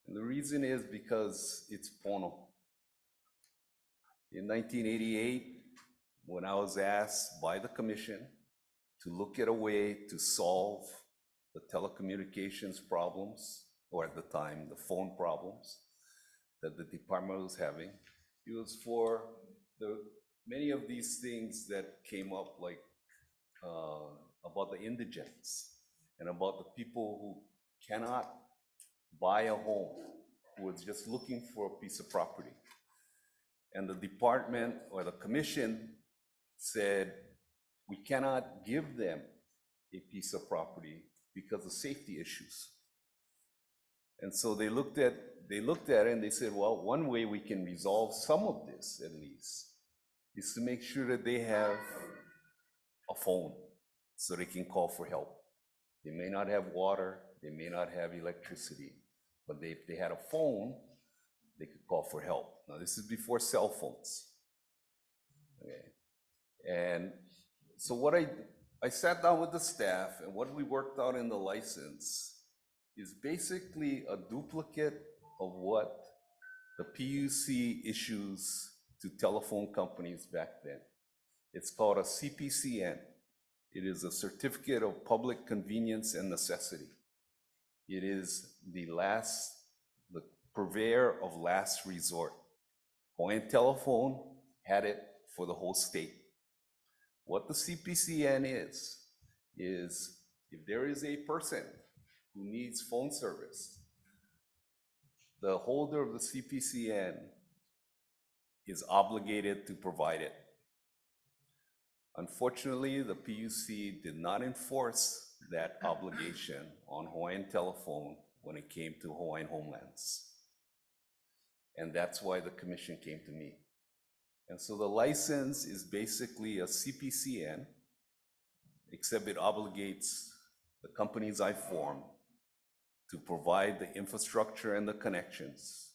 And the reason is because it's Pono. In 1988, when I was asked by the commission to look at a way to solve the telecommunications problems, or at the time, the phone problems that the department was having, it was for many of these things that came up, like about the indigents and about the people who cannot buy a home, who was just looking for a piece of property. And the department or the commission said, we cannot give them a piece of property because of safety issues. And so they looked at it and they said, well, one way we can resolve some of this, at least, is to make sure that they have a phone so they can call for help. They may not have water, they may not have electricity, but if they had a phone, they could call for help. Now, this is before cell phones. Okay. And so what I sat down with the staff, and what we worked out in the license is basically a duplicate of what the PUC issues to telephone companies back then. It's called a CPCN. It is a Certificate of Public Convenience and Necessity. It is the purveyor of last resort. Hawaiian Telephone had it for the whole state. What the CPCN is if there is a person who needs phone service, the holder of the CPCN is obligated to provide it. Unfortunately, the PUC did not enforce that obligation on Hawaiian Telephone when it came to Hawaiian Homelands. And that's why the commission came to me. And so the license is basically a CPCN, except it obligates the companies I formed to provide the infrastructure and the connections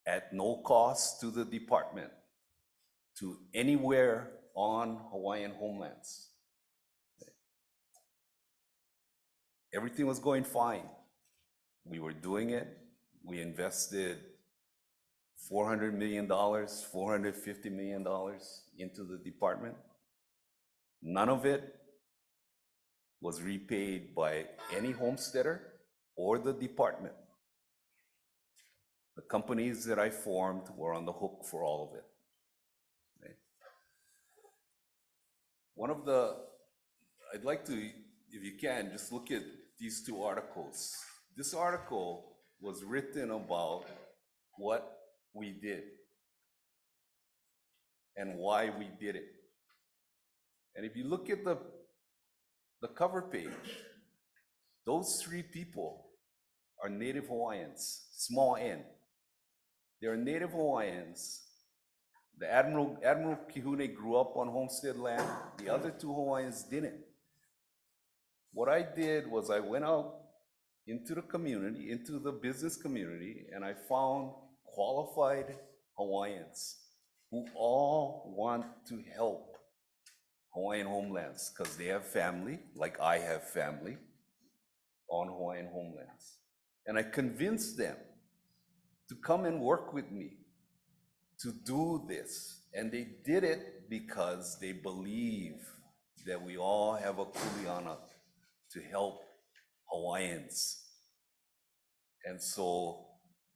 at no cost to the department to anywhere on Hawaiian homelands. Everything was going fine. We were doing it. We invested $400 million, $450 million into the department. None of it was repaid by any homesteader or the department. The companies that I formed were on the hook for all of it. Okay. I'd like to, if you can, just look at these two articles. This article was written about what we did and why we did it. And if you look at the cover page, those three people are Native Hawaiians, small n. They're Native Hawaiians. The Admiral Kihune grew up on homestead land. The other two Hawaiians didn't. What I did was I went out into the community, into the business community, and I found qualified Hawaiians who all want to help Hawaiian homelands because they have family, like I have family, on Hawaiian homelands. And I convinced them to come and work with me to do this. And they did it because they believe that we all have a kuleana to help Hawaiians. And so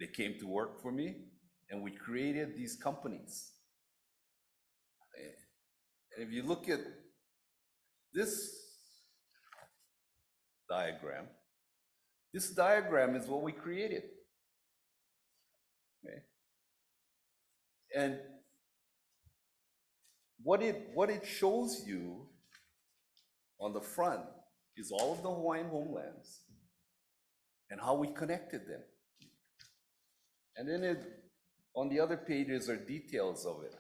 they came to work for me, and we created these companies. And if you look at this diagram is what we created. Okay. And what it shows you on the front is all of the Hawaiian homelands and how we connected them. And then on the other pages are details of it.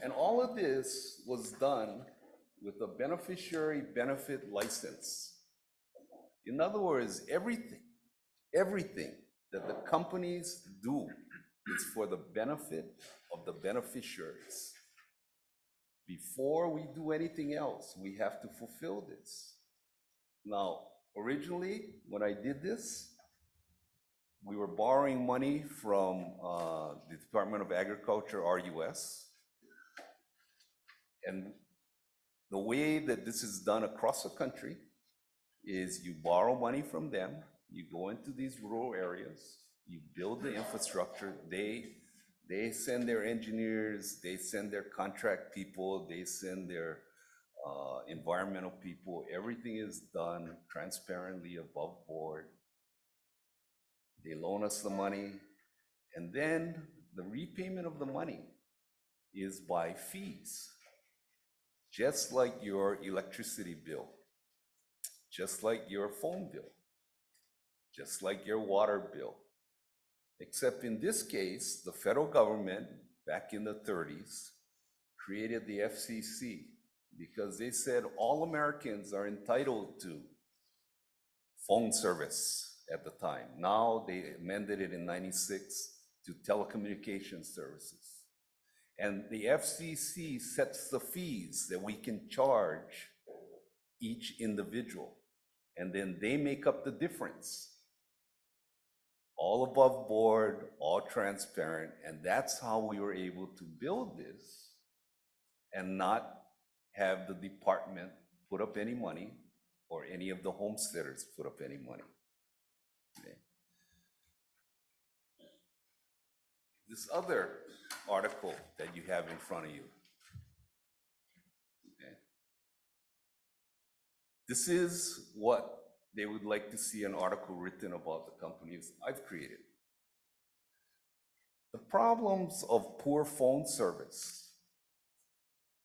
And all of this was done with a beneficiary benefit license. In other words, everything that the companies do is for the benefit of the beneficiaries. Before we do anything else, we have to fulfill this. Now, originally, when I did this, we were borrowing money from the Department of Agriculture, RUS. And the way that this is done across the country is you borrow money from them, you go into these rural areas, you build the infrastructure, they send their engineers, they send their contract people, they send their environmental people. Everything is done transparently above board. They loan us the money, and then the repayment of the money is by fees, just like your electricity bill, just like your phone bill, just like your water bill. Except in this case, the federal government, back in the 30s, created the FCC because they said all Americans are entitled to phone service at the time. Now they amended it in '96 to telecommunications services. And the FCC sets the fees that we can charge each individual. And then they make up the difference. All above board, all transparent, and that's how we were able to build this and not have the department put up any money or any of the homesteaders put up any money. Okay. This other article that you have in front of you. Okay. This is what they would like to see an article written about the companies I've created. The problems of poor phone service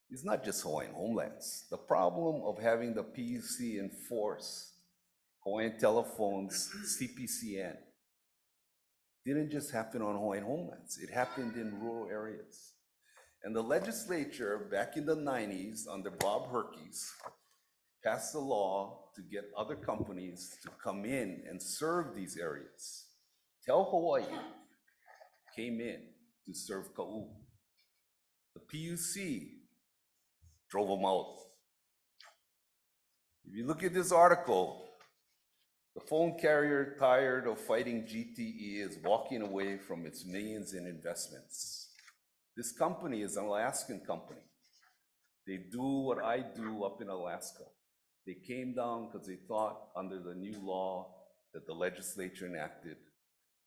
is not just Hawaiian Homelands. The problem of having the PUC enforce Hawaiian Telephone's CPCN didn't just happen on Hawaiian Homelands. It happened in rural areas. And the legislature back in the 90s under Bob Herkes passed a law to get other companies to come in and serve these areas. Tel Hawaii came in to serve Ka'u. The PUC drove them out. If you look at this article, the phone carrier tired of fighting GTE is walking away from its millions in investments. This company is an Alaskan company. They do what I do up in Alaska. They came down because they thought under the new law that the legislature enacted,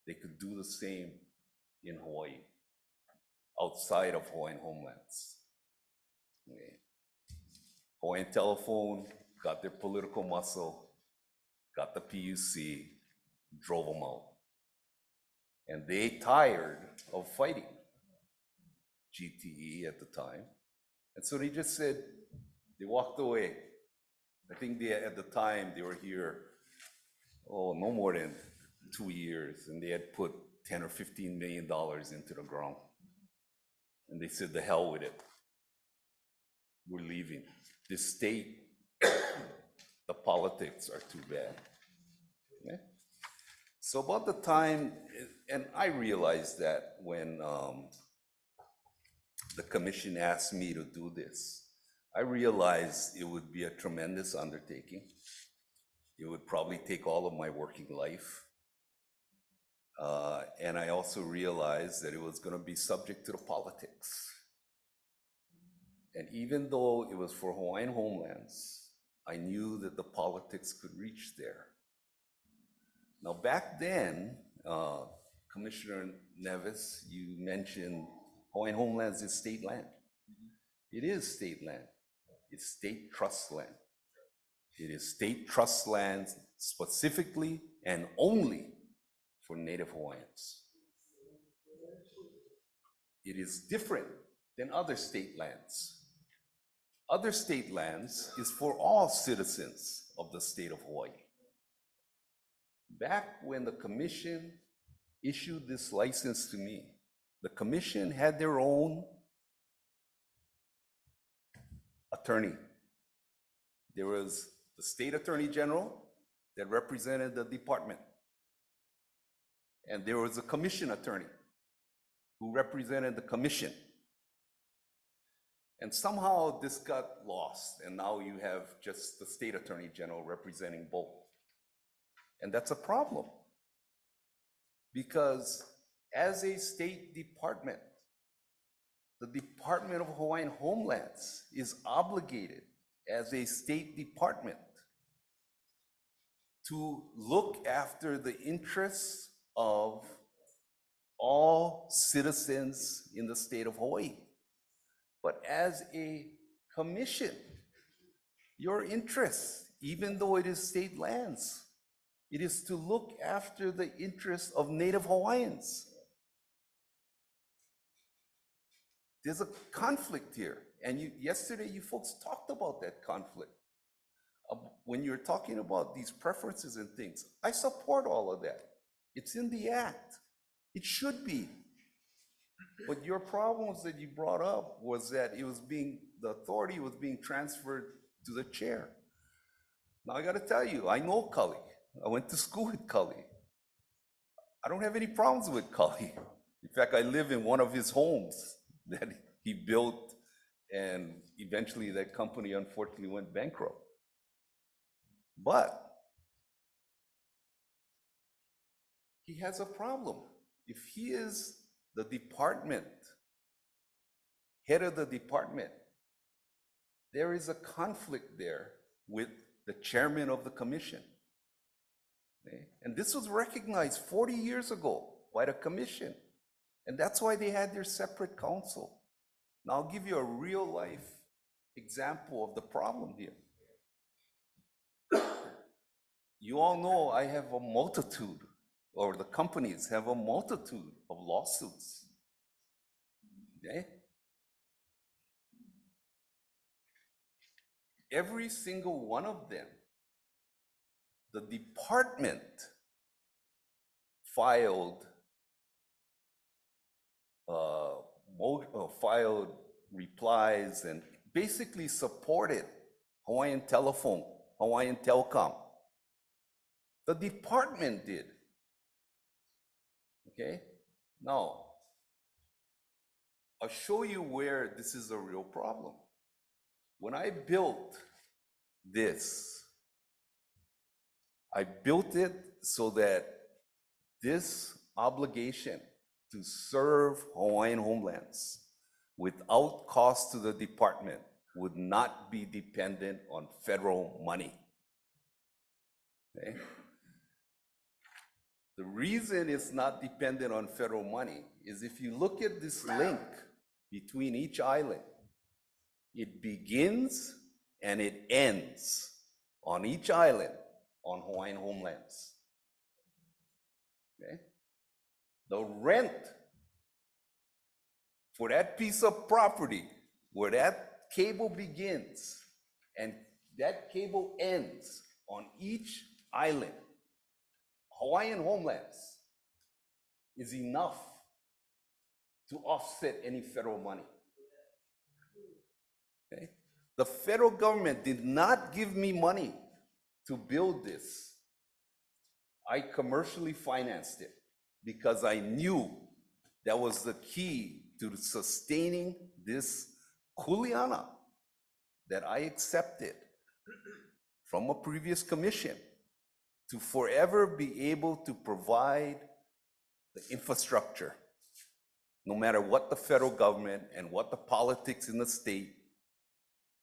they could do the same in Hawaii, outside of Hawaiian Homelands. Okay. Hawaiian Telephone got their political muscle, got the PUC, drove them out. And they tired of fighting GTE at the time. And so they just said, they walked away. I think at the time they were here, no more than 2 years, and they had put $10 or $15 million into the ground. And they said, the hell with it. We're leaving. This state, the politics are too bad. Okay? So about the time, and I realized that when the commission asked me to do this, I realized it would be a tremendous undertaking. It would probably take all of my working life. And I also realized that it was going to be subject to the politics. And even though it was for Hawaiian Homelands, I knew that the politics could reach there. Now back then, Commissioner Nevis, you mentioned Hawaiian Homelands is state land. It is state land. It's state trust land. It is state trust land specifically and only for Native Hawaiians. It is different than other state lands. Other state lands is for all citizens of the state of Hawaii. Back when the commission issued this license to me, the commission had their own attorney. There was the state attorney general that represented the department. And there was a commission attorney who represented the commission. And somehow this got lost, and now you have just the state attorney general representing both. And that's a problem. Because as a state department, the Department of Hawaiian Homelands is obligated as a state department to look after the interests of all citizens in the state of Hawaii. But as a commission, your interest, even though it is state lands, it is to look after the interests of Native Hawaiians. There's a conflict here. And yesterday you folks talked about that conflict. When you're talking about these preferences and things, I support all of that. It's in the act. It should be. But your problems that you brought up was that the authority was being transferred to the chair. Now I gotta tell you, I know Cully. I went to school with Cully. I don't have any problems with Cully. In fact, I live in one of his homes that he built, and eventually that company unfortunately went bankrupt. But he has a problem. If he is the department, head of the department, there is a conflict there with the chairman of the commission. Okay? And this was recognized 40 years ago by the commission. And that's why they had their separate council. Now I'll give you a real life example of the problem here. You all know I have a multitude, or the companies have a multitude of lawsuits. Okay? Every single one of them, the department filed replies and basically supported Hawaiian Telecom. The department did. Okay? Now, I'll show you where this is a real problem. When I built this, I built it so that this obligation to serve Hawaiian homelands without cost to the department would not be dependent on federal money. Okay? The reason it's not dependent on federal money is if you look at this link between each island, it begins and it ends on each island on Hawaiian homelands. Okay? The rent for that piece of property where that cable begins and that cable ends on each island, Hawaiian homelands, is enough to offset any federal money. Okay? The federal government did not give me money to build this. I commercially financed it because I knew that was the key to sustaining this kuleana that I accepted from a previous commission to forever be able to provide the infrastructure, no matter what the federal government and what the politics in the state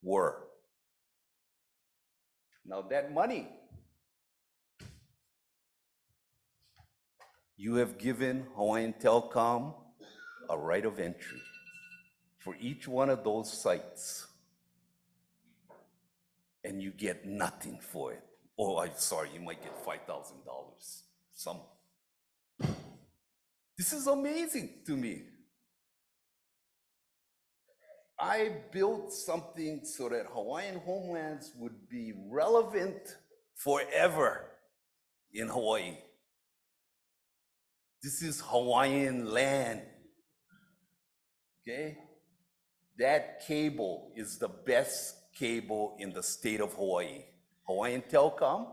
were. Now that money, you have given Hawaiian Telecom a right of entry for each one of those sites, and you get nothing for it. Oh, I'm sorry, you might get $5,000. Some. This is amazing to me. I built something so that Hawaiian homelands would be relevant forever in Hawaii. This is Hawaiian land. Okay? That cable is the best cable in the state of Hawaii. Hawaiian Telecom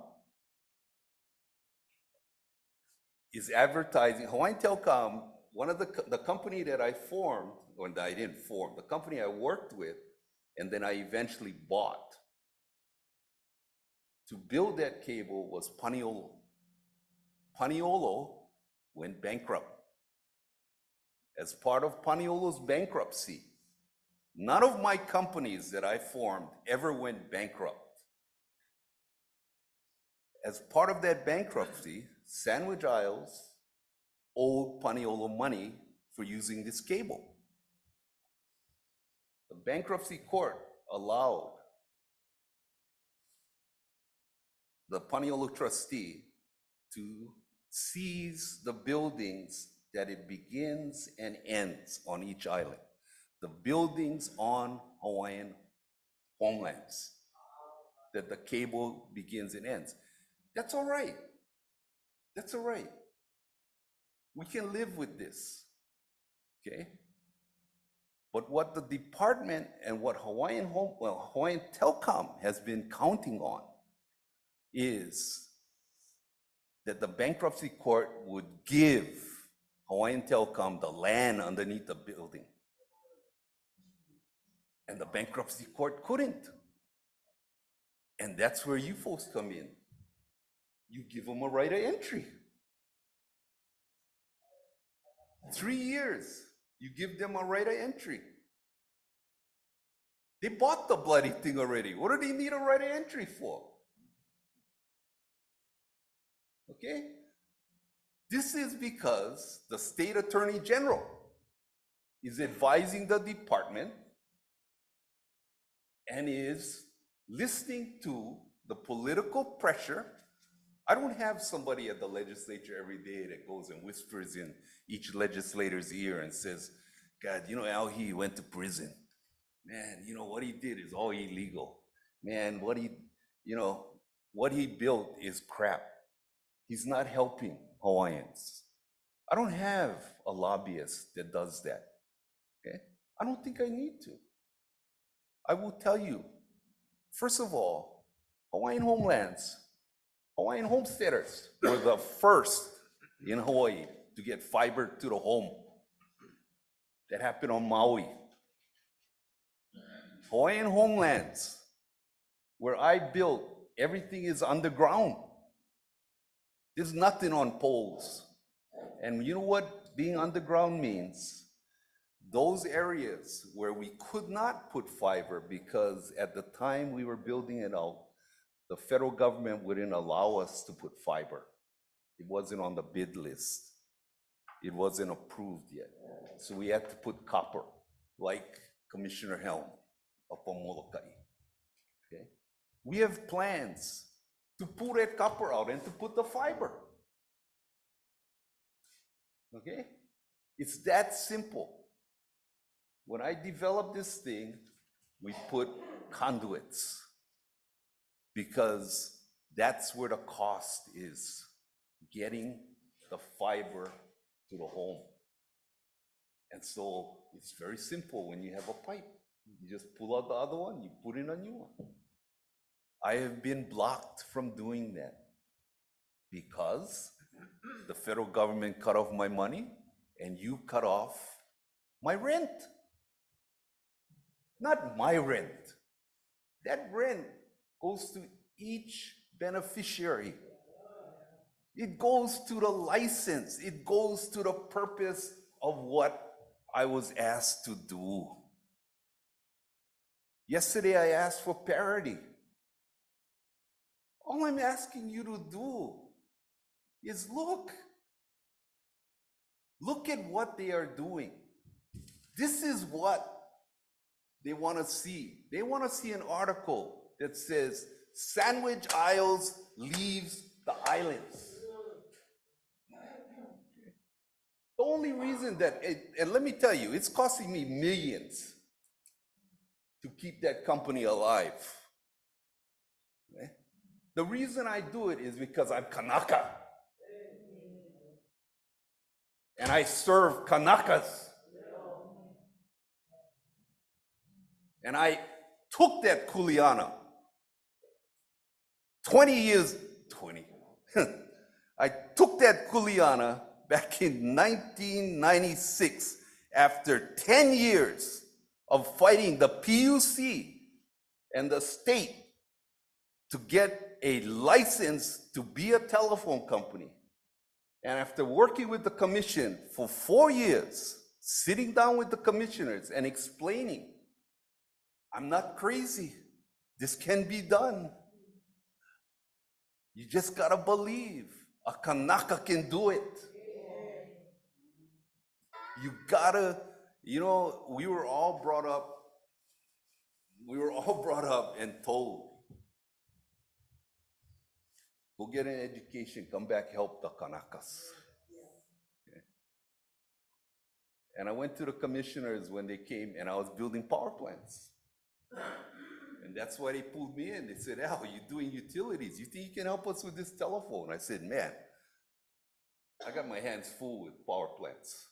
is advertising. Hawaiian Telecom, one of the company that I formed, or that I didn't form, the company I worked with, and then I eventually bought to build that cable was Paniolo. Paniolo went bankrupt. As part of Paniolo's bankruptcy, none of my companies that I formed ever went bankrupt. As part of that bankruptcy, Sandwich Isles owed Paniolo money for using this cable. The bankruptcy court allowed the Paniolo trustee to seize the buildings that it begins and ends on each island. The buildings on Hawaiian homelands that the cable begins and ends. That's all right. That's all right. We can live with this, okay? But what the department and what Hawaiian Telecom has been counting on is that the bankruptcy court would give Hawaiian Telecom the land underneath the building. And the bankruptcy court couldn't. And that's where you folks come in. You give them a right of entry. 3 years, you give them a right of entry. They bought the bloody thing already. What do they need a right of entry for? Okay? This is because the state attorney general is advising the department and is listening to the political pressure. I don't have somebody at the legislature every day that goes and whispers in each legislator's ear and says, God, you know, Al-He went to prison. Man, you know, what he did is all illegal. Man, what he built is crap. He's not helping Hawaiians. I don't have a lobbyist that does that. Okay? I don't think I need to. I will tell you, first of all, Hawaiian homelands, Hawaiian homesteaders were the first in Hawaii to get fiber to the home. That happened on Maui. Hawaiian homelands, where I built, everything is underground. There's nothing on poles. And you know what being underground means? Those areas where we could not put fiber because at the time we were building it out, the federal government wouldn't allow us to put fiber. It wasn't on the bid list. It wasn't approved yet. So we had to put copper, like Commissioner Helm up on Molokai. Okay? We have plans to pull that copper out and to put the fiber. Okay? It's that simple. When I developed this thing, we put conduits because that's where the cost is, getting the fiber to the home. And so it's very simple when you have a pipe. You just pull out the other one, you put in a new one. I have been blocked from doing that because the federal government cut off my money and you cut off my rent. Not my rent. That rent goes to each beneficiary. It goes to the license. It goes to the purpose of what I was asked to do. Yesterday, I asked for parity. All I'm asking you to do is look. Look at what they are doing. This is what they want to see. They want to see an article that says, Sandwich Isles leaves the islands. The only reason that, and let me tell you, it's costing me millions to keep that company alive. Okay? The reason I do it is because I'm Kanaka. And I serve Kanakas. And I took that kuleana 20. I took that kuleana back in 1996 after 10 years of fighting the PUC and the state to get a license to be a telephone company. And after working with the commission for 4 years, sitting down with the commissioners and explaining, I'm not crazy. This can be done. You just gotta believe a Kanaka can do it. You gotta, you know, we were all brought up and told, go get an education, come back, help the Kanakas. Okay. And I went to the commissioners when they came and I was building power plants. And that's why they pulled me in. They said, Al, you're doing utilities. You think you can help us with this telephone? I said, man, I got my hands full with power plants.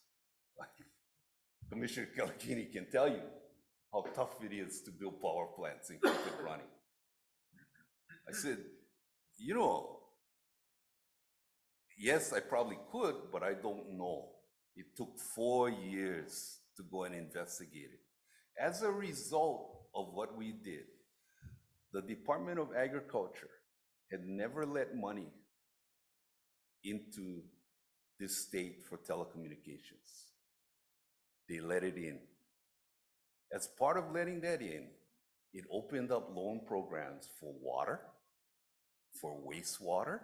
Commissioner Kalakini can tell you how tough it is to build power plants and keep it running. I said, you know, yes, I probably could, but I don't know. It took 4 years to go and investigate it. As a result of what we did, the Department of Agriculture had never let money into this state for telecommunications. They let it in. As part of letting that in, it opened up loan programs for water, for wastewater,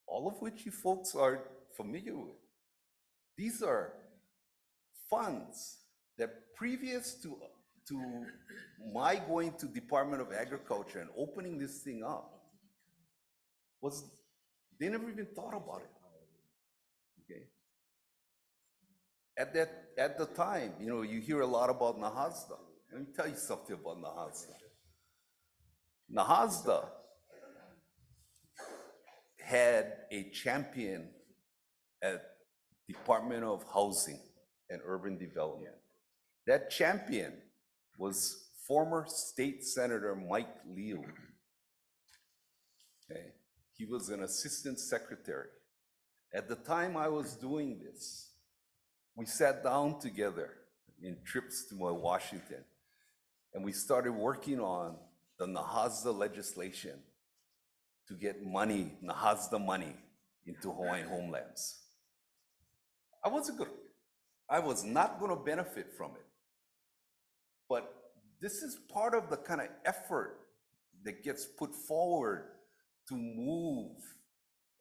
all of which you folks are familiar with. These are funds that previous to my going to Department of Agriculture and opening this thing up, they never even thought about it. Okay. At the time, you know, you hear a lot about Nahasda. Let me tell you something about Nahasda. Nahasda had a champion at Department of Housing and Urban Development. That champion was former State Senator Mike Liu. Okay. He was an assistant secretary. At the time I was doing this, we sat down together in trips to Washington, and we started working on the Nahasda legislation to get money, Nahasda money, into Hawaiian homelands. I was not going to benefit from it. But this is part of the kind of effort that gets put forward to move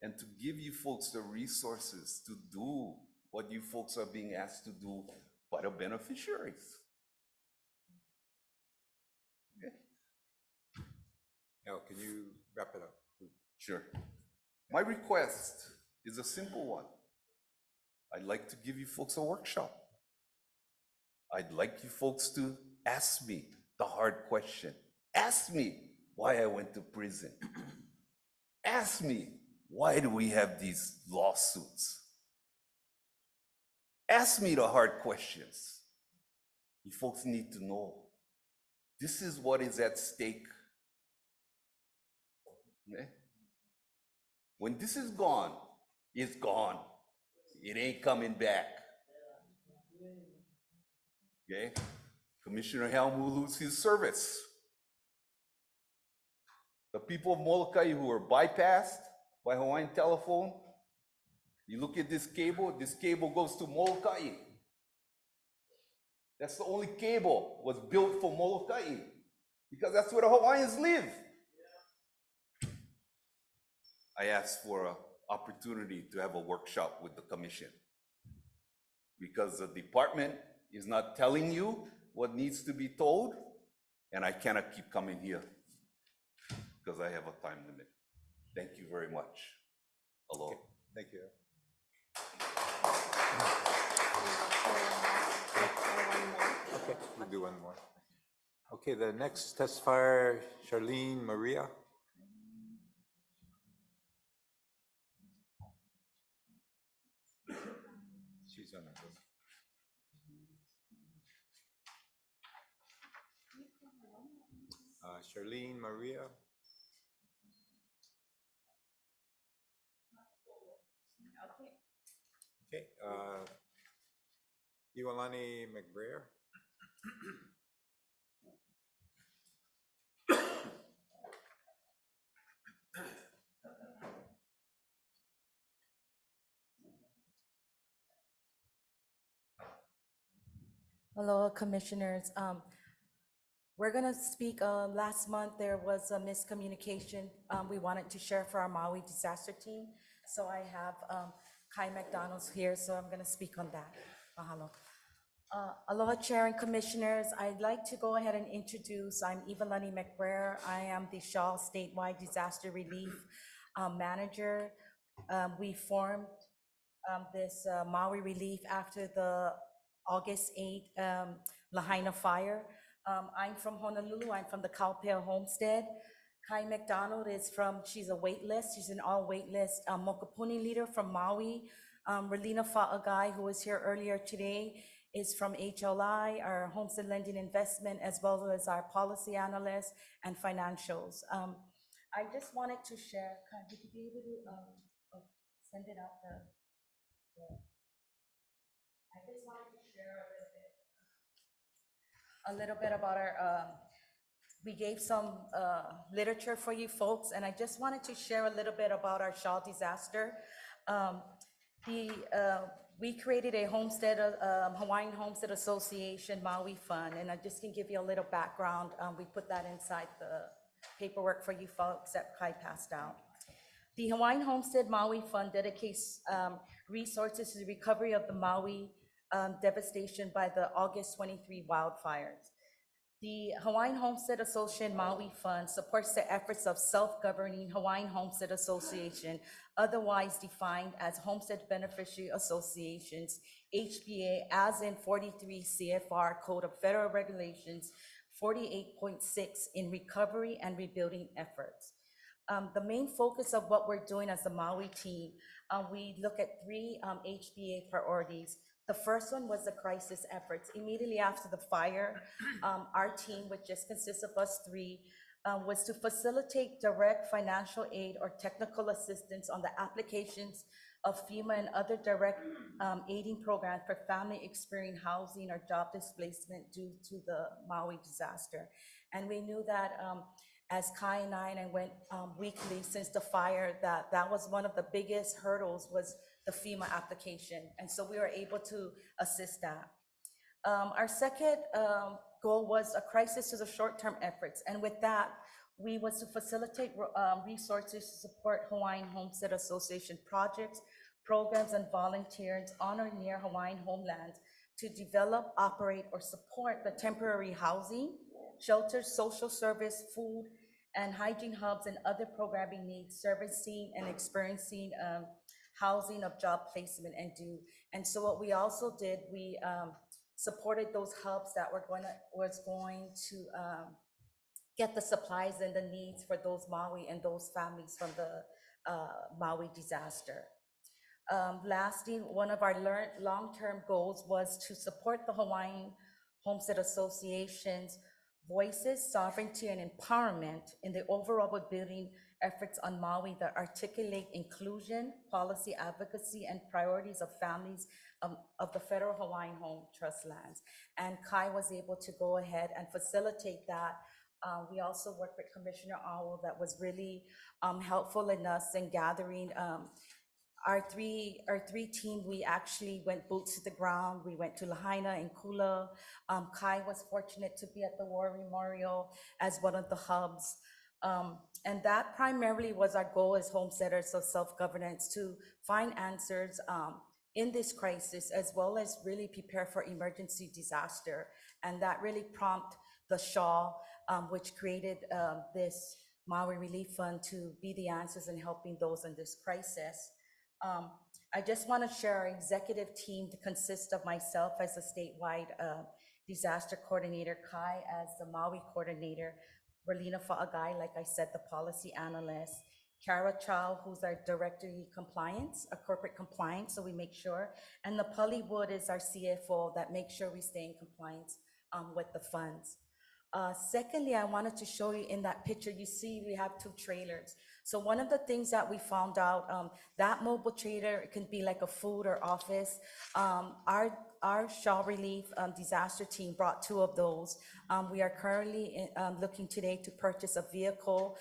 and to give you folks the resources to do what you folks are being asked to do by the beneficiaries. Okay. Now, can you wrap it up? Sure. My request is a simple one. I'd like to give you folks a workshop. I'd like you folks to ask me the hard question. Ask me why I went to prison. Ask me, why do we have these lawsuits? Ask me the hard questions. You folks need to know. This is what is at stake. Okay? When this is gone, it's gone. It ain't coming back. Okay? Commissioner Helm will lose his service. The people of Molokai who were bypassed by Hawaiian Telephone, you look at this cable goes to Molokai. That's the only cable was built for Molokai, because that's where the Hawaiians live. I asked for an opportunity to have a workshop with the commission, because the department is not telling you what needs to be told, and I cannot keep coming here because I have a time limit. Thank you very much. Aloha. Okay. Thank you. Okay, we'll do one more. Okay, the next testifier, Charlene Maria. She's on it. Charlene Maria. Okay, Iwalani McBrayer. Hello, commissioners. We're gonna speak, last month, there was a miscommunication. We wanted to share for our Maui disaster team. So I have Kai McDonald's here, so I'm gonna speak on that. Mahalo. Aloha Chair and Commissioners, I'd like to go ahead and introduce, I'm Ivalani McBrayer. I am the Shaw Statewide Disaster Relief Manager. We formed this Maui relief after the August 8 Lahaina fire. I'm from Honolulu. I'm from the Kaupea Homestead. Kai McDonald is from, she's a waitlist. She's an all waitlist Mokopuni leader from Maui. Relina Fa'agai, who was here earlier today, is from HLI, our homestead lending investment, as well as our policy analyst and financials. I just wanted to share, would you be able to send it out I just wanted to share a little bit about our, we gave some literature for you folks, and I just wanted to share a little bit about our Shaw disaster. We created a homestead, Hawaiian Homestead Association Maui Fund, and I just can give you a little background. We put that inside the paperwork for you folks that Kai passed out. The Hawaiian Homestead Maui Fund dedicates resources to the recovery of the Maui devastation by the August 23 wildfires. The Hawaiian Homestead Association Maui Fund supports the efforts of self-governing Hawaiian Homestead Association, otherwise defined as Homestead Beneficiary Associations, HBA, as in 43 CFR Code of Federal Regulations 48.6 in recovery and rebuilding efforts. The main focus of what we're doing as the Maui team, we look at three HBA priorities. The first one was the crisis efforts. Immediately after the fire, our team, which just consists of us three, was to facilitate direct financial aid or technical assistance on the applications of FEMA and other direct aiding programs for family experiencing housing or job displacement due to the Maui disaster. And we knew that as Kai and I went weekly since the fire, that was one of the biggest hurdles was the FEMA application. And so we were able to assist that. Our second goal was a crisis to the short-term efforts. And with that, we was to facilitate resources to support Hawaiian Homestead Association projects, programs, and volunteers on or near Hawaiian homelands to develop, operate, or support the temporary housing, shelters, social service, food, and hygiene hubs, and other programming needs, servicing and experiencing housing of job placement and due. And so what we also did, we supported those hubs that was going to get the supplies and the needs for those Maui and those families from the Maui disaster. Lastly, one of our long-term goals was to support the Hawaiian Homestead Association's voices, sovereignty, and empowerment in the overall building efforts on Maui that articulate inclusion, policy advocacy, and priorities of families of the Federal Hawaiian Home Trust lands. And Kai was able to go ahead and facilitate that. We also worked with Commissioner Owl that was really helpful in us in gathering our three team. We actually went boots to the ground. We went to Lahaina and Kula. Kai was fortunate to be at the War Memorial as one of the hubs. And that primarily was our goal as homesteaders of self-governance, to find answers in this crisis, as well as really prepare for emergency disaster. And that really prompted the Shaw, which created this Maui Relief Fund to be the answers in helping those in this crisis. I just want to share our executive team to consist of myself as a statewide disaster coordinator, Kai as the Maui coordinator, Berlina Fa'agai, like I said, the policy analyst, Kara Chow, who's our director of compliance, corporate compliance, so we make sure, and Napali Wood is our CFO that makes sure we stay in compliance with the funds. Secondly, I wanted to show you in that picture, you see we have two trailers. So one of the things that we found out, that mobile trailer can be like a food or office. Our Shaw Relief disaster team brought two of those. We are currently looking today to purchase a vehicle.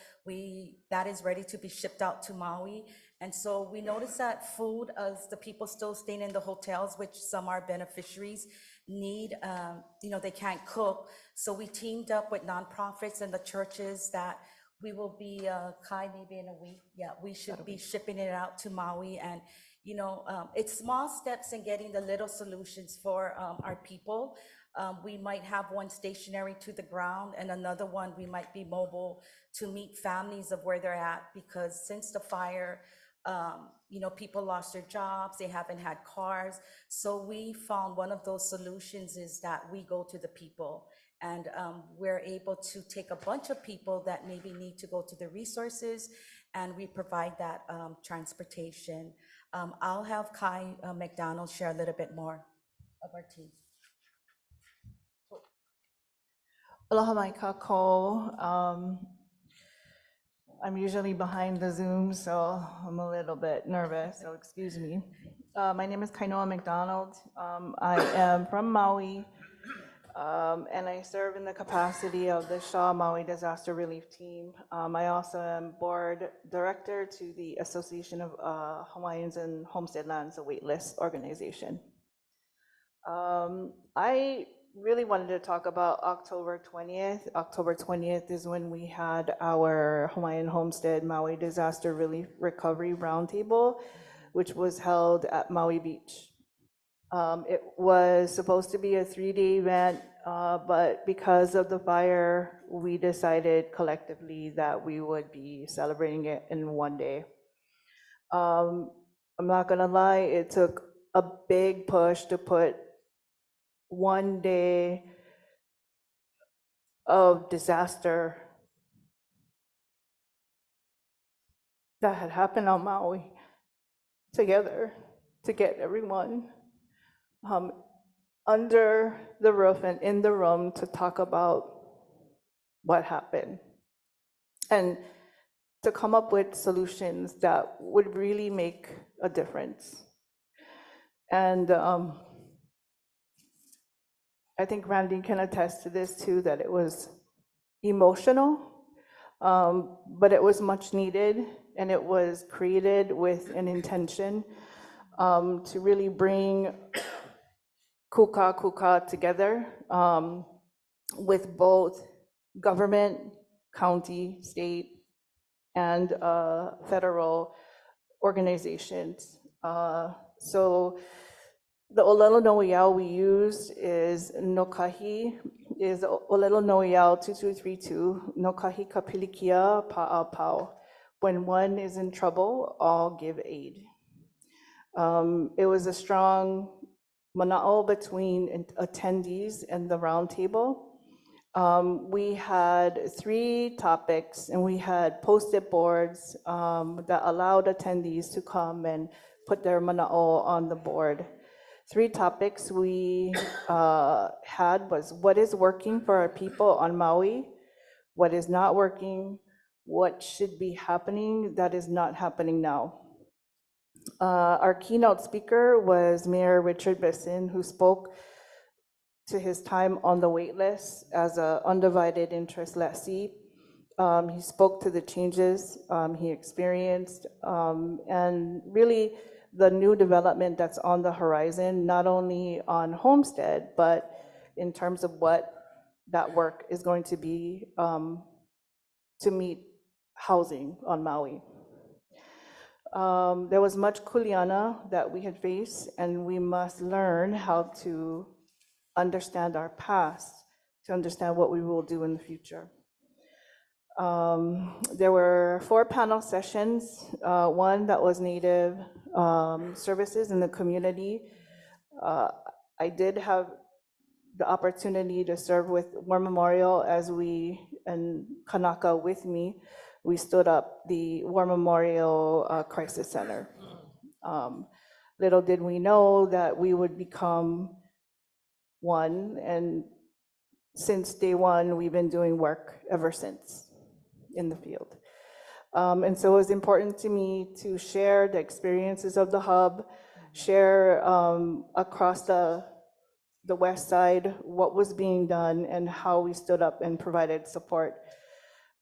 That is ready to be shipped out to Maui. And so we noticed that food, as the people still staying in the hotels, which some are beneficiaries, need, they can't cook. So we teamed up with nonprofits and the churches that we will be, Kai, maybe in a week. Yeah, we should be shipping it out to Maui. And, it's small steps in getting the little solutions for our people. We might have one stationary to the ground and another one we might be mobile to meet families of where they're at, because since the fire, people lost their jobs, they haven't had cars. So we found one of those solutions is that we go to the people, and we're able to take a bunch of people that maybe need to go to the resources, and we provide that transportation. I'll have Kai McDonald share a little bit more of our team. Aloha mai kako. I'm usually behind the Zoom, so I'm a little bit nervous, so excuse me. My name is Kainoa McDonald. I am from Maui, and I serve in the capacity of the Shaw Maui Disaster Relief Team. I also am board director to the Association of Hawaiians and Homestead Lands, a waitlist organization. I really wanted to talk about October 20th. October 20th is when we had our Hawaiian Homestead Maui Disaster Relief Recovery Roundtable, which was held at Maui Beach. It was supposed to be a 3-day event, but because of the fire, we decided collectively that we would be celebrating it in one day. I'm not gonna lie, it took a big push to put one day of disaster that had happened on Maui together to get everyone under the roof and in the room to talk about what happened and to come up with solutions that would really make a difference. And I think Randy can attest to this too, that it was emotional, but it was much needed, and it was created with an intention to really bring kuka together with both government, county, state, and federal organizations. So the olelo no'iau we use is Nokahi, is olelo no'iau 2232, Nokahi ka pilikia pa'apau. When one is in trouble, all give aid. It was a strong mana'o between attendees and the roundtable. We had 3 topics, and we had post-it boards that allowed attendees to come and put their mana'o on the board. 3 topics we had was what is working for our people on Maui, what is not working, what should be happening that is not happening now. Our keynote speaker was Mayor Richard Bisson, who spoke to his time on the wait list as an undivided interest lessee. He spoke to the changes he experienced and really the new development that's on the horizon, not only on Homestead, but in terms of what that work is going to be to meet housing on Maui. There was much kuleana that we had faced, and we must learn how to understand our past to understand what we will do in the future. There were 4 panel sessions, one that was Native services in the community. I did have the opportunity to serve with War Memorial as we, and Kanaka with me, we stood up the War Memorial Crisis Center. Little did we know that we would become one, and since day one, we've been doing work ever since in the field. And so it was important to me to share the experiences of the hub, share across the west side what was being done and how we stood up and provided support.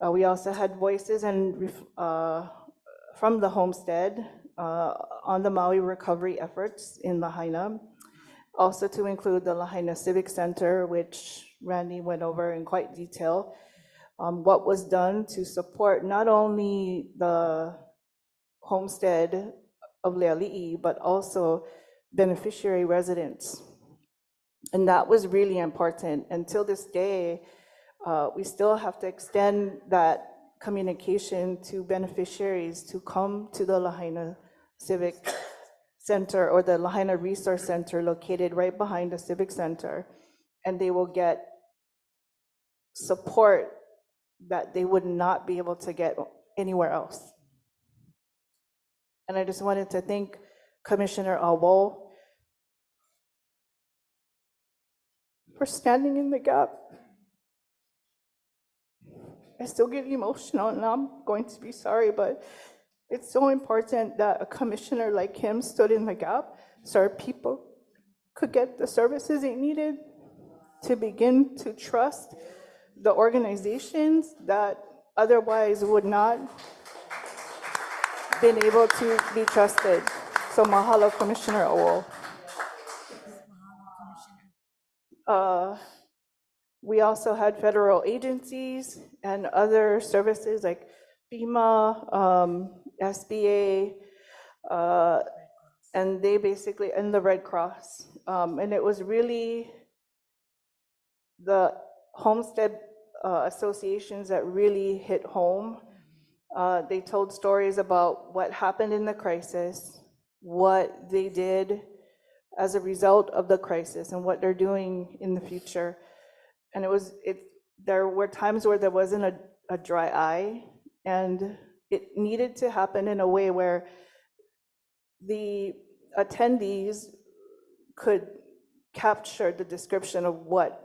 We also had voices and from the homestead on the Maui recovery efforts in Lahaina, also to include the Lahaina Civic Center, which Randy went over in quite detail. What was done to support not only the homestead of Leali'i, but also beneficiary residents. And that was really important. Until this day, we still have to extend that communication to beneficiaries to come to the Lahaina Civic Center or the Lahaina Resource Center located right behind the Civic Center, and they will get support that they would not be able to get anywhere else. And I just wanted to thank Commissioner Awo for standing in the gap I still get emotional, and I'm going to be sorry, but it's so important that a commissioner like him stood in the gap so our people could get the services they needed to begin to trust the organizations that otherwise would not been able to be trusted. So mahalo, Commissioner Owell. We also had federal agencies and other services like FEMA, SBA, and they basically, and the Red Cross. And it was really the homestead associations that really hit home. They told stories about what happened in the crisis, what they did as a result of the crisis, and what they're doing in the future. And there were times where there wasn't a dry eye, and it needed to happen in a way where the attendees could capture the description of what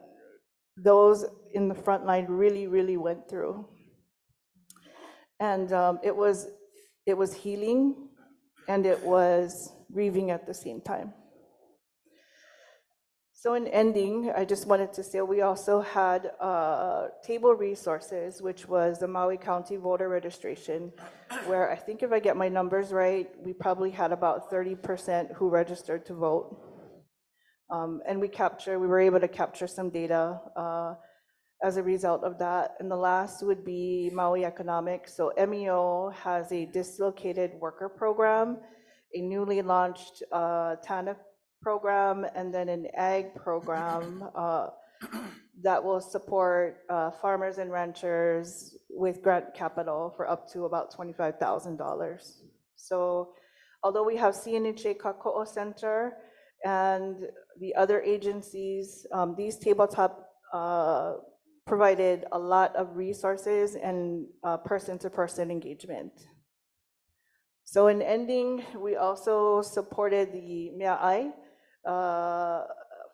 those in the front line really, really went through. And it was healing, and it was grieving at the same time. So in ending, I just wanted to say we also had table resources, which was the Maui County voter registration, where I think if I get my numbers right, we probably had about 30% who registered to vote. And we were able to capture some data as a result of that. And the last would be Maui Economics. So MEO has a dislocated worker program, a newly launched TANF program, and then an ag program that will support farmers and ranchers with grant capital for up to about $25,000. So although we have CNHA Kako'o Center and the other agencies, these tabletop provided a lot of resources and person-to-person engagement. So in ending, we also supported the Mea'ai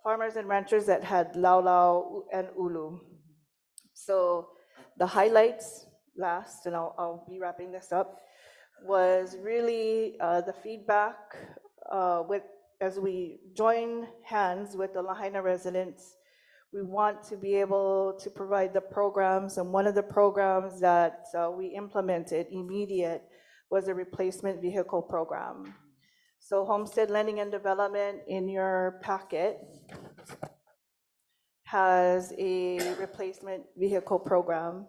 farmers and ranchers that had laulau and ulu. So the highlights last, and I'll be wrapping this up, was really the feedback as we join hands with the Lahaina residents. We want to be able to provide the programs, and one of the programs that we implemented immediate was a replacement vehicle program. So Homestead Lending and Development in your packet has a replacement vehicle program.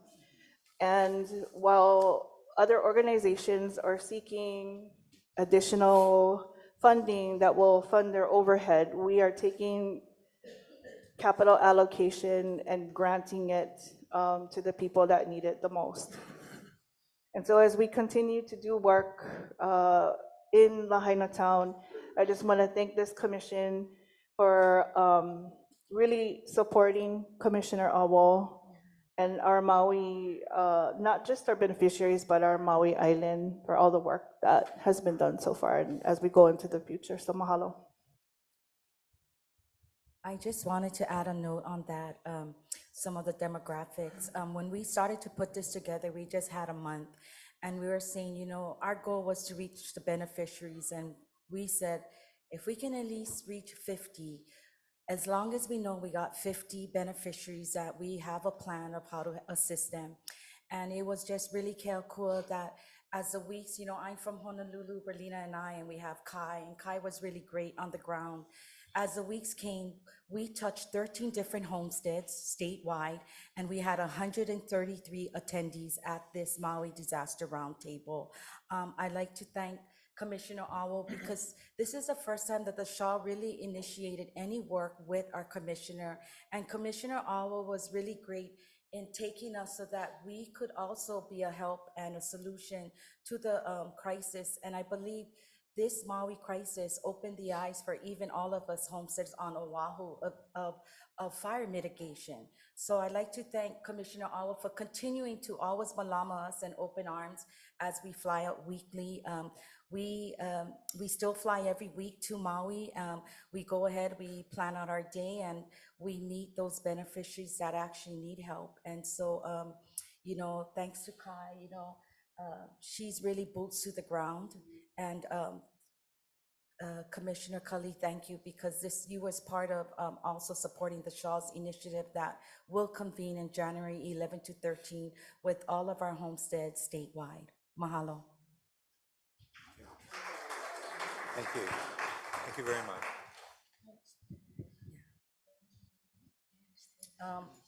And while other organizations are seeking additional funding that will fund their overhead, we are taking capital allocation and granting it to the people that need it the most. And so as we continue to do work in Lahaina town, I just want to thank this commission for really supporting Commissioner Awol and our Maui, not just our beneficiaries, but our Maui Island for all the work that has been done so far and as we go into the future. So mahalo. I just wanted to add a note on that, some of the demographics. When we started to put this together, we just had a month, and we were saying, you know, our goal was to reach the beneficiaries, and we said, if we can at least reach 50, as long as we know we got 50 beneficiaries, that we have a plan of how to assist them. And it was just really cool that as the weeks, you know, I'm from Honolulu, Berlina and I, and we have Kai, and Kai was really great on the ground. As the weeks came, we touched 13 different homesteads statewide, and we had 133 attendees at this Maui Disaster Roundtable. I'd like to thank Commissioner Awol, because this is the first time that the Shaw really initiated any work with our commissioner, and Commissioner Awol was really great in taking us so that we could also be a help and a solution to the crisis. And I believe this Maui crisis opened the eyes for even all of us homesteaders on Oahu of fire mitigation. So I'd like to thank Commissioner Awol for continuing to always malama us and open arms as we fly out weekly. We still fly every week to Maui. We go ahead, we plan out our day, and we meet those beneficiaries that actually need help. And so thanks to Kai, she's really boots to the ground. And Commissioner Cully, thank you, because you was part of also supporting the Shaw's initiative that will convene in January 11 to 13 with all of our homesteads statewide. Mahalo. Thank you. Thank you very much.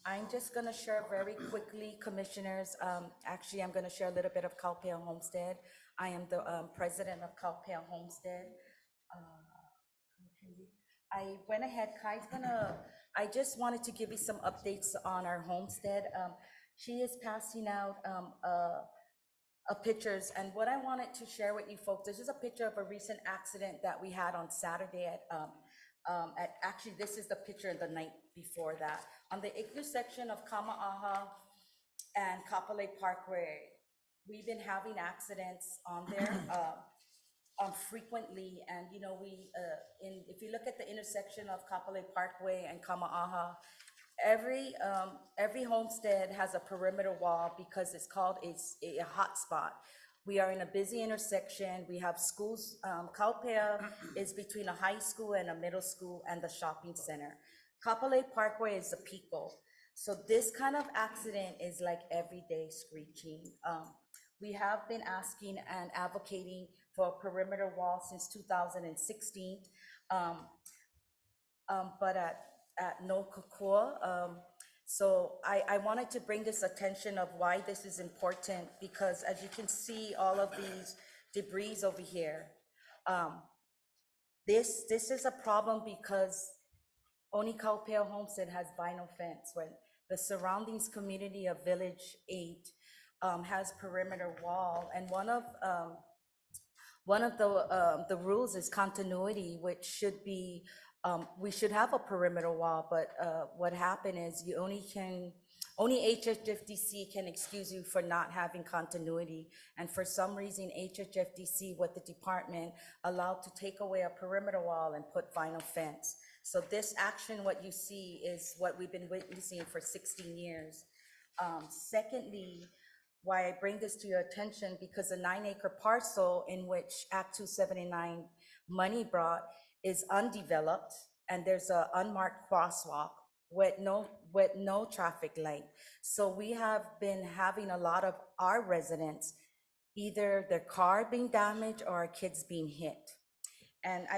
I'm just going to share very quickly, commissioners. Actually, I'm going to share a little bit of Kaupea Homestead. I am the president of Kaupea Homestead. I went ahead, I just wanted to give you some updates on our homestead. She is passing out pictures, and what I wanted to share with you folks, this is a picture of a recent accident that we had on Saturday actually, this is the picture the night before that. On the intersection of Kama'aha and Kapolei Parkway, we've been having accidents on there frequently. And if you look at the intersection of Kapolei Parkway and Kama'aha, every homestead has a perimeter wall because it's called a hot spot. We are in a busy intersection. We have schools. Kaupea is between a high school and a middle school and the shopping center. Kapolei Parkway is a pico. So this kind of accident is like everyday screeching. We have been asking and advocating for a perimeter wall since 2016. But at no Kokua. So I wanted to bring this attention of why this is important, because as you can see, all of these debris over here, this is a problem because only Kaupea Homestead has vinyl fence, when the surroundings community of Village 8 has perimeter wall. And one of the rules is continuity, which should be we should have a perimeter wall, but what happened is only HHFDC can excuse you for not having continuity. And for some reason, HHFDC with the department allowed to take away a perimeter wall and put vinyl fence. So this action, what you see, is what we've been witnessing for 16 years. Secondly, why I bring this to your attention, because a 9-acre parcel in which Act 279 money brought is undeveloped, and there's an unmarked crosswalk with no traffic light. So we have been having a lot of our residents, either their car being damaged or our kids being hit. And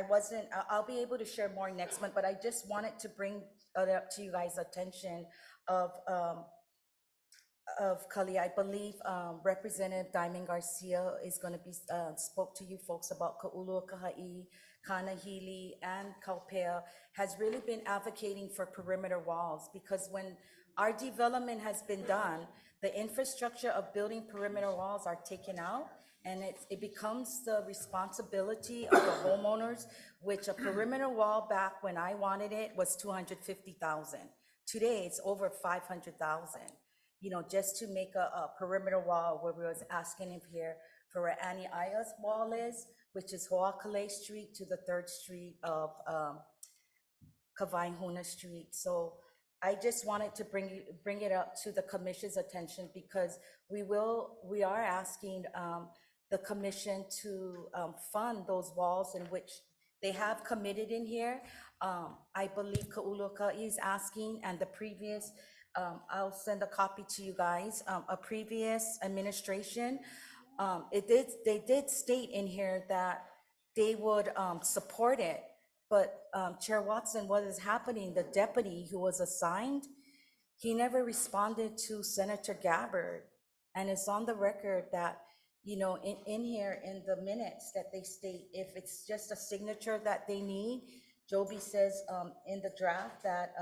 I'll be able to share more next month, but I just wanted to bring it up to you guys' attention of Kali. I believe Representative Diamond Garcia is going to be spoke to you folks about Ka'ulua Kaha'i, Kanahili, and Kaupea, has really been advocating for perimeter walls, because when our development has been done, the infrastructure of building perimeter walls are taken out, and it becomes the responsibility of the homeowners, which a perimeter wall back when I wanted it was $250,000. Today it's over $500,000. Just to make a perimeter wall, where we was asking if here for where Annie Aya's wall is, which is Ho'akalei Street to the 3rd Street of Kavaihuna Street. So I just wanted to bring it up to the commission's attention, because we are asking the commission to fund those walls in which they have committed in here. I believe Ka'uluka is asking, and the previous, I'll send a copy to you guys, a previous administration, they did state in here that they would support it. But Chair Watson, what is happening, the deputy who was assigned, he never responded to Senator Gabbard. And it's on the record that, in here in the minutes that they state, if it's just a signature that they need, Joby says in the draft that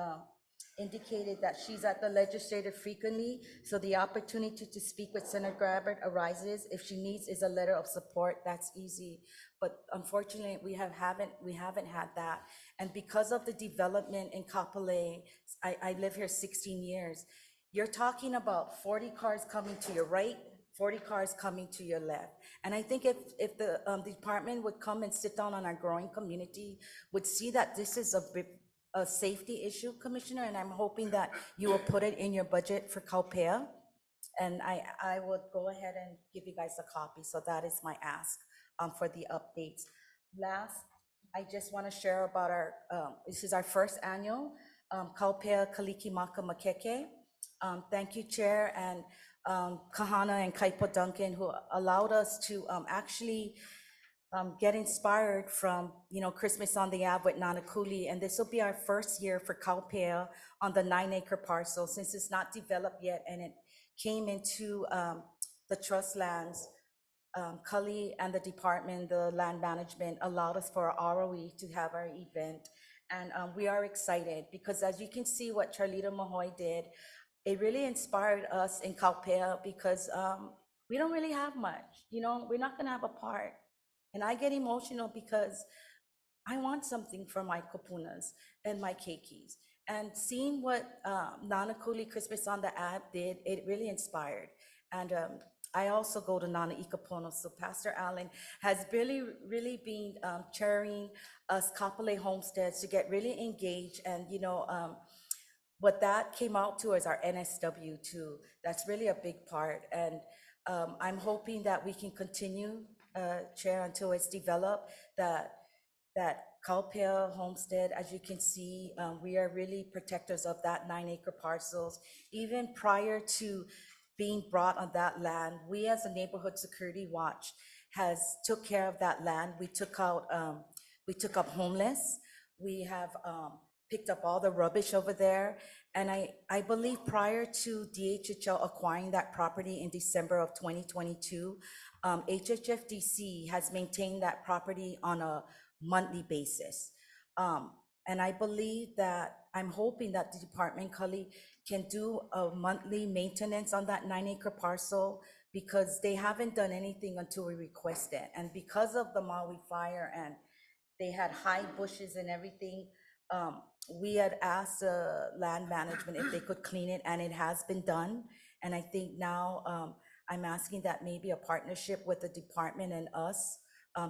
indicated that she's at the legislature frequently, so the opportunity to speak with Senator Gabbard arises. If she needs is a letter of support, that's easy. But unfortunately, we haven't had that. And because of the development in Kapolei, I live here 16 years. You're talking about 40 cars coming to your right, 40 cars coming to your left. And I think if the department would come and sit down on our growing community, would see that this is a safety issue, Commissioner, and I'm hoping that you will put it in your budget for Kaupea. And I would go ahead and give you guys a copy, so that is my ask for the updates. Last, I just want to share about our, this is our first annual Kaupea Kalikimaka Makeke. Thank you, Chair, and Kahana and Kaipo Duncan, who allowed us to actually get inspired from, Christmas on the Ave with Nanakuli. And this will be our first year for Kaupea on the 9-acre parcel, since it's not developed yet and it came into the trust lands. Cully and the department, the land management, allowed us for our ROE to have our event. And we are excited because, as you can see what Charlita Mahoy did, it really inspired us in Kaupea because we don't really have much. We're not gonna have a park. And I get emotional because I want something for my kupunas and my keikis. And seeing what Nanakuli Christmas on the Ave did, it really inspired. And I also go to Nana Ikapono. So Pastor Allen has really been chairing us Kapolei homesteads to get really engaged. And, what that came out to is our NSW too. That's really a big part. And I'm hoping that we can continue, Chair, until it's developed, that Kaupea homestead, as you can see, we are really protectors of that 9-acre parcels. Even prior to being brought on that land, we as a neighborhood security watch has took care of that land. We took up homeless. We have picked up all the rubbish over there. And I believe prior to DHHL acquiring that property in December of 2022, HHFDC has maintained that property on a monthly basis. And I believe that, I'm hoping that the department, Cully, can do a monthly maintenance on that 9-acre parcel, because they haven't done anything until we request it. And because of the Maui fire and they had high bushes and everything, we had asked land management if they could clean it, and it has been done. And I think now I'm asking that maybe a partnership with the department and us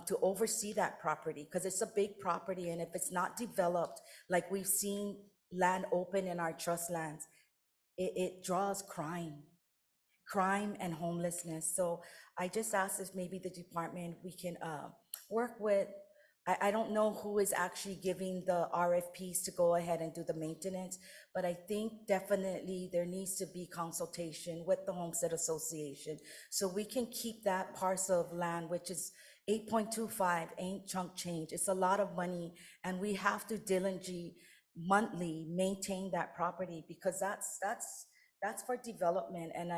to oversee that property, because it's a big property, and if it's not developed, like we've seen land open in our trust lands, it draws crime and homelessness. So I just asked if maybe the department, we can work with, I don't know who is actually giving the RFPs to go ahead and do the maintenance, but I think definitely there needs to be consultation with the Homestead Association, so we can keep that parcel of land, which is 8.25, ain't chunk change. It's a lot of money, and we have to diligently, monthly maintain that property, because that's for development. And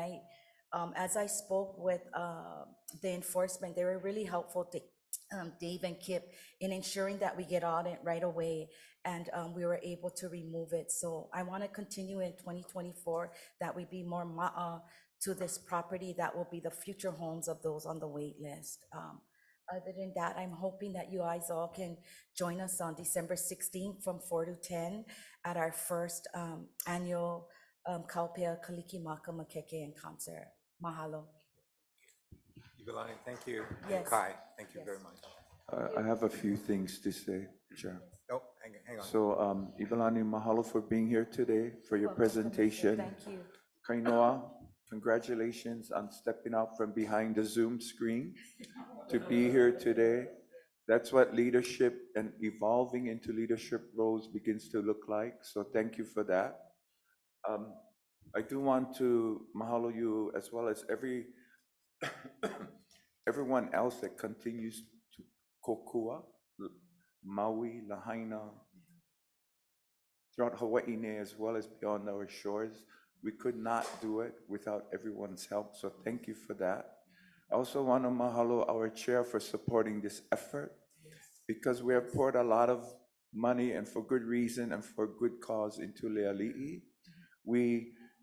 as I spoke with the enforcement, they were really helpful, Dave and Kip, in ensuring that we get on it right away, and we were able to remove it. So I want to continue in 2024 that we be more ma'a to this property that will be the future homes of those on the wait list. Other than that, I'm hoping that you guys all can join us on December 16th from 4 to 10 at our first annual Kaupea Kalikimaka Makeke in concert. Mahalo. Ivalani, thank you. And Yes. Kai, thank you very much. I have a few things to say, Chair. Oh, hang on. So, Ivalani, mahalo for being here today, for your presentation. Thank you. Kainoa, congratulations on stepping out from behind the Zoom screen to be here today. That's what leadership and evolving into leadership roles begins to look like. So thank you for that. I do want to mahalo you, as well as everyone else that continues to kokua, Maui, Lahaina, throughout Hawaii, as well as beyond our shores. We could not do it without everyone's help, so thank you for that. I also want to mahalo our chair for supporting this effort, because we have poured a lot of money, and for good reason and for good cause, into Leali'i.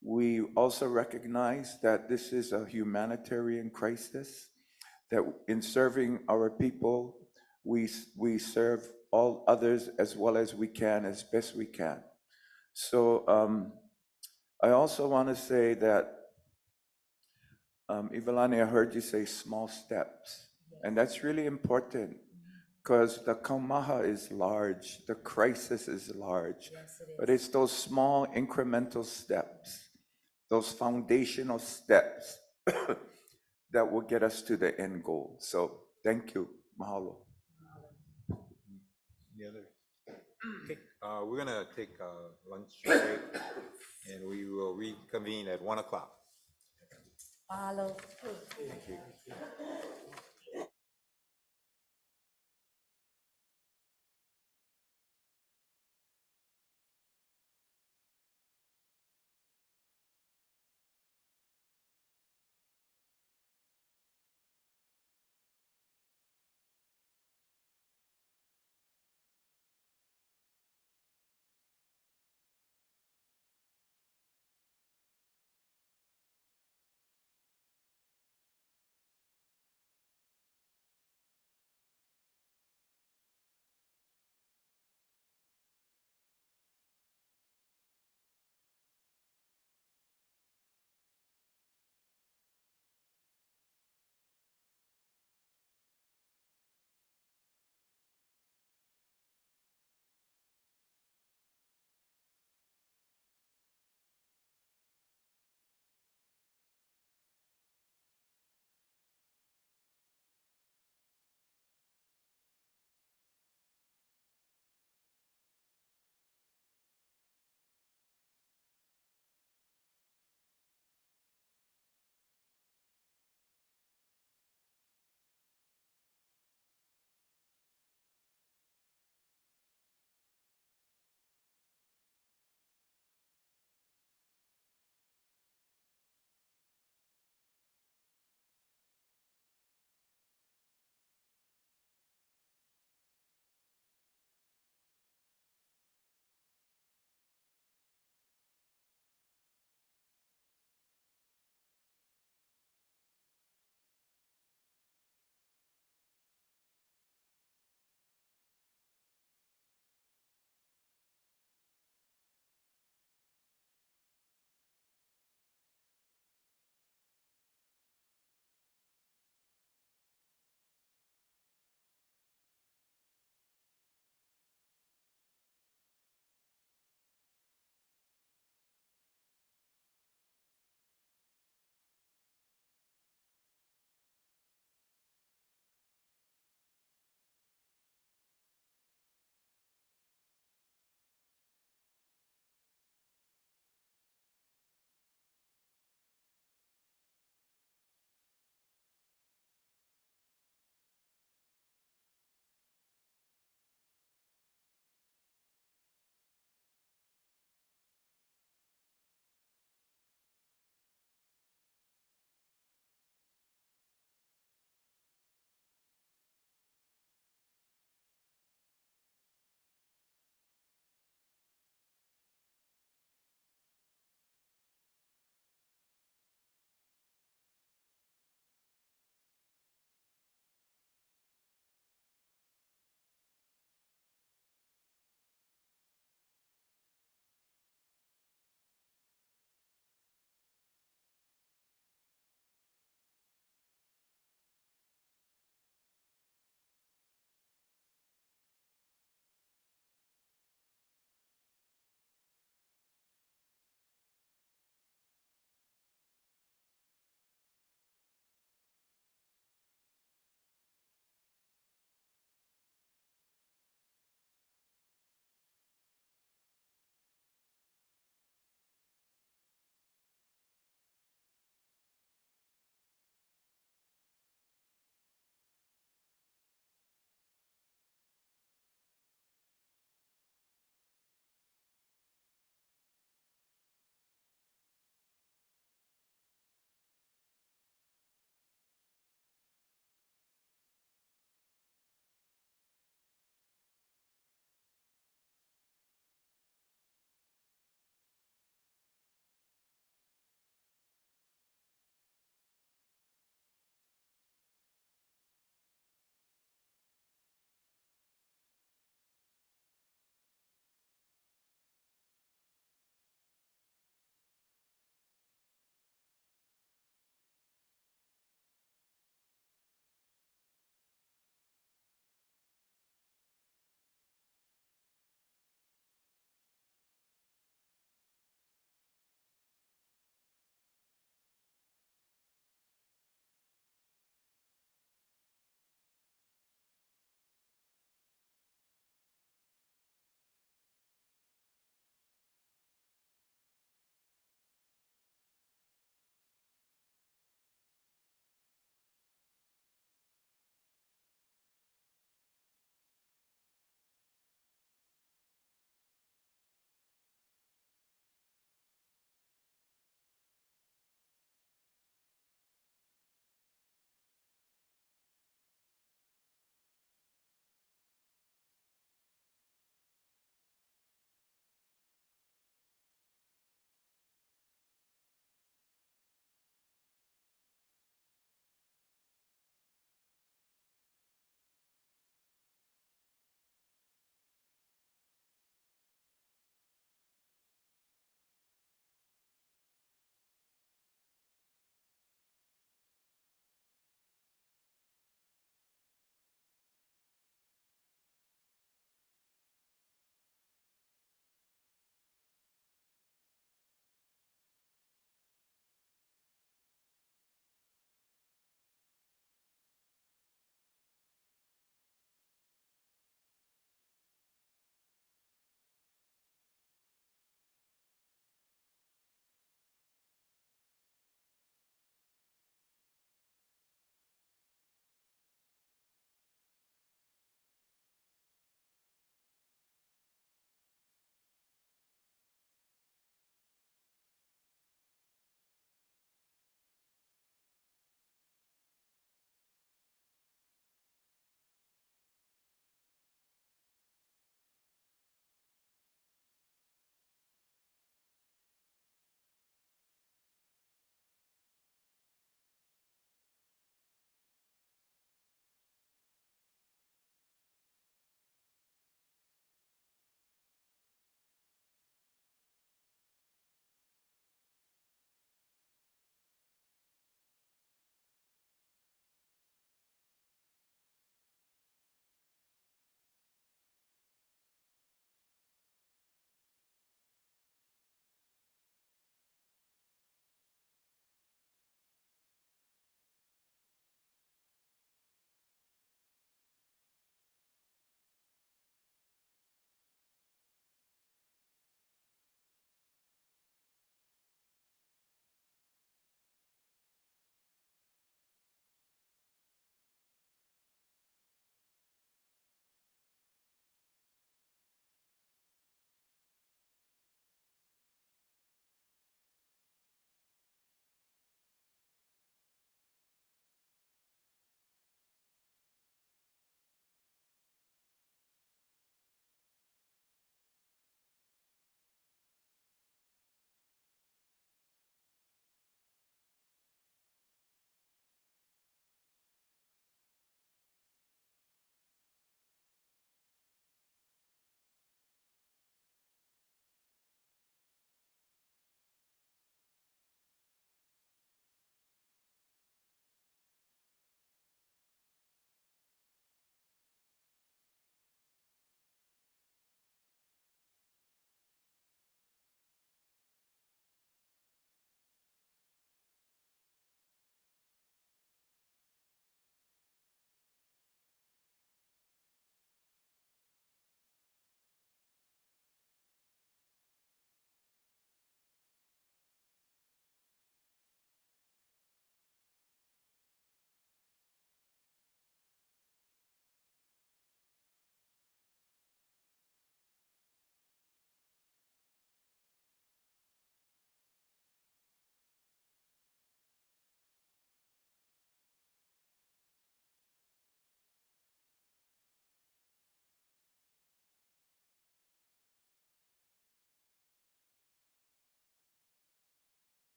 We also recognize that this is a humanitarian crisis, that in serving our people, we serve all others as well as we can, as best we can. So I also want to say that, Ivalani, I heard you say small steps, and that's really important, because the kaumaha is large, the crisis is large, but it's those small incremental steps those foundational steps that will get us to the end goal. So thank you. Mahalo. Any other? Okay, we're gonna take a lunch break and we will reconvene at 1 o'clock. Mahalo. Thank you.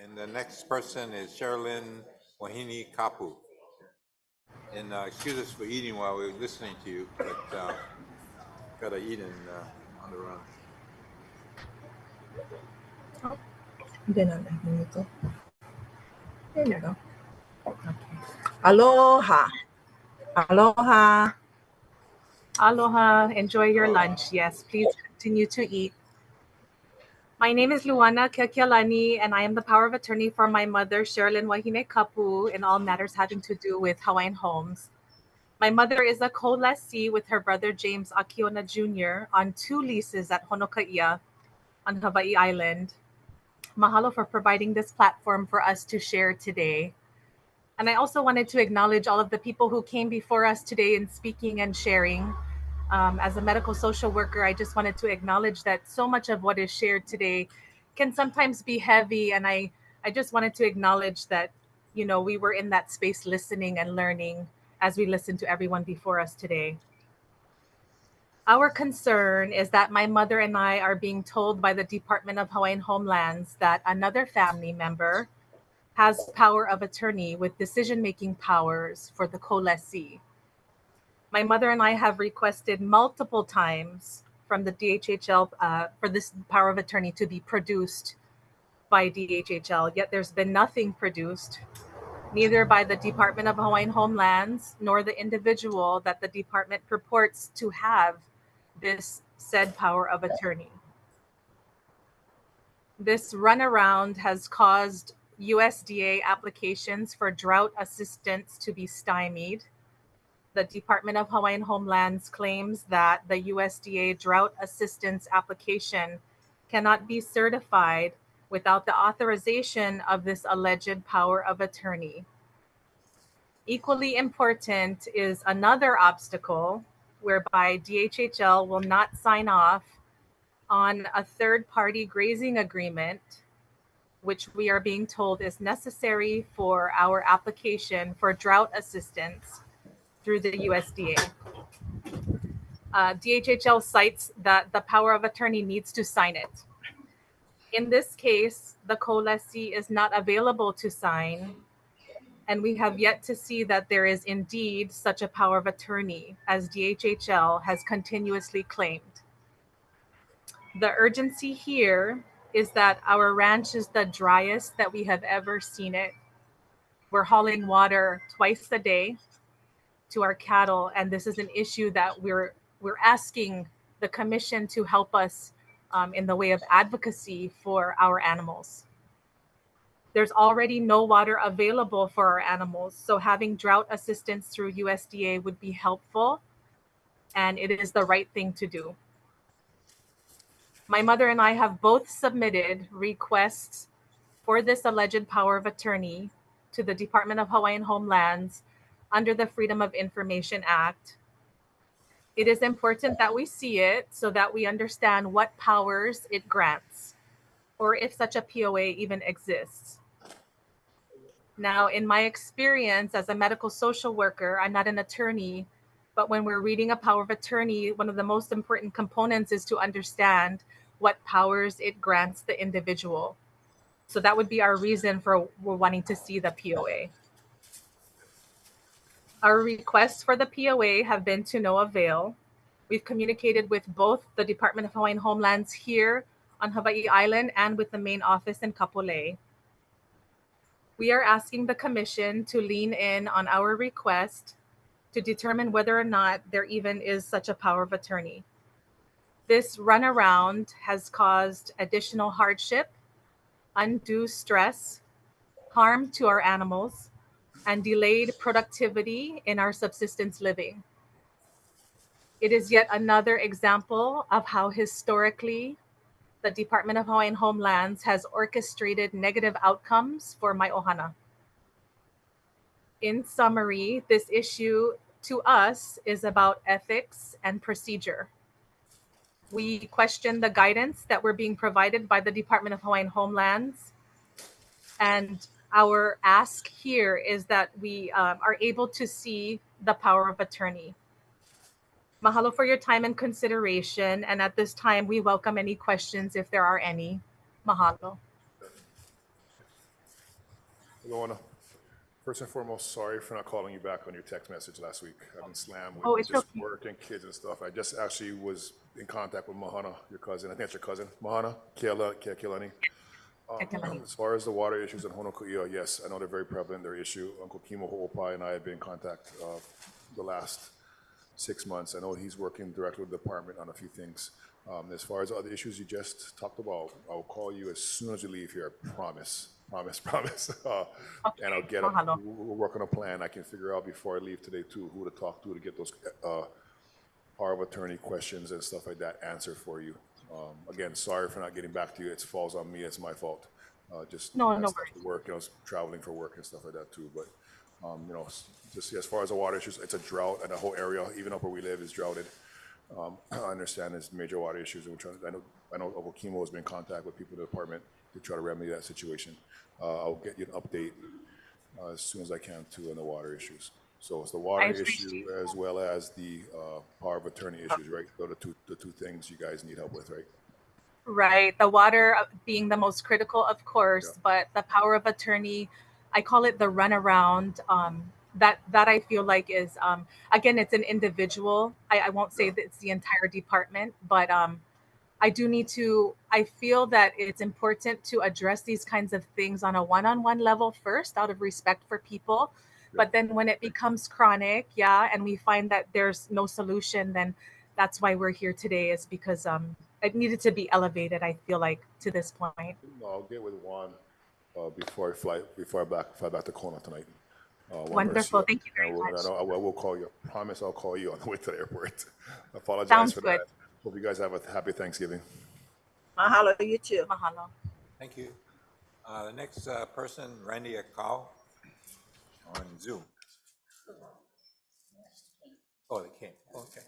And the next person is Sherilyn Wahine Kapu. And excuse us for eating while we're listening to you, but gotta eat on the run. Hindi na nito. There you go. Okay. Aloha. Aloha. Aloha, enjoy your lunch. Yes, please continue to eat. My name is Luana Kekialani, and I am the power of attorney for my mother, Sherilyn Wahine Kapu, in all matters having to do with Hawaiian Homes. My mother is a co-lessee with her brother James Akiona Jr. on 2 leases at Honokaia on Hawaii Island. Mahalo for providing this platform for us to share today. And I also wanted to acknowledge all of the people who came before us today in speaking and sharing. As a medical social worker, I just wanted to acknowledge that so much of what is shared today can sometimes be heavy. And I just wanted to acknowledge that, you know, we were in that space listening and learning as we listened to everyone before us today. Our concern is that my mother and I are being told by the Department of Hawaiian Homelands that another family member has power of attorney with decision-making powers for the co-lessee. My mother and I have requested multiple times from the DHHL for this power of attorney to be produced by DHHL, yet there's been nothing produced, neither by the Department of Hawaiian Homelands nor the individual that the department purports to have this said power of attorney. This runaround has caused USDA applications for drought assistance to be stymied. The Department of Hawaiian Homelands claims that the USDA drought assistance application cannot be certified without the authorization of this alleged power of attorney. Equally important is another obstacle whereby DHHL will not sign off on a third-party grazing agreement, which we are being told is necessary for our application for drought assistance through the USDA. DHHL cites that the power of attorney needs to sign it. In this case, the co-lessee is not available to sign, and we have yet to see that there is indeed such a power of attorney, as DHHL has continuously claimed. The urgency here is that our ranch is the driest that we have ever seen it. We're hauling water twice a day to our cattle, and this is an issue that we're asking the commission to help us in the way of advocacy for our animals. There's already no water available for our animals, so having drought assistance through USDA would be helpful, and it is the right thing to do. My mother and I have both submitted requests for this alleged power of attorney to the Department of Hawaiian Homelands under the Freedom of Information Act. It is important that we see it so that we understand what powers it grants, or if such a POA even exists. Now, in my experience as a medical social worker, I'm not an attorney, but when we're reading a power of attorney, one of the most important components is to understand what powers it grants the individual. So that would be our reason for wanting to see the POA. Our requests for the POA have been to no avail. We've communicated with both the Department of Hawaiian Homelands here on Hawaii Island and with the main office in Kapolei. We are asking the commission to lean in on our request to determine whether or not there even is such a power of attorney. This runaround has caused additional hardship, undue stress, harm to our animals, and delayed productivity in our subsistence living. It is yet another example of how historically the Department of Hawaiian Homelands has orchestrated negative outcomes for my ohana. In summary, this issue to us is about ethics and procedure. We question the guidance that we're being provided by the Department of Hawaiian Homelands, and our ask here is that we are able to see the power of attorney. Mahalo for your time and consideration, and at this time, we welcome any questions if there are any. Mahalo. Luana, first and foremost, sorry for not calling you back on your text message last week. I've been slammed Oh, with it's just okay. work and kids and stuff. I just actually was in contact with Mahana, your cousin. I think that's your cousin. Mahana, Kealani. As far as the water issues in Honoku'ia, yes, I know they're very prevalent, their issue. Uncle Kimo Ho'opai and I have been in contact the last 6 months. I know he's working directly with the department on a few things. As far as other issues you just talked about, I'll call you as soon as you leave here, I promise. And I'll get up, we'll work on a plan. I can figure out before I leave today too, who to talk to get those power of attorney questions and stuff like that answered for you. Again, sorry for not getting back to you. It falls on me. It's my fault. Just No, had no stuff worries. to work. I was traveling for work and stuff like that too. But just as far as the water issues, it's a drought, and the whole area, even up where we live, is droughted. I understand there's major water issues, and I know Uncle Kimo has been in contact with people in the department to try to remedy that situation. I'll get you an update as soon as I can too on the water issues. So it's the water issue as well as the power of attorney issues, right? Those are the two things you guys need help with, right? Right. The water being the most critical, of course, but the power of attorney, I call it the runaround. That I feel like is again, it's an individual. I won't say that it's the entire department, but I do need to. I feel that it's important to address these kinds of things on a one-on-one level first, out of respect for people. But then when it becomes chronic, and we find that there's no solution, then that's why we're here today. Is because it needed to be elevated. I feel like to this point. No, I'll get with Juan before I fly back to Kona tonight. Wonderful. Thank you very much. I will call you. I promise I'll call you on the way to the airport. I apologize Sounds for good. that. Hope you guys have a happy Thanksgiving. Mahalo, you too. Mahalo. Thank you. The next person, Randy Akau on Zoom. Oh, they came. Okay.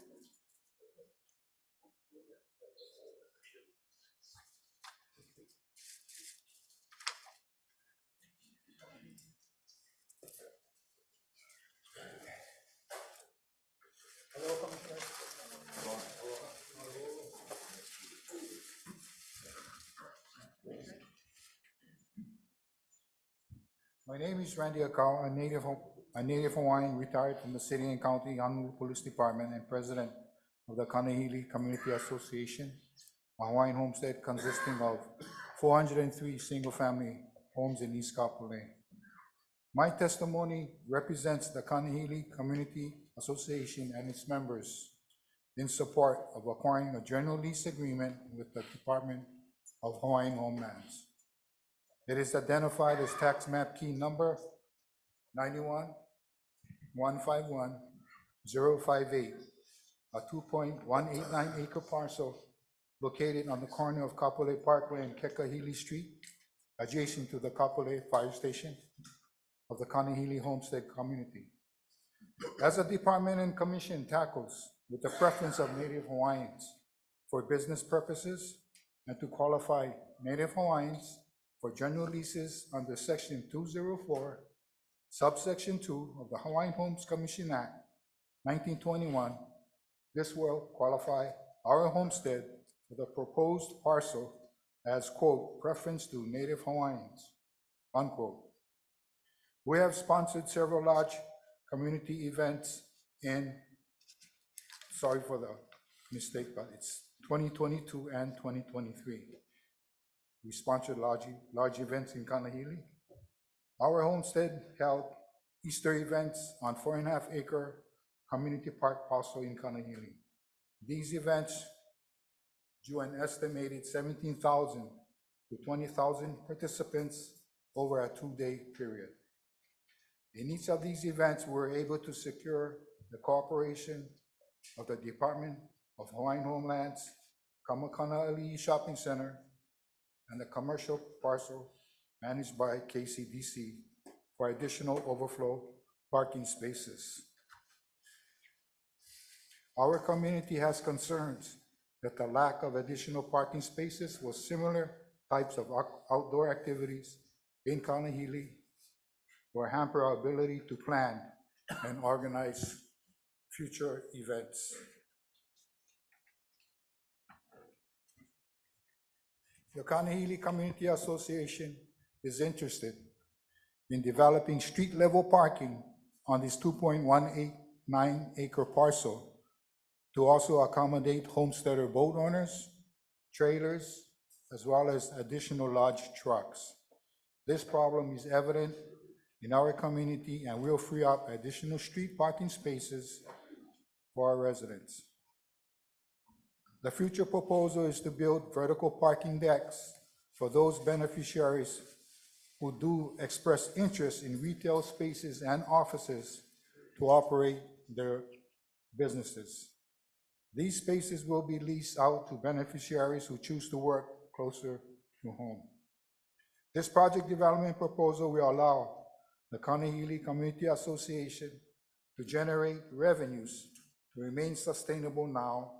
My name is Randy Akau, a native Hawaiian retired from the City and County Honolulu Police Department and president of the Kanehili Community Association, a Hawaiian homestead consisting of 403 single-family homes in East Kapolei. My testimony represents the Kanehili Community Association and its members in support of acquiring a general lease agreement with the Department of Hawaiian Homelands. It is identified as tax map key number 91-151-058, a 2.189 acre parcel located on the corner of Kapolei Parkway and Kekahili Street, adjacent to the Kapolei Fire Station of the Kanehili Homestead community. As the department and commission tackles with the preference of Native Hawaiians for business purposes and to qualify Native Hawaiians for general leases under Section 204, Subsection 2 of the Hawaiian Homes Commission Act, 1921, this will qualify our homestead for the proposed parcel as, quote, preference to Native Hawaiians, unquote. We have sponsored several large community events in, sorry for the mistake, but it's 2022 and 2023. We sponsored large events in Kanehili. Our homestead held Easter events on 4.5 acre community park parcel in Kanehili. These events drew an estimated 17,000 to 20,000 participants over a 2-day period. In each of these events, we were able to secure the cooperation of the Department of Hawaiian Homelands, Kamakana Shopping Center, and the commercial parcel managed by KCDC for additional overflow parking spaces. Our community has concerns that the lack of additional parking spaces with similar types of outdoor activities in Kanehili will hamper our ability to plan and organize future events. The Kanehili Community Association is interested in developing street-level parking on this 2.189 acre parcel to also accommodate homesteader boat owners, trailers, as well as additional large trucks. This problem is evident in our community and will free up additional street parking spaces for our residents. The future proposal is to build vertical parking decks for those beneficiaries who do express interest in retail spaces and offices to operate their businesses. These spaces will be leased out to beneficiaries who choose to work closer to home. This project development proposal will allow the Kanehili Community Association to generate revenues to remain sustainable now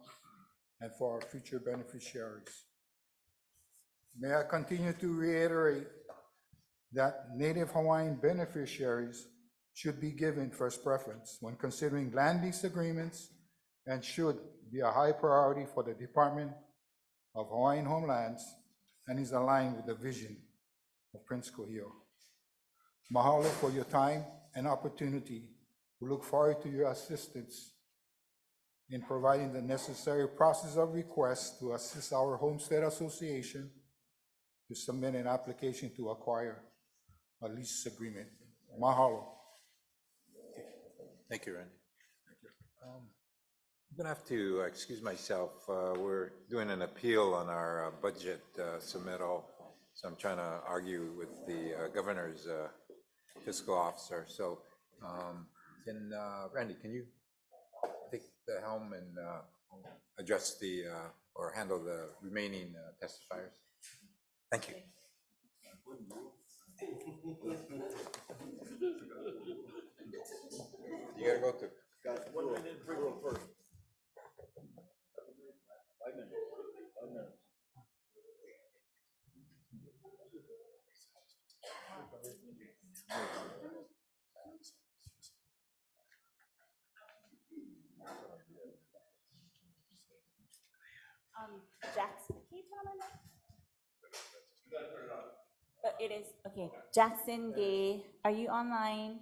and for our future beneficiaries. May I continue to reiterate that Native Hawaiian beneficiaries should be given first preference when considering land lease agreements and should be a high priority for the Department of Hawaiian Homelands and is aligned with the vision of Prince Kuhio. Mahalo for your time and opportunity. We look forward to your assistance in providing the necessary process of request to assist our Homestead Association to submit an application to acquire a lease agreement. Mahalo. Thank you, Randy. I'm gonna have to excuse myself. We're doing an appeal on our budget submittal, so I'm trying to argue with the governor's fiscal officer. So, Randy, can you take the helm and address the or handle the remaining testifiers? Thank you. You gotta go to. Guys, 1 minute break first. 5 minutes. 5 minutes. Jackson, can you turn on my mic? It is, okay. Jackson Gay, are you online?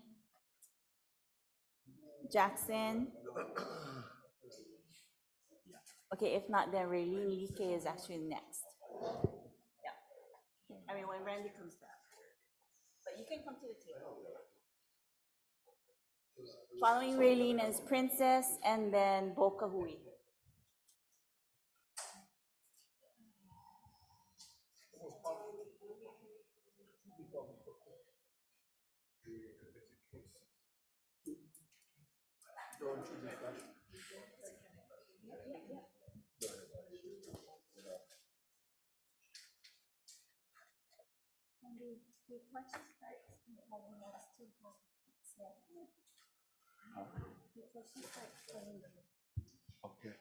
Jackson? Okay, if not, then Raylene Like is actually next. Yeah. I mean, when Randy comes back. But you can come to the table. Following Raylene is Princess and then Boka Hui. Okay.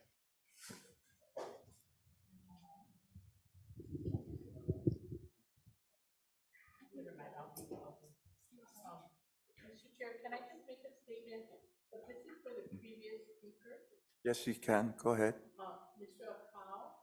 Mr. Chair, can I just make a statement? But this is for the previous speaker, Yes, you can. Go ahead. Mr. Akau.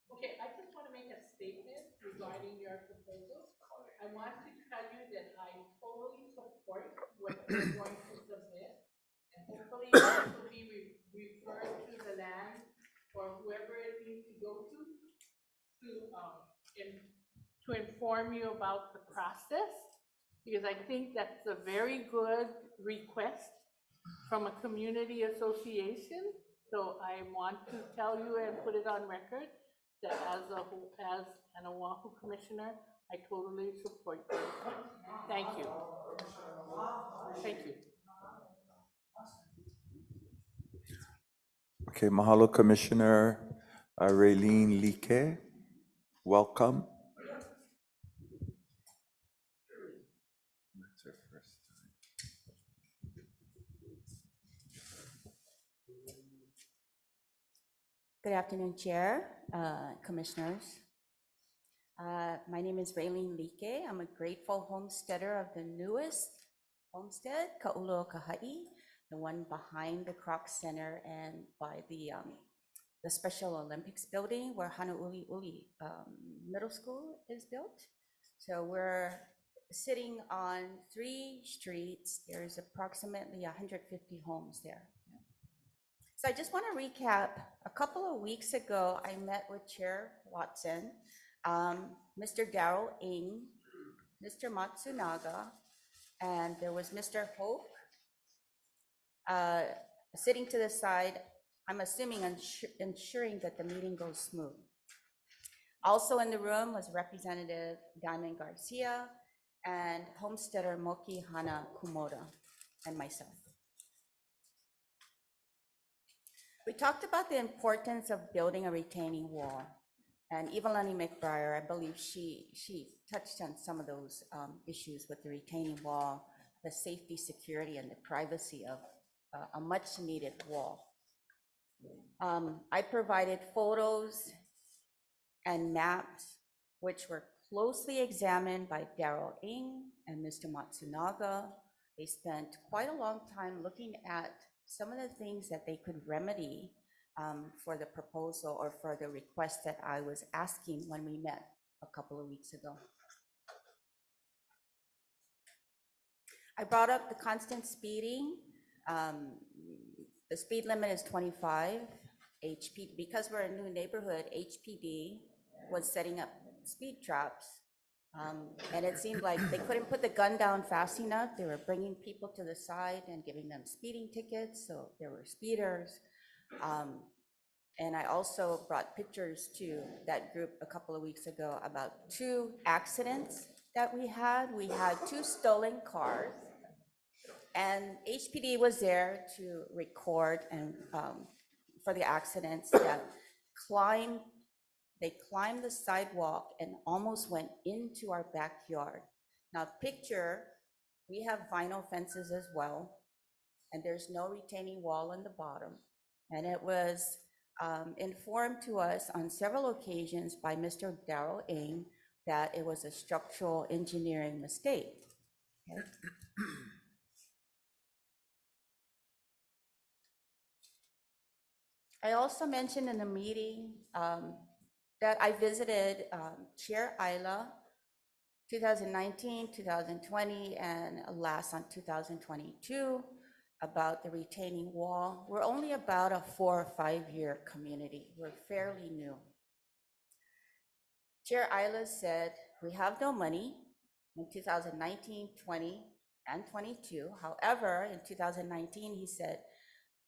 Okay, I just want to make a statement regarding your proposal. I want to tell you that I totally support what you're going to submit. And hopefully this will be referred to the land or whoever it needs to go to inform you about the process. Because I think that's a very good request from a community association. So I want to tell you and put it on record that as an Oahu commissioner, I totally support you. Thank you. Thank you. Okay, mahalo, Commissioner Raylene Like. Welcome. Good afternoon, Chair, Commissioners. My name is Raylene Like. I'm a grateful homesteader of the newest homestead, Ka'uloa Kahai, the one behind the Kroc Center and by the Special Olympics building where Hanu'uli'uli Middle School is built. So we're sitting on 3 streets. There's approximately 150 homes there. So I just want to recap. A couple of weeks ago, I met with Chair Watson, Mr. Darrell Ng, Mr. Matsunaga, and there was Mr. Hope sitting to the side, I'm assuming ensuring that the meeting goes smooth. Also in the room was Representative Diamond Garcia and Homesteader Moki Hana Kumoda and myself. We talked about the importance of building a retaining wall. And Evelani McBriar, I believe she touched on some of those issues with the retaining wall, the safety, security, and the privacy of a much needed wall. I provided photos and maps, which were closely examined by Darrell Ng and Mr. Matsunaga. They spent quite a long time looking at some of the things that they could remedy for the proposal or for the request that I was asking when we met a couple of weeks ago. I brought up the constant speeding. The speed limit is 25. Because we're a new neighborhood, HPD was setting up speed traps. And it seemed like they couldn't put the gun down fast enough. They were bringing people to the side and giving them speeding tickets, so there were speeders. And I also brought pictures to that group a couple of weeks ago about 2 accidents that we had. We had 2 stolen cars, and HPD was there to record and for the accidents that they climbed the sidewalk and almost went into our backyard. Now picture, we have vinyl fences as well, and there's no retaining wall on the bottom. And it was informed to us on several occasions by Mr. Darrell Ng that it was a structural engineering mistake. Okay. I also mentioned in the meeting that I visited Chair Isla 2019, 2020, and last on 2022 about the retaining wall. We're only about a 4 or 5 year community. We're fairly new. Chair Isla said, we have no money in 2019, 20, and 22. However, in 2019, he said,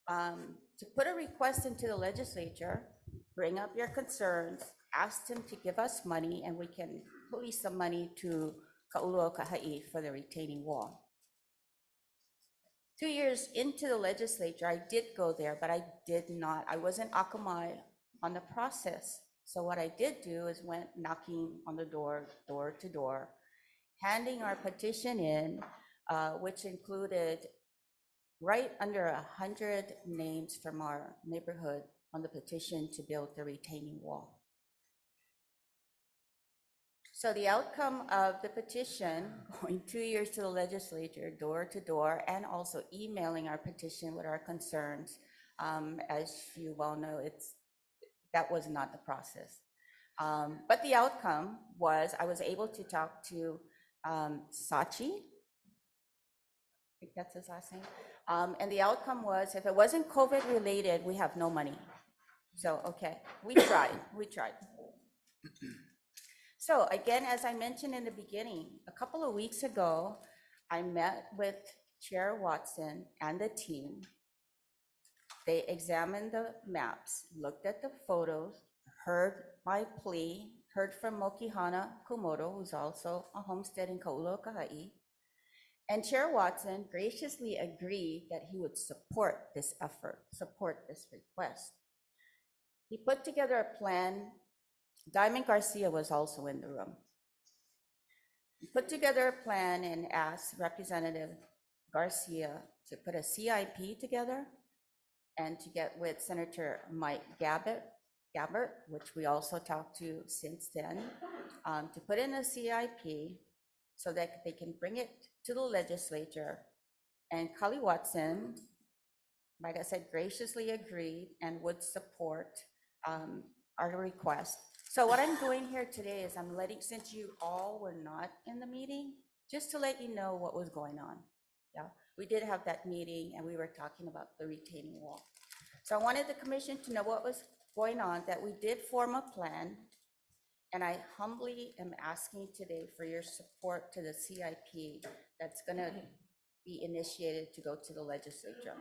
to put a request into the legislature, bring up your concerns, ask them to give us money, and we can release some money to Ka'ulo'okahai for the retaining wall. 2 years into the legislature, I did go there, but I wasn't akamai on the process. So what I did do is went knocking on the door to door, handing our petition in, which included right under 100 names from our neighborhood on the petition to build the retaining wall. So the outcome of the petition, going 2 years to the legislature, door to door, and also emailing our petition with our concerns, as you well know, that was not the process. But the outcome was I was able to talk to Sachi, I think that's his last name. And the outcome was, if it wasn't COVID related, we have no money. So, okay, we tried. So again, as I mentioned in the beginning, a couple of weeks ago, I met with Chair Watson and the team. They examined the maps, looked at the photos, heard my plea, heard from Moki Hana Kumodo, who's also a homestead in Ka'ulo'okahai. And Chair Watson graciously agreed that he would support this effort, support this request. He put together a plan. Diamond Garcia was also in the room. He put together a plan and asked Representative Garcia to put a CIP together and to get with Senator Mike Gabbert, which we also talked to since then, to put in a CIP so that they can bring it to the legislature. And Kali Watson, like I said, graciously agreed and would support our request. So what I'm doing here today is since you all were not in the meeting, just to let you know what was going on. Yeah, we did have that meeting and we were talking about the retaining wall. So I wanted the commission to know what was going on, that we did form a plan. And I humbly am asking today for your support to the CIP that's gonna be initiated to go to the legislature.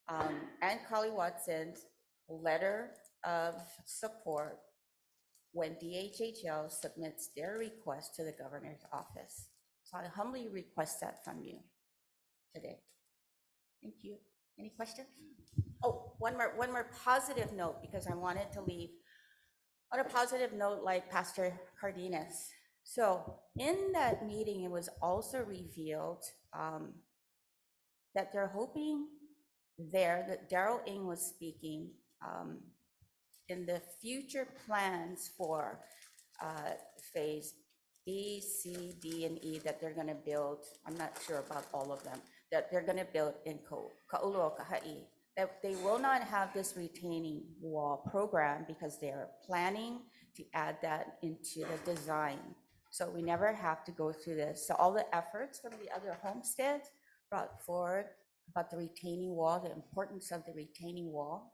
And Carly Watson's letter of support when DHHL submits their request to the governor's office. So I humbly request that from you today. Thank you. Any questions? Oh, one more positive note, because I wanted to leave on a positive note like Pastor Cardenas. So in that meeting, it was also revealed that they're hoping that Darrell Ng was speaking in the future plans for phase B, C, D, and E that they're gonna build. I'm not sure about all of them, that they're gonna build in Ka'ulo'akaha'i. That they will not have this retaining wall program because they're planning to add that into the design. So we never have to go through this. So all the efforts from the other homesteads brought forward about the retaining wall, the importance of the retaining wall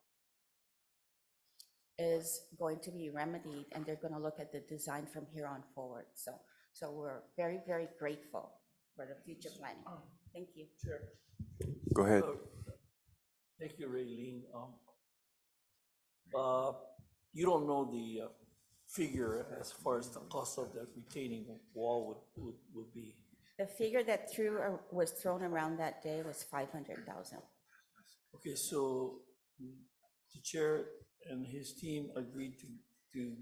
is going to be remedied, and they're going to look at the design from here on forward. So we're very, very grateful for the future planning. Thank you. Chair. Go ahead. Thank you, Raylene. You don't know the figure as far as the cost of that retaining wall would be. The figure that was thrown around that day was 500,000. Okay, so the chair and his team agreed to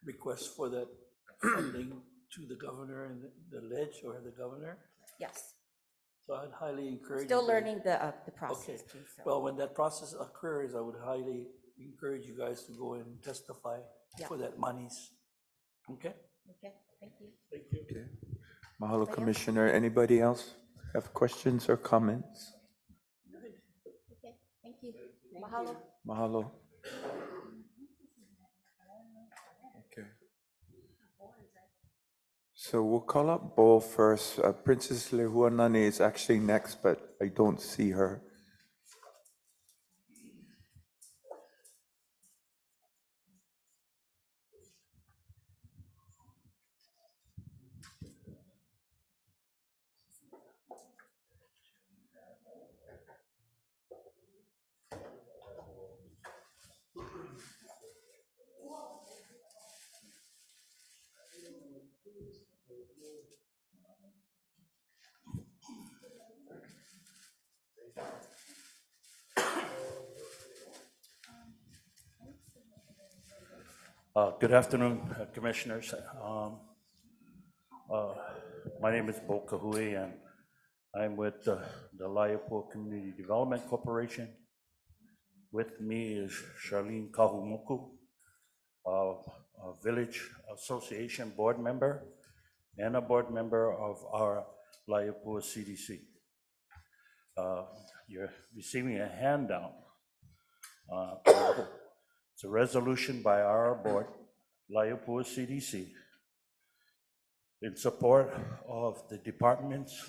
request for that funding to the governor and the ledge or the governor? Yes. So I'd highly encourage. Still learning the process. Okay, too, so. well, when that process occurs, I would highly encourage you guys to go and testify for that monies. Okay? Okay, thank you. Thank you. Okay. Mahalo, Commissioner. Anybody else have questions or comments? Okay, thank you. Mahalo. Mahalo. Okay. So we'll call up Bo first. Princess Lehuanani is actually next, but I don't see her. Good afternoon, Commissioners. My name is Bo Kahui, and I'm with the Laiapua Community Development Corporation. With me is Charlene Kahumuku, a Village Association board member and a board member of our Laiapua CDC. You're receiving a handout. It's a resolution by our board, Laiapua CDC, in support of the department's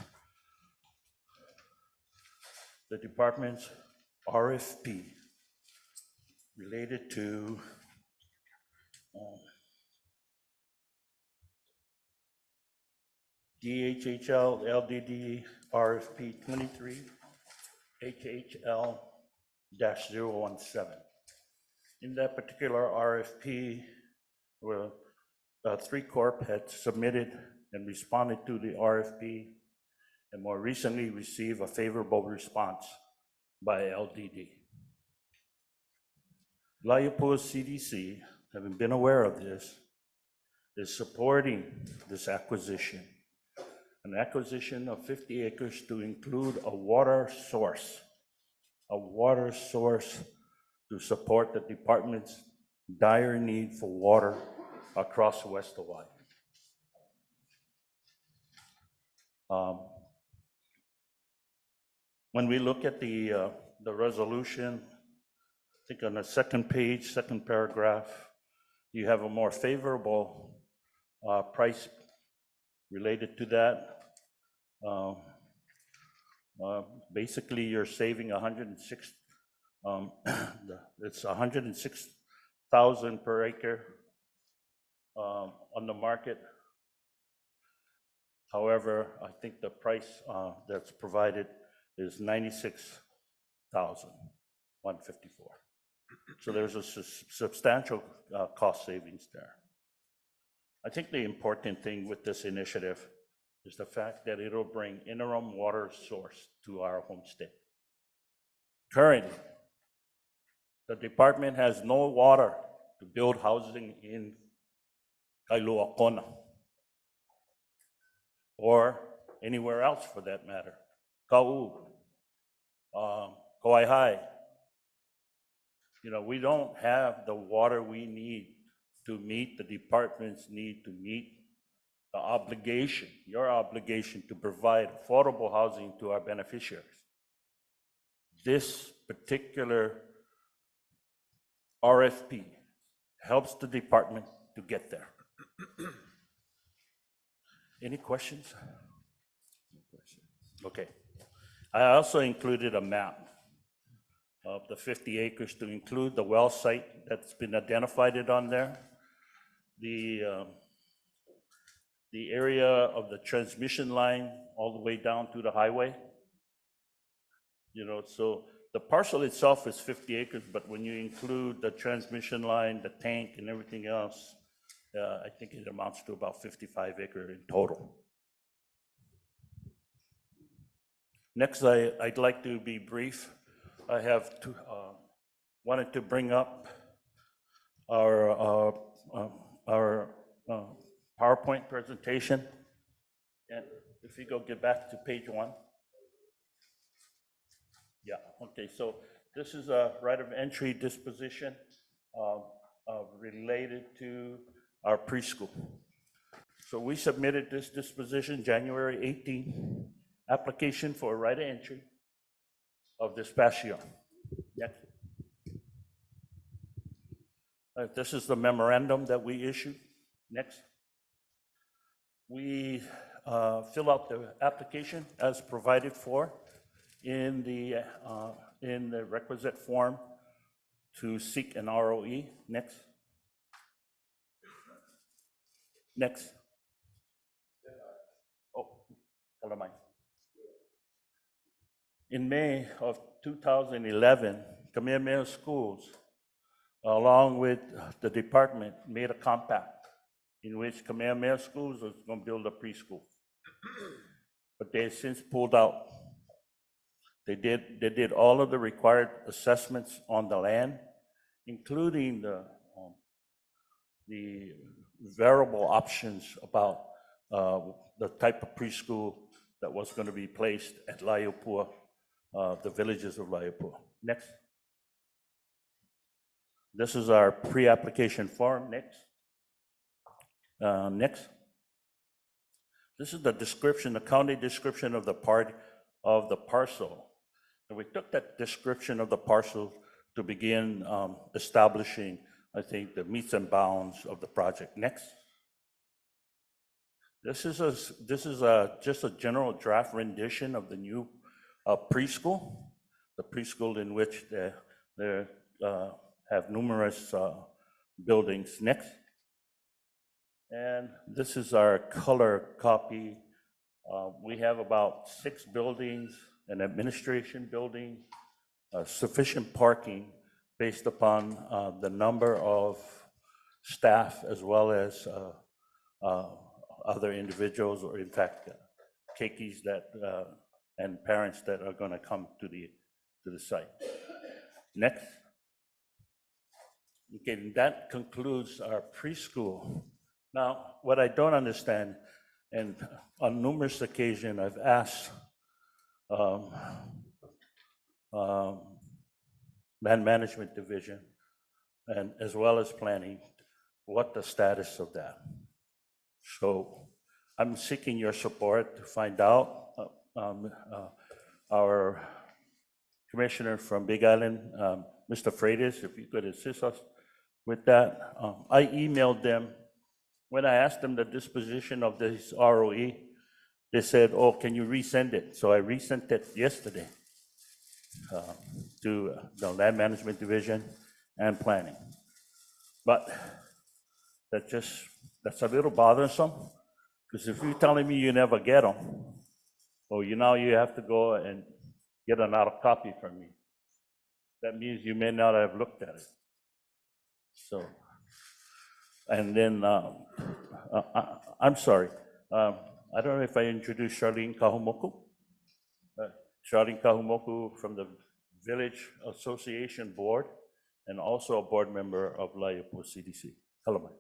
RFP related to DHHL LDD RFP 23 HHL-017. In that particular RFP, well, 3Corp had submitted and responded to the RFP, and more recently received a favorable response by LDD. Laiapua CDC, having been aware of this, is supporting this acquisition, an acquisition of 50 acres to include a water source to support the department's dire need for water across West Hawaii. When we look at the resolution, I think on the second page, second paragraph, you have a more favorable price related to that. Um, Basically, you're saving 106, it's 106,000 per acre on the market. However, I think the price that's provided is 96,154. So there's a substantial cost savings there. I think the important thing with this initiative is the fact that it'll bring interim water source to our homestead. Currently, the department has no water to build housing in Kailua Kona or anywhere else for that matter. Kau, Kauai High. You know, we don't have the water we need to meet the department's need to meet the obligation, your obligation to provide affordable housing to our beneficiaries. This particular RFP helps the department to get there. Any questions? Okay. I also included a map of the 50 acres to include the well site that's been identified on there. The area of the transmission line all the way down to the highway. You know, so the parcel itself is 50 acres, but when you include the transmission line, the tank and everything else, I think it amounts to about 55 acres in total. Next, I'd like to be brief. I have wanted to bring up our PowerPoint presentation. And if you go get back to page 1. Yeah, okay, so this is a right of entry disposition related to our preschool. So we submitted this disposition January 18, application for a right of entry of this past year. Next. This is the memorandum that we issued. Next. We fill out the application as provided for in the requisite form to seek an ROE. Next. Next. Oh, never mind. In May of 2011, Kamehameha Schools, along with the department, made a compact in which Kamehameha Schools was going to build a preschool. But they have since pulled out. They did all of the required assessments on the land, including the variable options about the type of preschool that was going to be placed at Laiopua, the villages of Laiopua. Next. This is our pre-application form. Next. Next. This is the description, the county description of the parcel. And we took that description of the parcel to begin establishing, I think, the metes and bounds of the project. Next. This is just a general draft rendition of the new preschool, the preschool in which they have numerous buildings. Next. And this is our color copy. We have about 6 buildings, an administration building, sufficient parking based upon the number of staff as well as other individuals, or in fact, keikis that and parents that are going to come to the site. Next. Okay, that concludes our preschool. Now, what I don't understand, and on numerous occasions I've asked Land Management Division and as well as planning, what the status of that. So I'm seeking your support to find out. Our commissioner from Big Island, Mr. Freitas, if you could assist us with that. I emailed them when I asked them the disposition of this ROE, they said, oh, can you resend it? So I resent it yesterday to the Land Management Division and Planning. But that's a little bothersome, because if you're telling me you never get them, or now you have to go and get another copy from me, that means you may not have looked at it. So, and then, I'm sorry, I don't know if I introduced Charlene Kahumoku. Charlene Kahumoku from the Village Association Board, and also a board member of Laiapo CDC. Hello, Mike.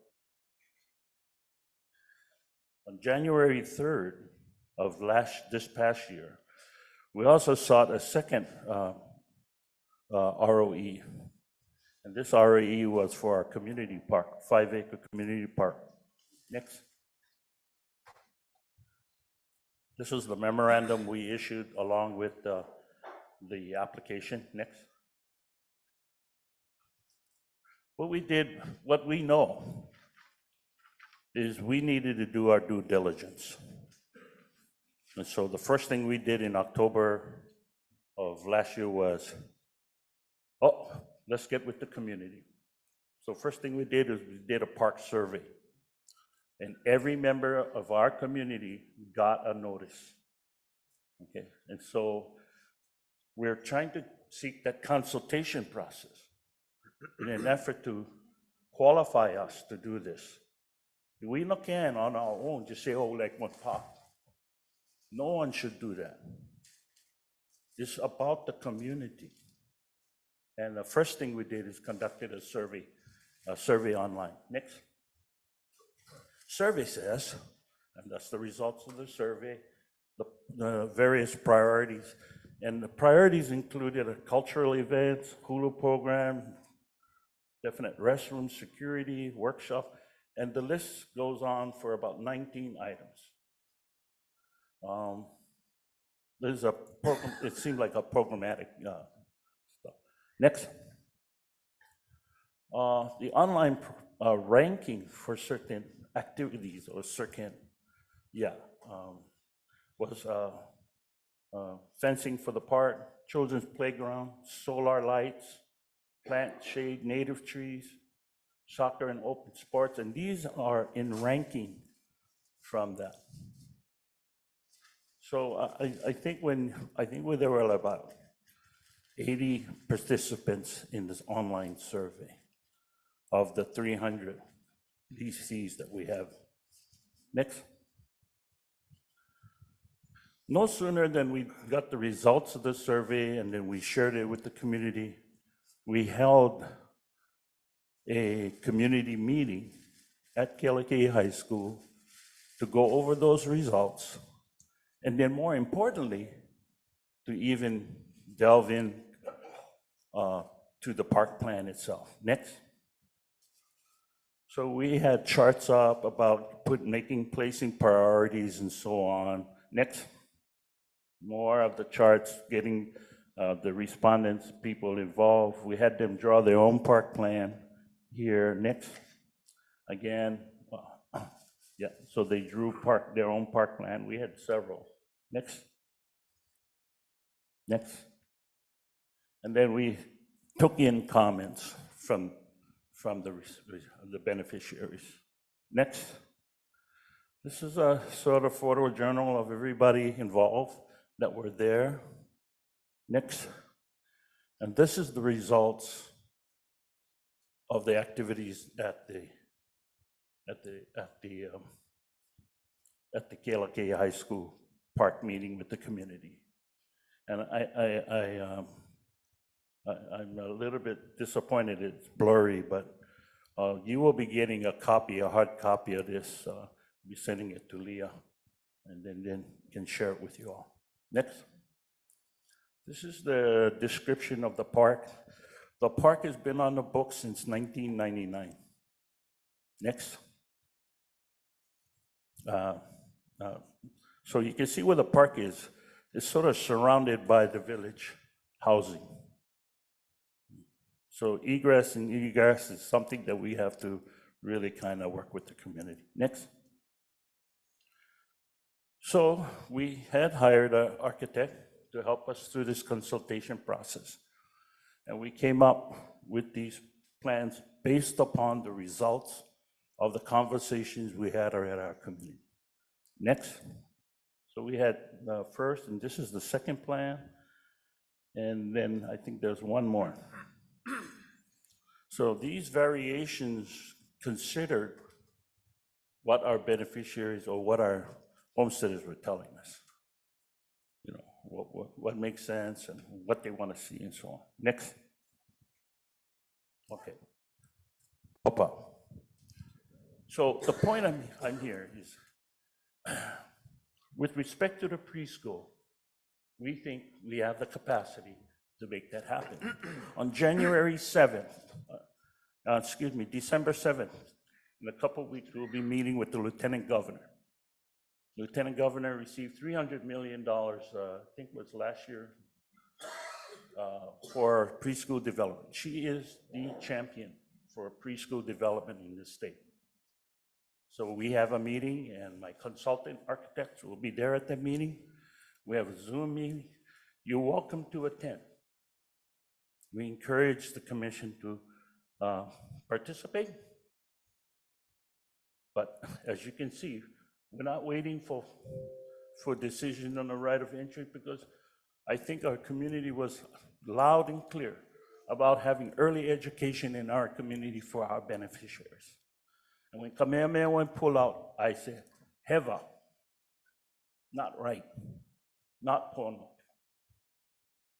On January 3rd of this past year, we also sought a second ROE. And this ROE was for our community park, 5-acre community park. Next. This was the memorandum we issued along with the application. Next. What we did, what we know, is we needed to do our due diligence. And so the first thing we did in October of last year was, let's get with the community. So first thing we did is we did a park survey. And every member of our community got a notice. Okay, and so we're trying to seek that consultation process in an effort to qualify us to do this. We not can on our own just say, oh, like one park. No one should do that. It's about the community. And the first thing we did is conducted a survey online. Next. Survey says, and that's the results of the survey, the various priorities. And the priorities included a cultural events, hula program, definite restroom security, workshop, and the list goes on for about 19 items. There's a program, it seemed like a programmatic stuff. Next. The online ranking for certain activities or certain, was fencing for the park, children's playground, solar lights, plant shade, native trees, soccer and open sports, and these are in ranking from that. So I think when there were about 80 participants in this online survey of the 300 DCs that we have. Next. No sooner than we got the results of the survey and then we shared it with the community, we held a community meeting at Kealakekee High School to go over those results, and then more importantly, to even delve in to the park plan itself. Next. So we had charts up about placing priorities and so on. Next. More of the charts, getting the respondents, people involved. We had them draw their own park plan here. Next. Again, so they drew their own park plan. We had several. Next. Next. And then we took in comments from the beneficiaries. Next. This is a sort of photo journal of everybody involved that were there. Next. And this is the results of the activities at the Kealakekee High School park meeting with the community. And I'm a little bit disappointed it's blurry, but you will be getting a hard copy of this. I'll be sending it to Leah, and then can share it with you all. Next. This is the description of the park. The park has been on the books since 1999. Next. So you can see where the park is. It's sort of surrounded by the village housing. So egress and egress is something that we have to really kind of work with the community. Next. So we had hired an architect to help us through this consultation process. And we came up with these plans based upon the results of the conversations we had at our community. Next. So we had the first, and this is the second plan. And then I think there's one more. So these variations considered what our beneficiaries or what our homesteaders were telling us. You know, what makes sense and what they want to see and so on. Next. Okay. Opa. So the point I'm here is, with respect to the preschool, we think we have the capacity to make that happen. On January 7th, December 7th, in a couple of weeks, we'll be meeting with the Lieutenant Governor. Lieutenant Governor received $300 million, I think it was last year, for preschool development. She is the champion for preschool development in this state. So we have a meeting, and my consultant architects will be there at that meeting. We have a Zoom meeting. You're welcome to attend. We encourage the commission to participate. But as you can see, we're not waiting for decision on the right of entry, because I think our community was loud and clear about having early education in our community for our beneficiaries. And when Kamehameha went pull out, I said, Heva, not right, not Pono.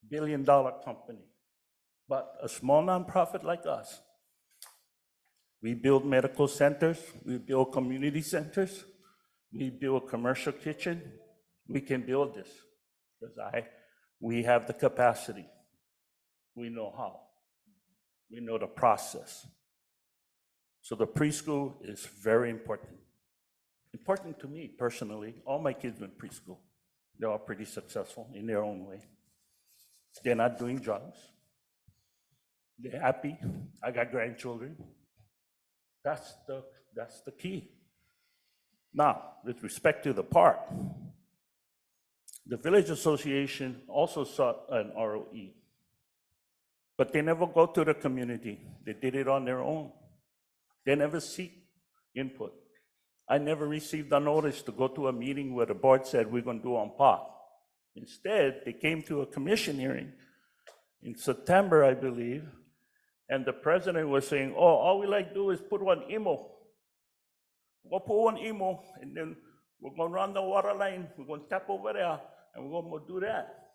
Billion-dollar company, but a small nonprofit like us. We build medical centers, we build community centers, we build a commercial kitchen. We can build this because we have the capacity. We know how. We know the process. So the preschool is very important. Important to me personally. All my kids went preschool. They're all pretty successful in their own way. They're not doing drugs. They're happy. I got grandchildren. That's the key. Now, with respect to the park, the Village Association also sought an ROE, but they never go to the community. They did it on their own. They never seek input. I never received a notice to go to a meeting where the board said we're going to do on park. Instead, they came to a commission hearing in September, I believe, and the president was saying, oh, all we like to do is put one IMO. We'll put one IMO, and then we're going to run the water line, we're going to tap over there, and we're going to do that.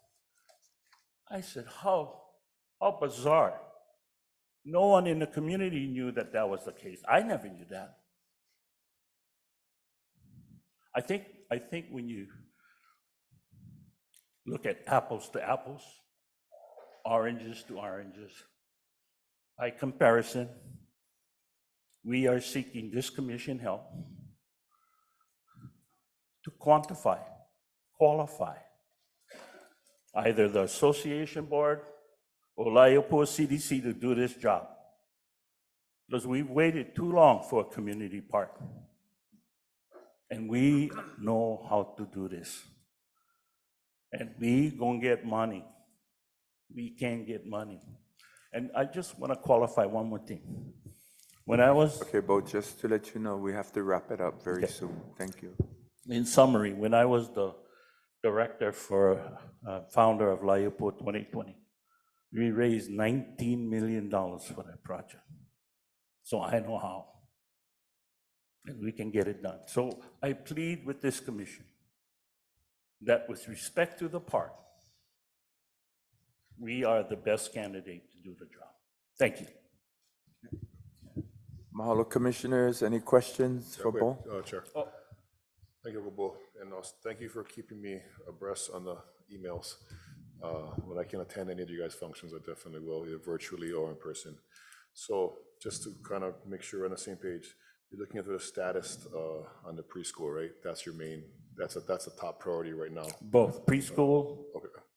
I said, how bizarre. No one in the community knew that that was the case. I never knew that. I think when you look at apples to apples, oranges to oranges, by comparison, we are seeking this commission help to quantify, qualify either the association board or Laiopua CDC to do this job. Because we've waited too long for a community park. And we know how to do this. And we gonna get money. We can get money. And I just want to qualify one more thing. When I was... Okay, Bo, just to let you know, we have to wrap it up very soon. Thank you. In summary, when I was the director for founder of Laiopua 2020, we raised $19 million for that project. So I know how. And we can get it done. So I plead with this commission that with respect to the park, we are the best candidate to do the job. Thank you. Mahalo, commissioners. Any questions for Bo? Chair. Thank you, Bo. And thank you for keeping me abreast on the emails. When I can attend any of you guys' functions, I definitely will, either virtually or in person. So just to kind of make sure we're on the same page, you're looking at the status on the preschool, right? That's your main, that's a top priority right now. Both preschool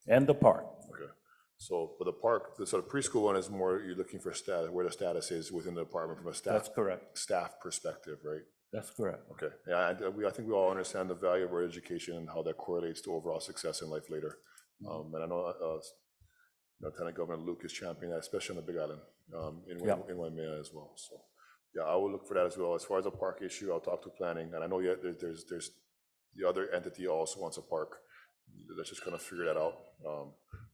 and the park. Okay. So, but the park, the sort of preschool one is more, you're looking for status, where the status is within the department from a staff. That's correct. Staff perspective, right? That's correct. Okay, yeah, I think we all understand the value of our education and how that correlates to overall success in life later. And I know, Lieutenant Governor Luke is championing that, especially on the Big Island, in Waimea as well. So, yeah, I will look for that as well. As far as the park issue, I'll talk to planning, and I know there's the other entity also wants a park. Let's just kind of figure that out.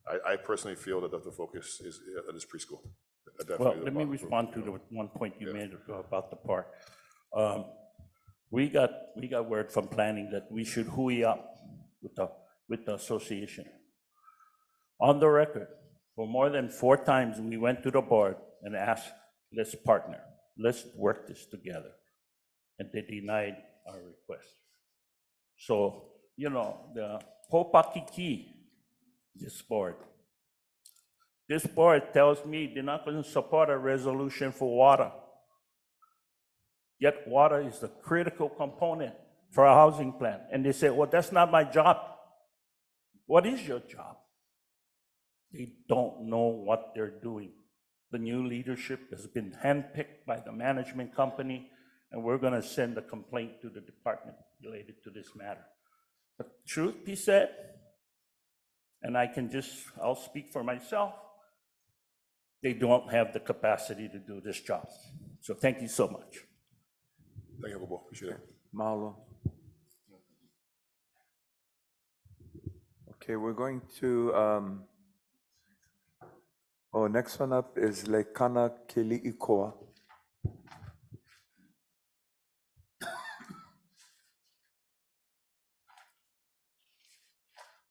I personally feel that the focus is preschool. Well, let me respond to the one point you made about the park. We got word from planning that we should hui up with the association. On the record, for more than 4 times, we went to the board and asked, let's partner, let's work this together. And they denied our request. So, the Popakiki, this board tells me they're not going to support a resolution for water. Yet water is the critical component for a housing plan. And they say, well, that's not my job. What is your job? They don't know what they're doing. The new leadership has been handpicked by the management company, and we're going to send a complaint to the department related to this matter. But truth be said, and I'll speak for myself, they don't have the capacity to do this job. So thank you so much. Thank you, Bobo. Appreciate it. Mahalo. Okay, we're going to, next one up is Lekana Keli'ikoa.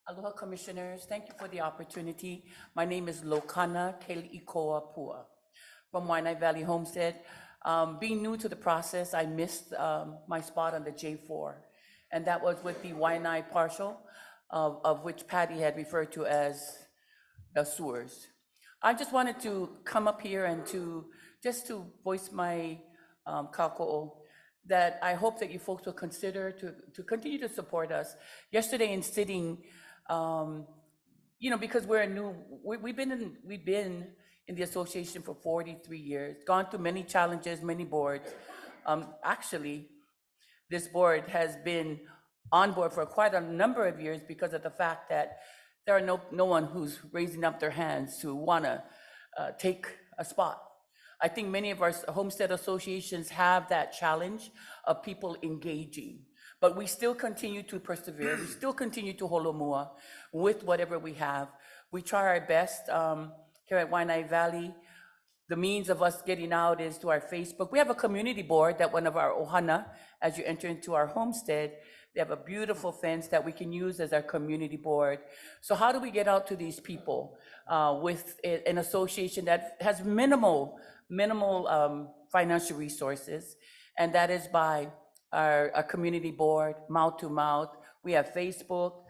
Aloha, Commissioners. Thank you for the opportunity. My name is Lokana Keli'ikoa Pua from Waianae Valley Homestead. Being new to the process, I missed my spot on the J4, and that was with the Waianae partial, of which Patty had referred to as the sewers. I just wanted to come up here and to voice my kāko'o that I hope that you folks will consider to continue to support us. Yesterday in sitting, because we've been in the association for 43 years, gone through many challenges, many boards. Actually, this board has been on board for quite a number of years because of the fact that there are no one who's raising up their hands to wanna take a spot. I think many of our homestead associations have that challenge of people engaging, but we still continue to persevere. We still continue to holomua with whatever we have. We try our best here at Waianae Valley. The means of us getting out is to our Facebook. We have a community board that one of our ohana, as you enter into our homestead, they have a beautiful fence that we can use as our community board. So how do we get out to these people with an association that has minimal financial resources? And that is by our community board, mouth to mouth. We have Facebook,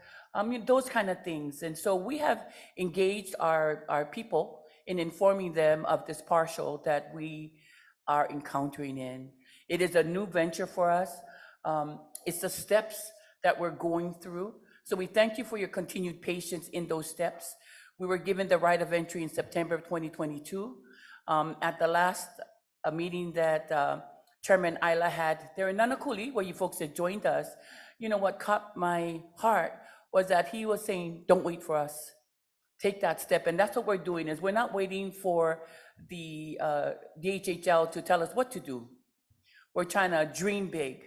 those kind of things. And so we have engaged our people in informing them of this partial that we are encountering in. It is a new venture for us. It's the steps that we're going through. So we thank you for your continued patience in those steps. We were given the right of entry in September of 2022. At the last meeting that Chairman Ayla had there in Nanakuli, where you folks had joined us, what caught my heart was that he was saying, don't wait for us. Take that step. And that's what we're doing, is we're not waiting for the DHHL to tell us what to do. We're trying to dream big.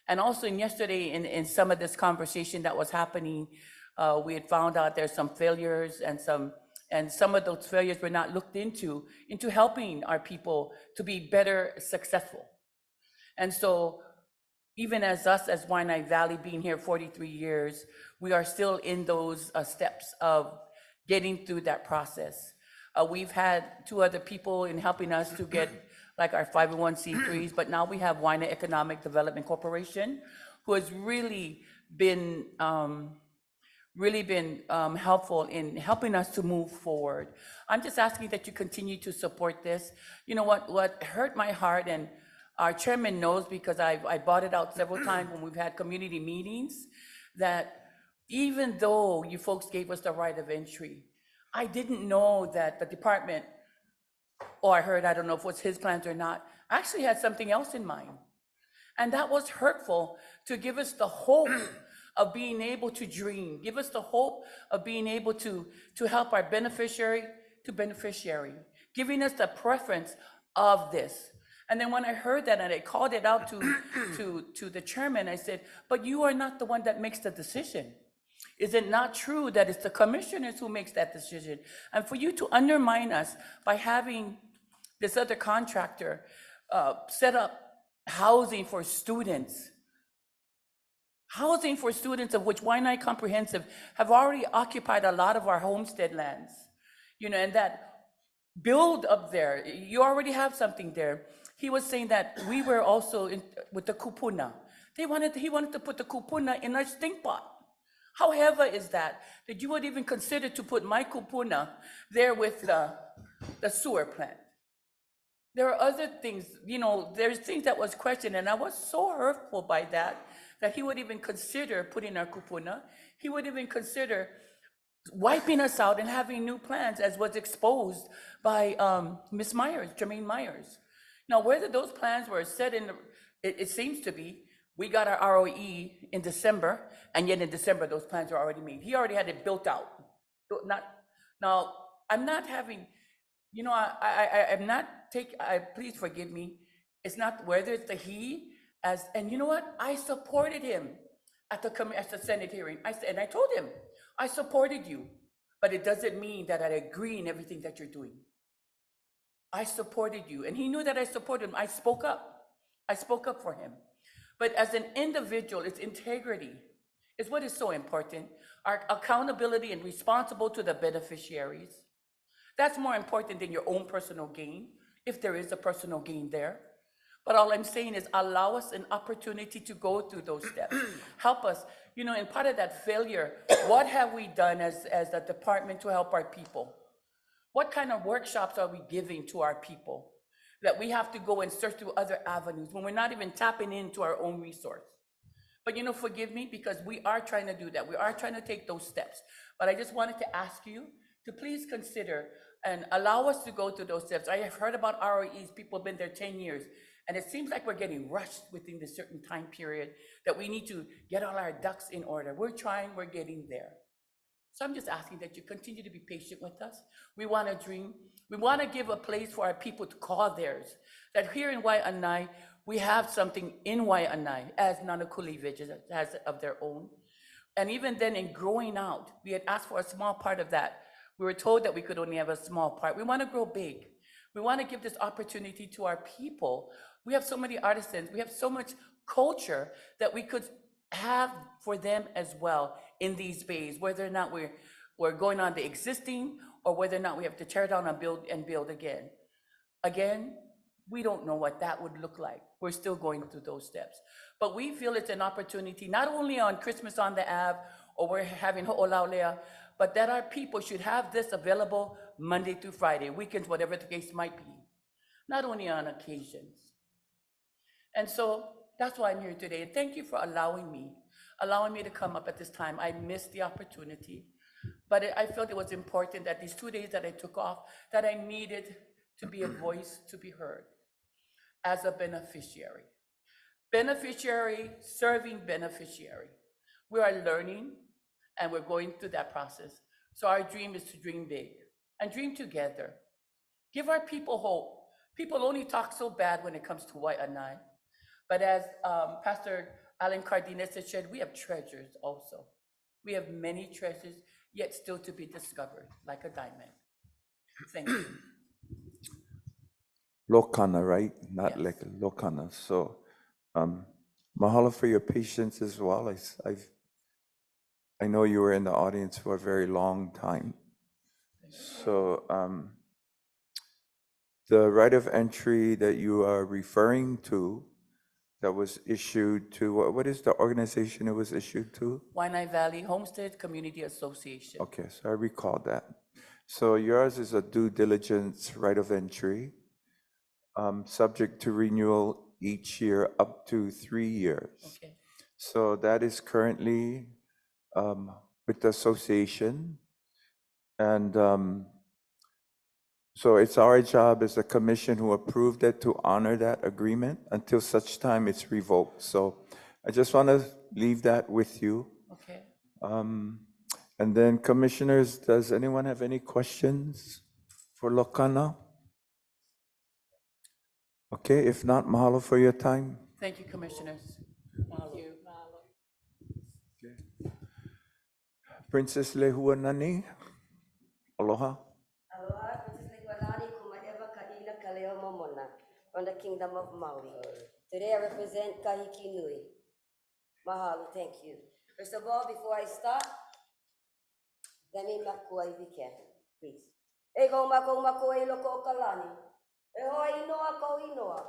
And also yesterday in some of this conversation that was happening, we had found out there's some failures and some of those failures were not looked into helping our people to be better successful. And so even as us as Waianae Valley being here 43 years, we are still in those steps of getting through that process. We've had 2 other people in helping us to get like our 501c3s, but now we have Waianae Economic Development Corporation, who has really been helpful in helping us to move forward. I'm just asking that you continue to support this. You know what hurt my heart, and our chairman knows because I brought it out several times when we've had community meetings, that even though you folks gave us the right of entry, I didn't know that the department, or I heard, I don't know if it was his plans or not, actually had something else in mind. And that was hurtful to give us the hope of being able to dream, give us the hope of being able to help our beneficiary to beneficiary, giving us the preference of this. And then when I heard that and I called it out to the chairman, I said, but you are not the one that makes the decision. Is it not true that it's the commissioners who makes that decision? And for you to undermine us by having this other contractor set up housing for students of which Waianae Comprehensive have already occupied a lot of our homestead lands, and that build up there, you already have something there. He was saying that we were also with the kupuna. He wanted to put the kupuna in our stink pot. However is that you would even consider to put my kupuna there with the sewer plant? There are other things, there's things that was questioned, and I was so hurtful by that he would even consider putting our kupuna. He would even consider wiping us out and having new plans, as was exposed by Ms. Myers, Jermaine Myers. Now, whether those plans were set in, it seems to be, we got our ROE in December, and yet in December, those plans were already made. He already had it built out. Now, I'm not having, I'm not please forgive me. It's not whether it's the he, and you know what? I supported him at the Senate hearing. I told him, I supported you, but it doesn't mean that I agree in everything that you're doing. I supported you, and he knew that I supported him. I spoke up. I spoke up for him. But as an individual, it's integrity is what is so important. Our accountability and responsible to the beneficiaries. That's more important than your own personal gain, if there is a personal gain there. But all I'm saying is allow us an opportunity to go through those steps. Help us, in part of that failure, what have we done as a department to help our people? What kind of workshops are we giving to our people that we have to go and search through other avenues when we're not even tapping into our own resource? But forgive me, because we are trying to do that. We are trying to take those steps. But I just wanted to ask you to please consider and allow us to go through those steps. I have heard about ROEs, people have been there 10 years, and it seems like we're getting rushed within this certain time period that we need to get all our ducks in order. We're trying, we're getting there. So I'm just asking that you continue to be patient with us. We want to dream. We want to give a place for our people to call theirs. That here in Waianae, we have something in Waianae as Nanakuli Villages has of their own. And even then in growing out, we had asked for a small part of that. We were told that we could only have a small part. We want to grow big. We want to give this opportunity to our people. We have so many artisans. We have so much culture that we could have for them as well in these bays, whether or not we're going on the existing or whether or not we have to tear down and build again. Again, we don't know what that would look like. We're still going through those steps. But we feel it's an opportunity, not only on Christmas on the Ave, or we're having Ho'olaulea, but that our people should have this available Monday through Friday, weekends, whatever the case might be, not only on occasions. And so that's why I'm here today. And thank you for allowing me to come up at this time. I missed the opportunity, but I felt it was important that these 2 days that I took off, that I needed to be a voice to be heard as a beneficiary. Beneficiary, serving beneficiary. We are learning and we're going through that process. So our dream is to dream big and dream together. Give our people hope. People only talk so bad when it comes to Waianae. But as Pastor Alan Cardenas has said, we have treasures also. We have many treasures yet still to be discovered, like a diamond. Thank you. Lokana, right? Not like Lokana. So, mahalo for your patience as well. I know you were in the audience for a very long time. So, the right of entry that you are referring to, that was issued to, what is the organization it was issued to? Waianae Valley Homestead Community Association. Okay, so I recall that. So yours is a due diligence right of entry, subject to renewal each year up to 3 years. Okay. So that is currently with the association, And so it's our job as a commission who approved it to honor that agreement until such time it's revoked. So I just want to leave that with you. Okay. And then commissioners, does anyone have any questions for Lokana? Okay, if not, mahalo for your time. Thank you, commissioners. Thank you. Princess Lehuanani, aloha. Aloha, Princess Leguanani, Kumaeva Kaina Kaleo Momona, from the Kingdom of Maui. Today I represent Kahiki Nui. Mahalo, thank you. First of all, before I start, let me makua if you can, please. E go mako e loko kalani. E ho inoa ko inoa.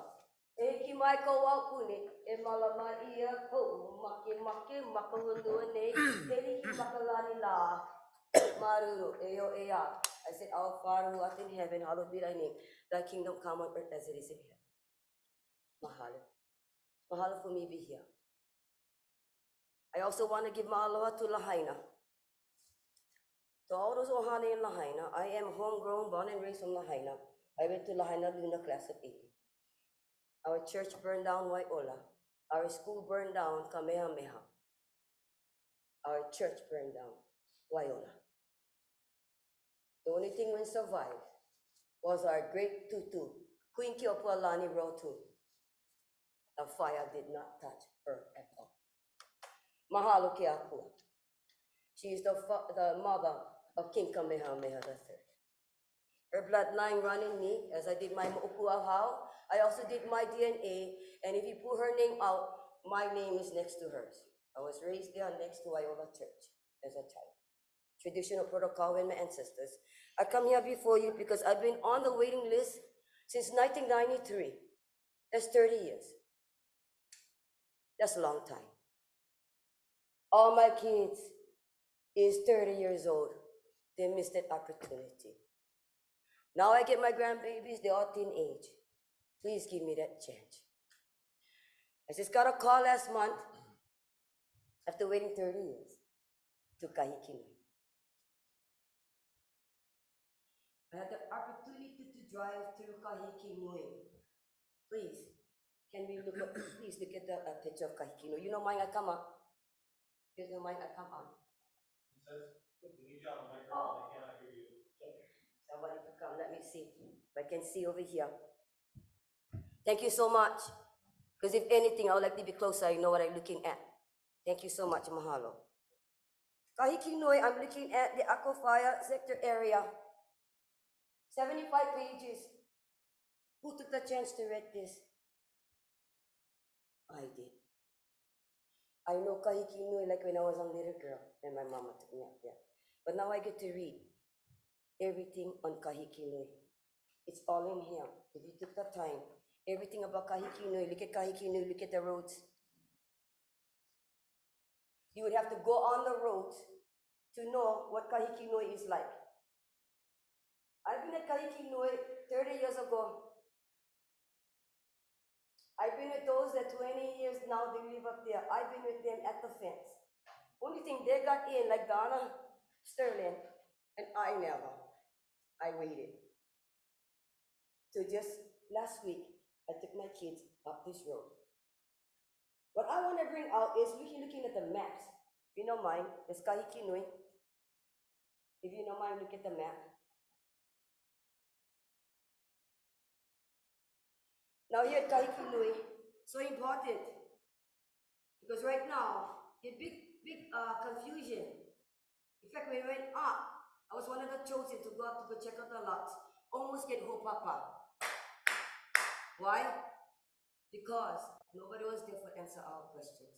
E ki mai ko aupuni. E malama ia ko maki mako hunua nei. Heli ki makalani la. Maruru, eo ea. I said, Our Father who art in heaven, hallowed be thy name. Thy kingdom come on earth as it is in heaven. Mahalo. Mahalo for me be here. I also want to give mahaloa to Lahaina. To all those ohana in Lahaina, I am homegrown, born and raised from Lahaina. I went to Lahaina Luna class of 80. Our church burned down Waiola. Our school burned down Kamehameha. Our church burned down Waiola. The only thing we survived was our great tutu, Queen Keopualani Rotu. The fire did not touch her at all. Mahalo ke akua. She is the mother of King Kamehameha III. Her bloodline run in me, as I did my mo'ukuahau. I also did my DNA, and if you pull her name out, my name is next to hers. I was raised there next to Waiola Church as a child. Traditional protocol with my ancestors. I come here before you because I've been on the waiting list since 1993. That's 30 years. That's a long time. All my kids is 30 years old. They missed that opportunity. Now I get my grandbabies, they're all teenage. Please give me that chance. I just got a call last month after waiting 30 years to Kahiki Nui. I had the opportunity to drive through Kahiki Nui. Please, can we look at, please look at the picture of Kahiki Nui. You know mine, I come up. You know mine, I come on. Oh. Somebody to come, let me see if I can see over here. Thank you so much. Because if anything, I would like to be closer, I know what I'm looking at. Thank you so much, mahalo. Kahiki Nui, I'm looking at the Ako Fire sector area. 75 pages. Who took the chance to read this? I did. I know Kahiki Nui like when I was a little girl and my mama took me up there. But now I get to read everything on Kahiki Nui. It's all in here. If you took the time, everything about Kahiki Nui, look at Kahiki Nui, look at the roads. You would have to go on the roads to know what Kahiki Nui is like. I've been at Kahiki Nui 30 years ago. I've been with those that 20 years now they live up there. I've been with them at the fence. Only thing they got in, like Donna Sterling, and I never. I waited. So just last week, I took my kids up this road. What I want to bring out is looking at the maps. If you don't mind, there's Kahiki Nui. If you don't mind, look at the map. Now here at Kahiki Nui, so important. Because right now, the big confusion. In fact, when we went up, I was one of the chosen to go up to go check out the lots. Almost get hopapa. Why? Because nobody was there for answer our questions.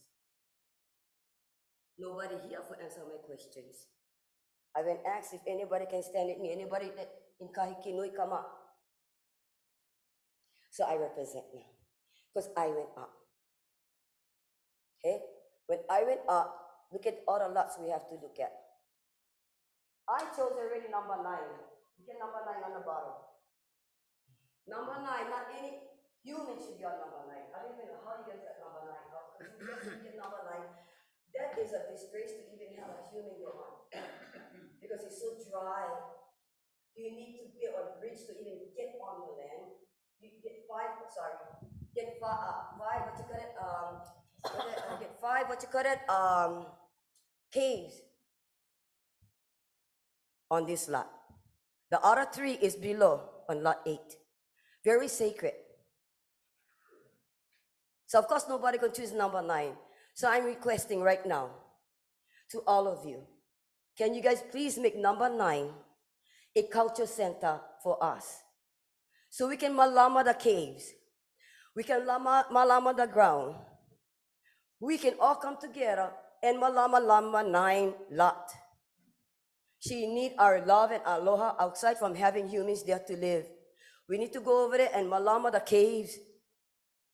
Nobody here for answer my questions. I went asked if anybody can stand with me, anybody that in Kahiki Nui come up. So I represent now, because I went up. Okay? When I went up, look at all the lots we have to look at. I chose already number 9. Look at number 9 on the bottom. Number 9, not any human should be on number 9. I don't even know how you get that number 9 out. Because you just look at number 9, that is a disgrace to even have a human there on. Because because it's so dry. You need to build a bridge to even get on the land. You get five, what you call it, get five, what you call it, caves on this lot. The other three is below on lot 8. Very sacred. So of course nobody can choose number 9. So I'm requesting right now to all of you, can you guys please make number 9 a culture center for us? So we can malama the caves. We can malama the ground. We can all come together and malama 9 lot. She need our love and aloha outside from having humans there to live. We need to go over there and malama the caves.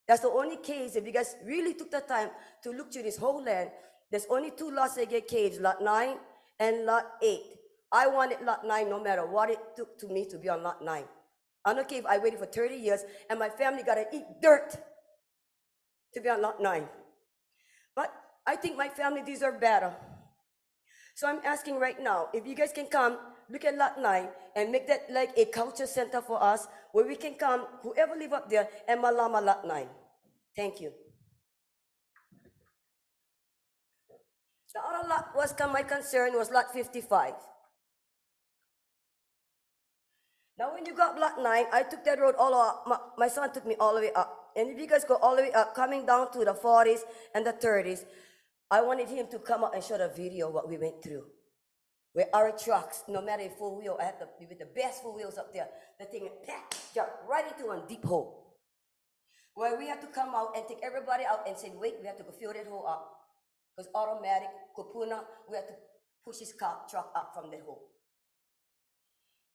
That's the only caves, if you guys really took the time to look through this whole land, there's only 2 lots that get caves, lot 9 and lot 8. I wanted lot 9 no matter what it took to me to be on lot 9. I don't care if I waited for 30 years and my family gotta eat dirt to be on lot 9. But I think my family deserve better. So I'm asking right now, if you guys can come, look at lot 9 and make that like a culture center for us where we can come, whoever live up there, and malama lot 9. Thank you. The other lot was my concern was lot 55. Now when you got lot 9, I took that road all up, my son took me all the way up. And if you guys go all the way up, coming down to the 40s and the 30s, I wanted him to come up and show the video of what we went through. Where our trucks, no matter if 4-wheel, I had with the best 4 wheels up there, the thing jumped right into a deep hole. Where we had to come out and take everybody out and say, wait, we have to go fill that hole up. Because automatic, kupuna, we had to push his truck up from that hole.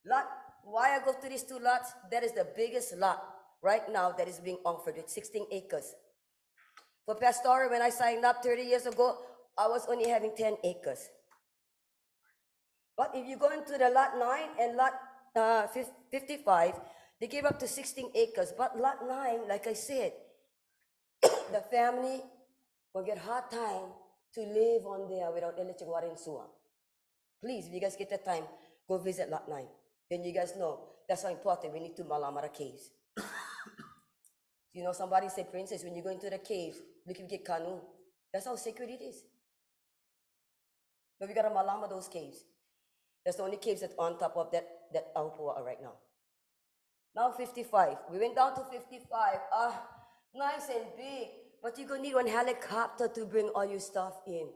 Lot, why I go to these 2 lots? That is the biggest lot right now that is being offered with 16 acres. For Pastoral, when I signed up 30 years ago, I was only having 10 acres. But if you go into the lot 9 and lot 55, they gave up to 16 acres. But lot 9, like I said, the family will get hard time to live on there without electric, water, and sewer. Please, if you guys get the time, go visit lot 9. Then you guys know that's how important we need to malamara caves. You know, somebody said, Princess, when you go into the caves, look if you get canoe. That's how sacred it is. But we gotta malama those caves. That's the only caves that's on top of that Aupua right now. Now 55. We went down to 55. Nice and big, but you're gonna need one helicopter to bring all your stuff in.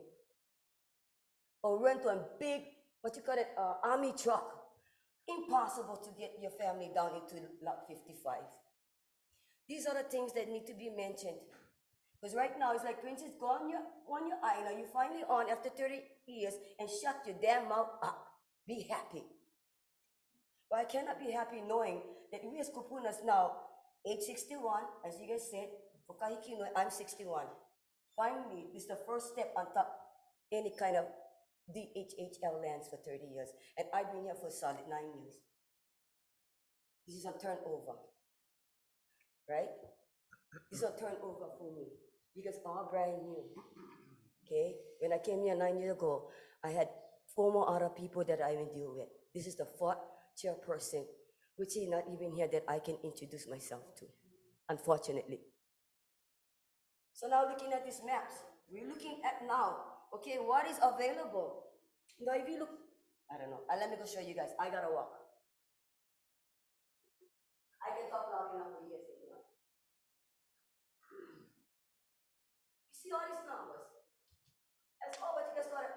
Or rent one big, what you call it, army truck. Impossible to get your family down into lot 55. These are the things that need to be mentioned. Because right now, it's like, Princess, go on your island, you're finally on after 30 years, and shut your damn mouth up. Be happy. But I cannot be happy knowing that we as Kupunas now, age 61, as you guys said, for Kahikino, I'm 61. Finally, this is the first step on top any kind of DHHL lands for 30 years. And I've been here for a solid 9 years. This is a turnover, right? This is a turnover for me. You guys are brand new, okay? When I came here 9 years ago, I had 4 more other people that I will deal with. This is the 4th chairperson, which is not even here that I can introduce myself to, unfortunately. So now looking at these maps, we're looking at now, okay, what is available? Now if you look, I don't know, let me go show you guys. I gotta walk. I can talk loud enough for years. You see all these numbers? That's all what you guys got.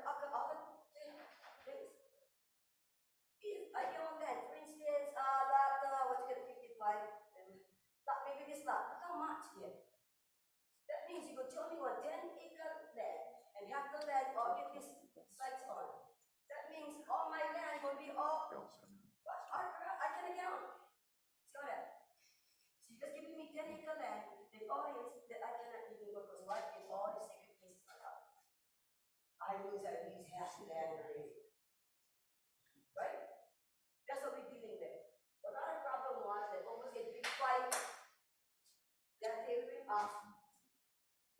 If I get on that, for instance, lot, what you get 55, maybe this lot, look how much here. That means you could only want 10-acre land and have the land all get these sites on. That means all my land will be all, I can get on. See all that? So you just giving me 10-acre land, the audience that I cannot even go because what is all the sacred places are. I lose at least half land already. Right? That's what we're dealing with. Another problem was that almost a big fight that they bring up.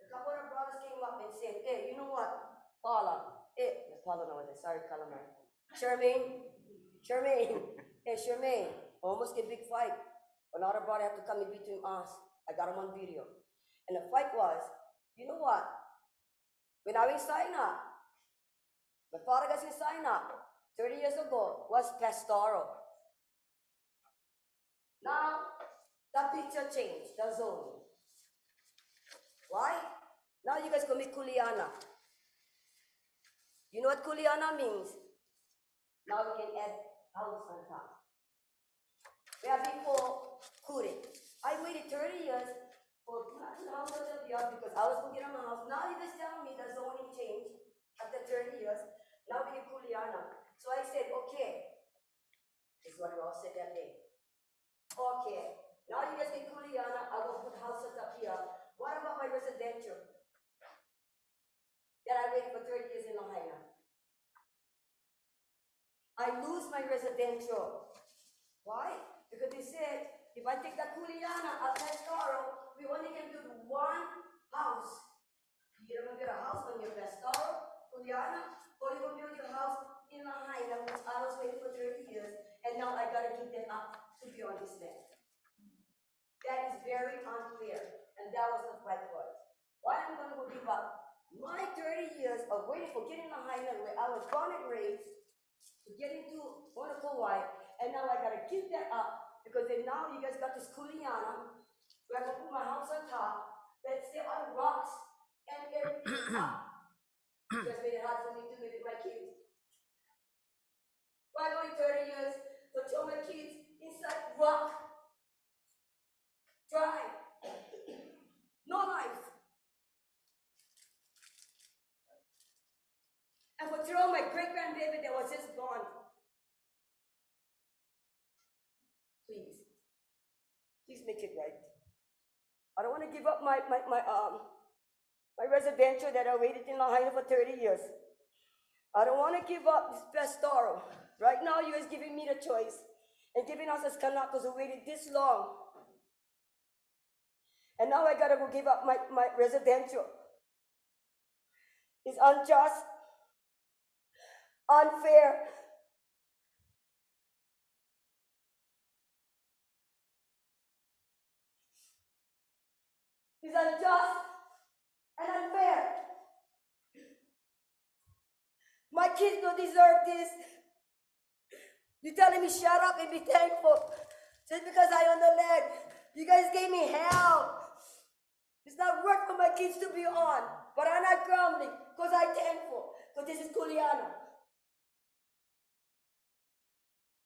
A couple of brothers came up and said, hey, you know what, Paula, Paula, no, sorry, Calamar. Charmaine, hey Charmaine, almost get big fight. Another brother had to come in between us. I got him on video. And the fight was, you know what? When I was sign up, my father got me sign up 30 years ago was pastoral. Now, the picture changed, the zoning. Why? Now you guys call me Kuliana. You know what Kuliana means? Now we can add house on top. Where before, couldn't. I waited 30 years for not to house on the yard because I was going to get on my house. Now you guys tell me the zoning changed after 30 years. Now we get Kuliana. So I said, okay. This is what we all said that day. Okay. Now you guys get Kuliana. I will put houses up here. What about my residential? That I waited for 30 years in Lahaina. I lose my residential. Why? Because they said, if I take the Kuliana at Pestaro, we only can build one house. You're going to build a house on your Pestaro, Kuliana, or you're going to build your house in Lahaina, which I was waiting for 30 years, and now I got to give them up to be on this land. That is very unfair, and that was the fight was. Why am I going to go give up my 30 years of waiting for getting Lahaina, where I was born and raised, to get into wonderful Hawaii, and now I gotta give that up because then now you guys got this Kuliana where I'm gonna put my house on top that's still on rocks and everything up. You guys made it hard for me to live with my kids. Why going 30 years to show my kids inside rock? Dry. No life. And for throw my great-grandbaby that was just born. Please make it right. I don't want to give up my residential that I waited in Lahaina for 30 years. I don't want to give up this pastoral. Right now, you guys giving me the choice and giving us as Kanakas who waited this long. And now I gotta go give up my residential. It's unjust, unfair. It's unjust and unfair. My kids don't deserve this. You're telling me shut up and be thankful just because I own the land. You guys gave me hell. It's not work for my kids to be on, but I'm not grumbling because I'm thankful because this is Kuliana.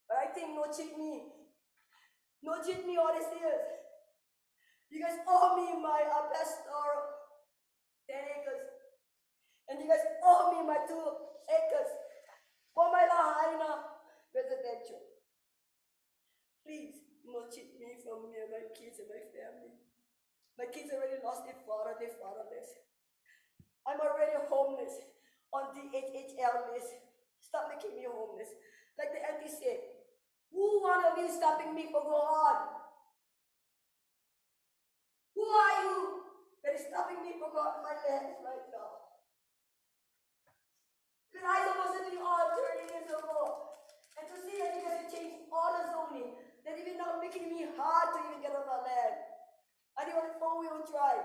But I think no cheat me all these years. You guys owe me my pastoral 10 acres. And you guys owe me my 2 acres for my Lahaina residential. Please, no cheat me from me and my kids and my family. My kids already lost their father, they're fatherless. I'm already homeless on the HHL list. Stop making me homeless. Like the auntie said, who one of you stopping me from going on? Who are you that is stopping me from going on my land right now? Because I supposed to be on 30 years ago. And to see that you guys have changed all the zoning, that even now making me hard to even get on my land. I didn't want to 4-wheel drive.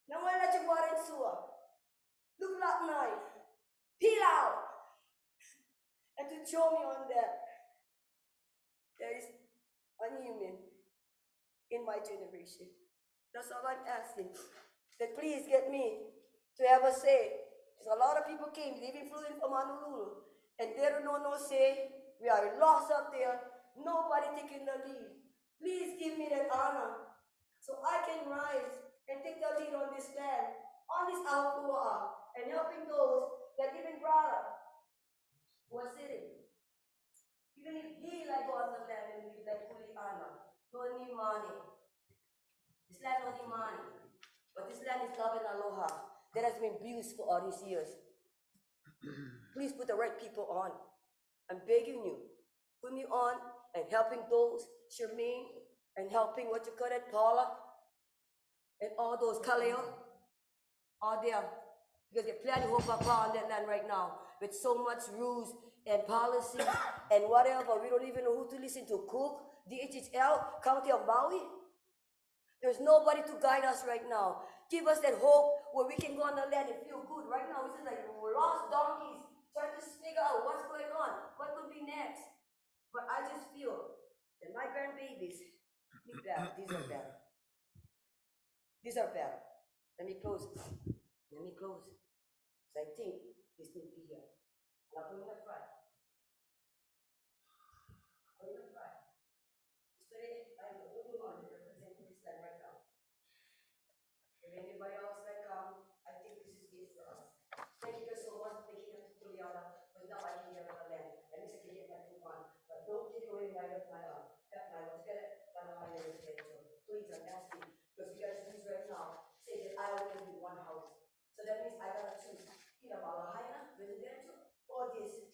Now when I let you water and sewer, look like 9, peel out. And to show me on that, there is unhuman in my generation. That's all I'm asking. That please get me to have a say. Because a lot of people came, they even flew in from Honolulu, and they don't know no say. We are lost up there. Nobody taking the lead. Please give me that honor so I can rise and take the lead on this land, on this Aupua, and helping those that even brother who are sitting. Even if he like go on the land and live like Kuliana, don't need money. This land don't need money. But this land is love and aloha that has been abused for all these years. Please put the right people on. I'm begging you. Put me on and helping those, Charmaine, and helping what you call it, Paula, and all those Kaleo, all there. Because they're planning whole papa on that land right now with so much rules and policies and whatever. We don't even know who to listen to. Cook, DHHL, County of Maui. There's nobody to guide us right now. Give us that hope where we can go on the land and feel good. Right now, it's just like we're lost donkeys trying to figure out what's going on, what could be next. But I just feel that my grandbabies need better. These are better. These are better. Let me close. Let me close. So I think this need to be here. Now put it in the front. Put it in the front. Today, I'm moving on to represent this land right now. If anybody else that come, I think this is it for us. Thank you guys so much for taking us to Juliana, because now I can get on the land. At least I can get back to one. But don't take away my please, I'm asking, because you guys use right now, say that I only live in one house. So that means I gotta choose either Hawaiian, residential, or this.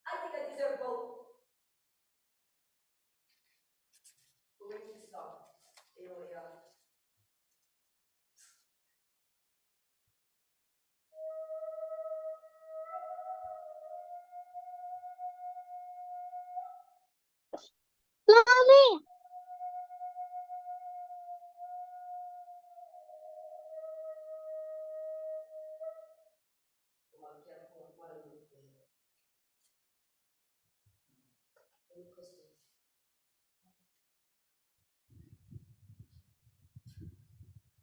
I think I deserve both. But we need to stop. You know, yeah. Mommy.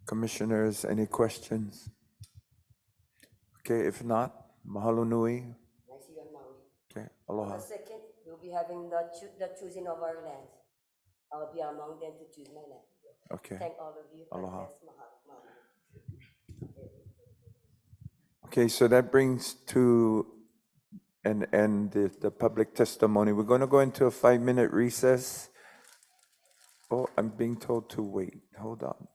Commissioners, any questions? Okay, if not, mahalo nui. I see you on Maui. Okay, On aloha. the second, we'll be having the choosing of our land. I'll be among them to choose my land. Okay. Thank all of you. God Aloha. bless Maui. Okay, so that brings to an end the public testimony. We're going to go into a 5-minute recess. Oh, I'm being told to wait. Hold on.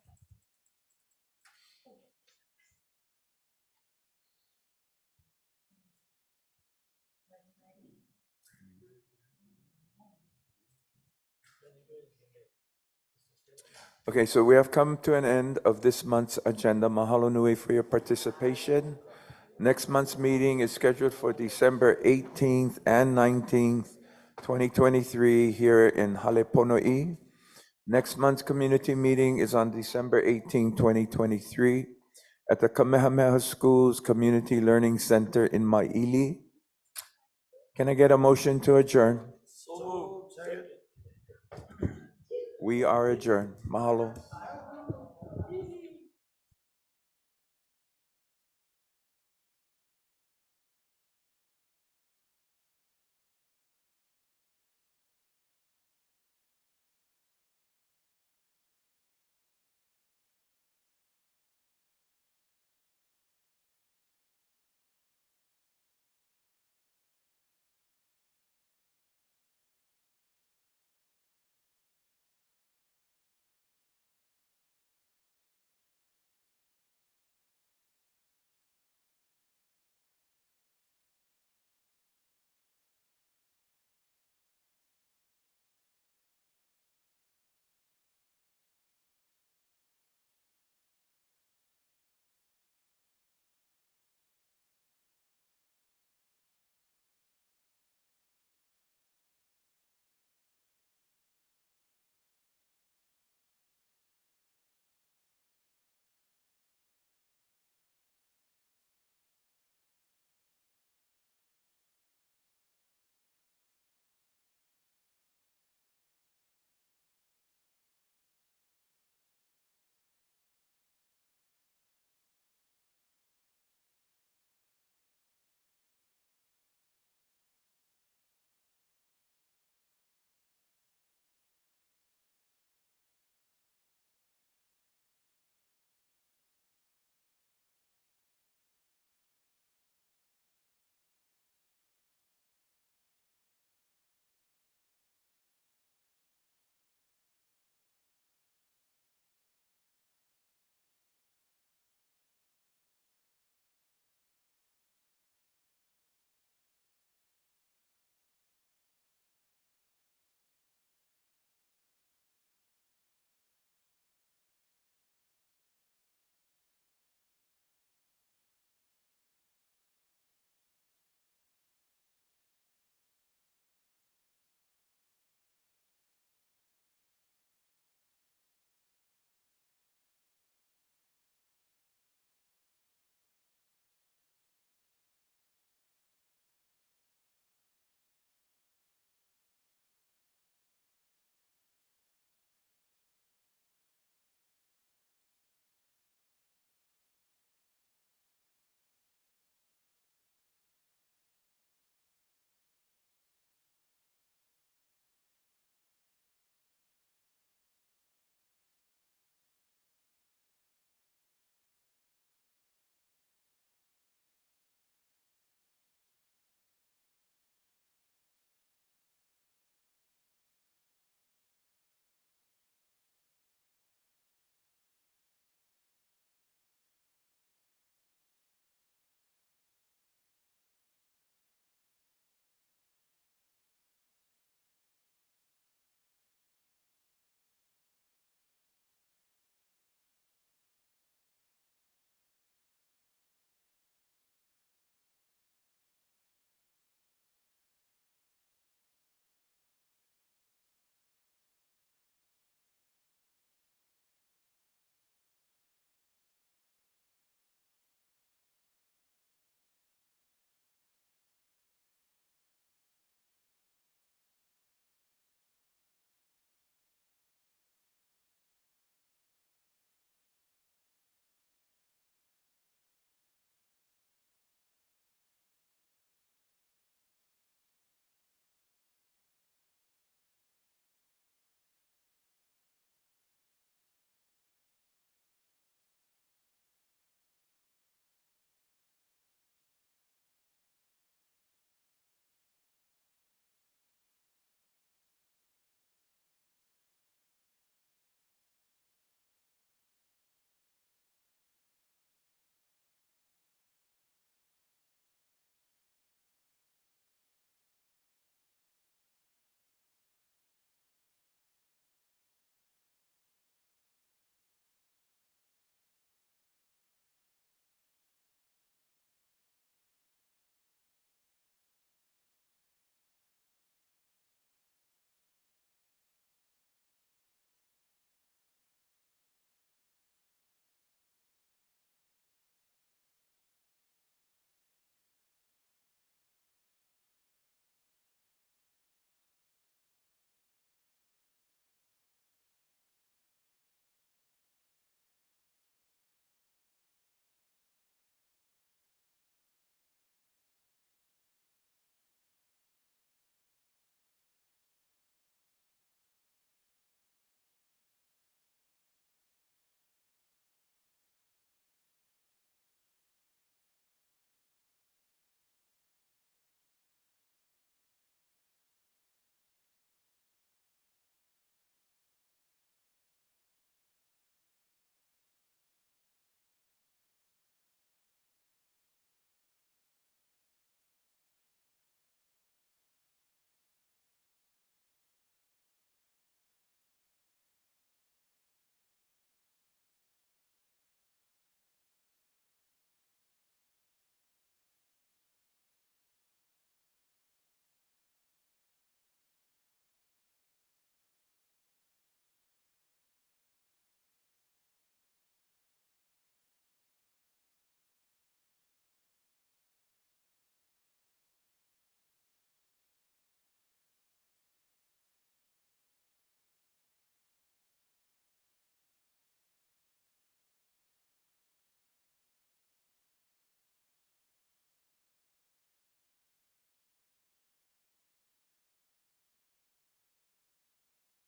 Okay, so we have come to an end of this month's agenda. Mahalo nui for your participation. Next month's meeting is scheduled for December 18th and 19th, 2023 here in Halepono'i. Next month's community meeting is on December 18, 2023 at the Kamehameha Schools Community Learning Center in Maili. Can I get a motion to adjourn? We are adjourned. Mahalo.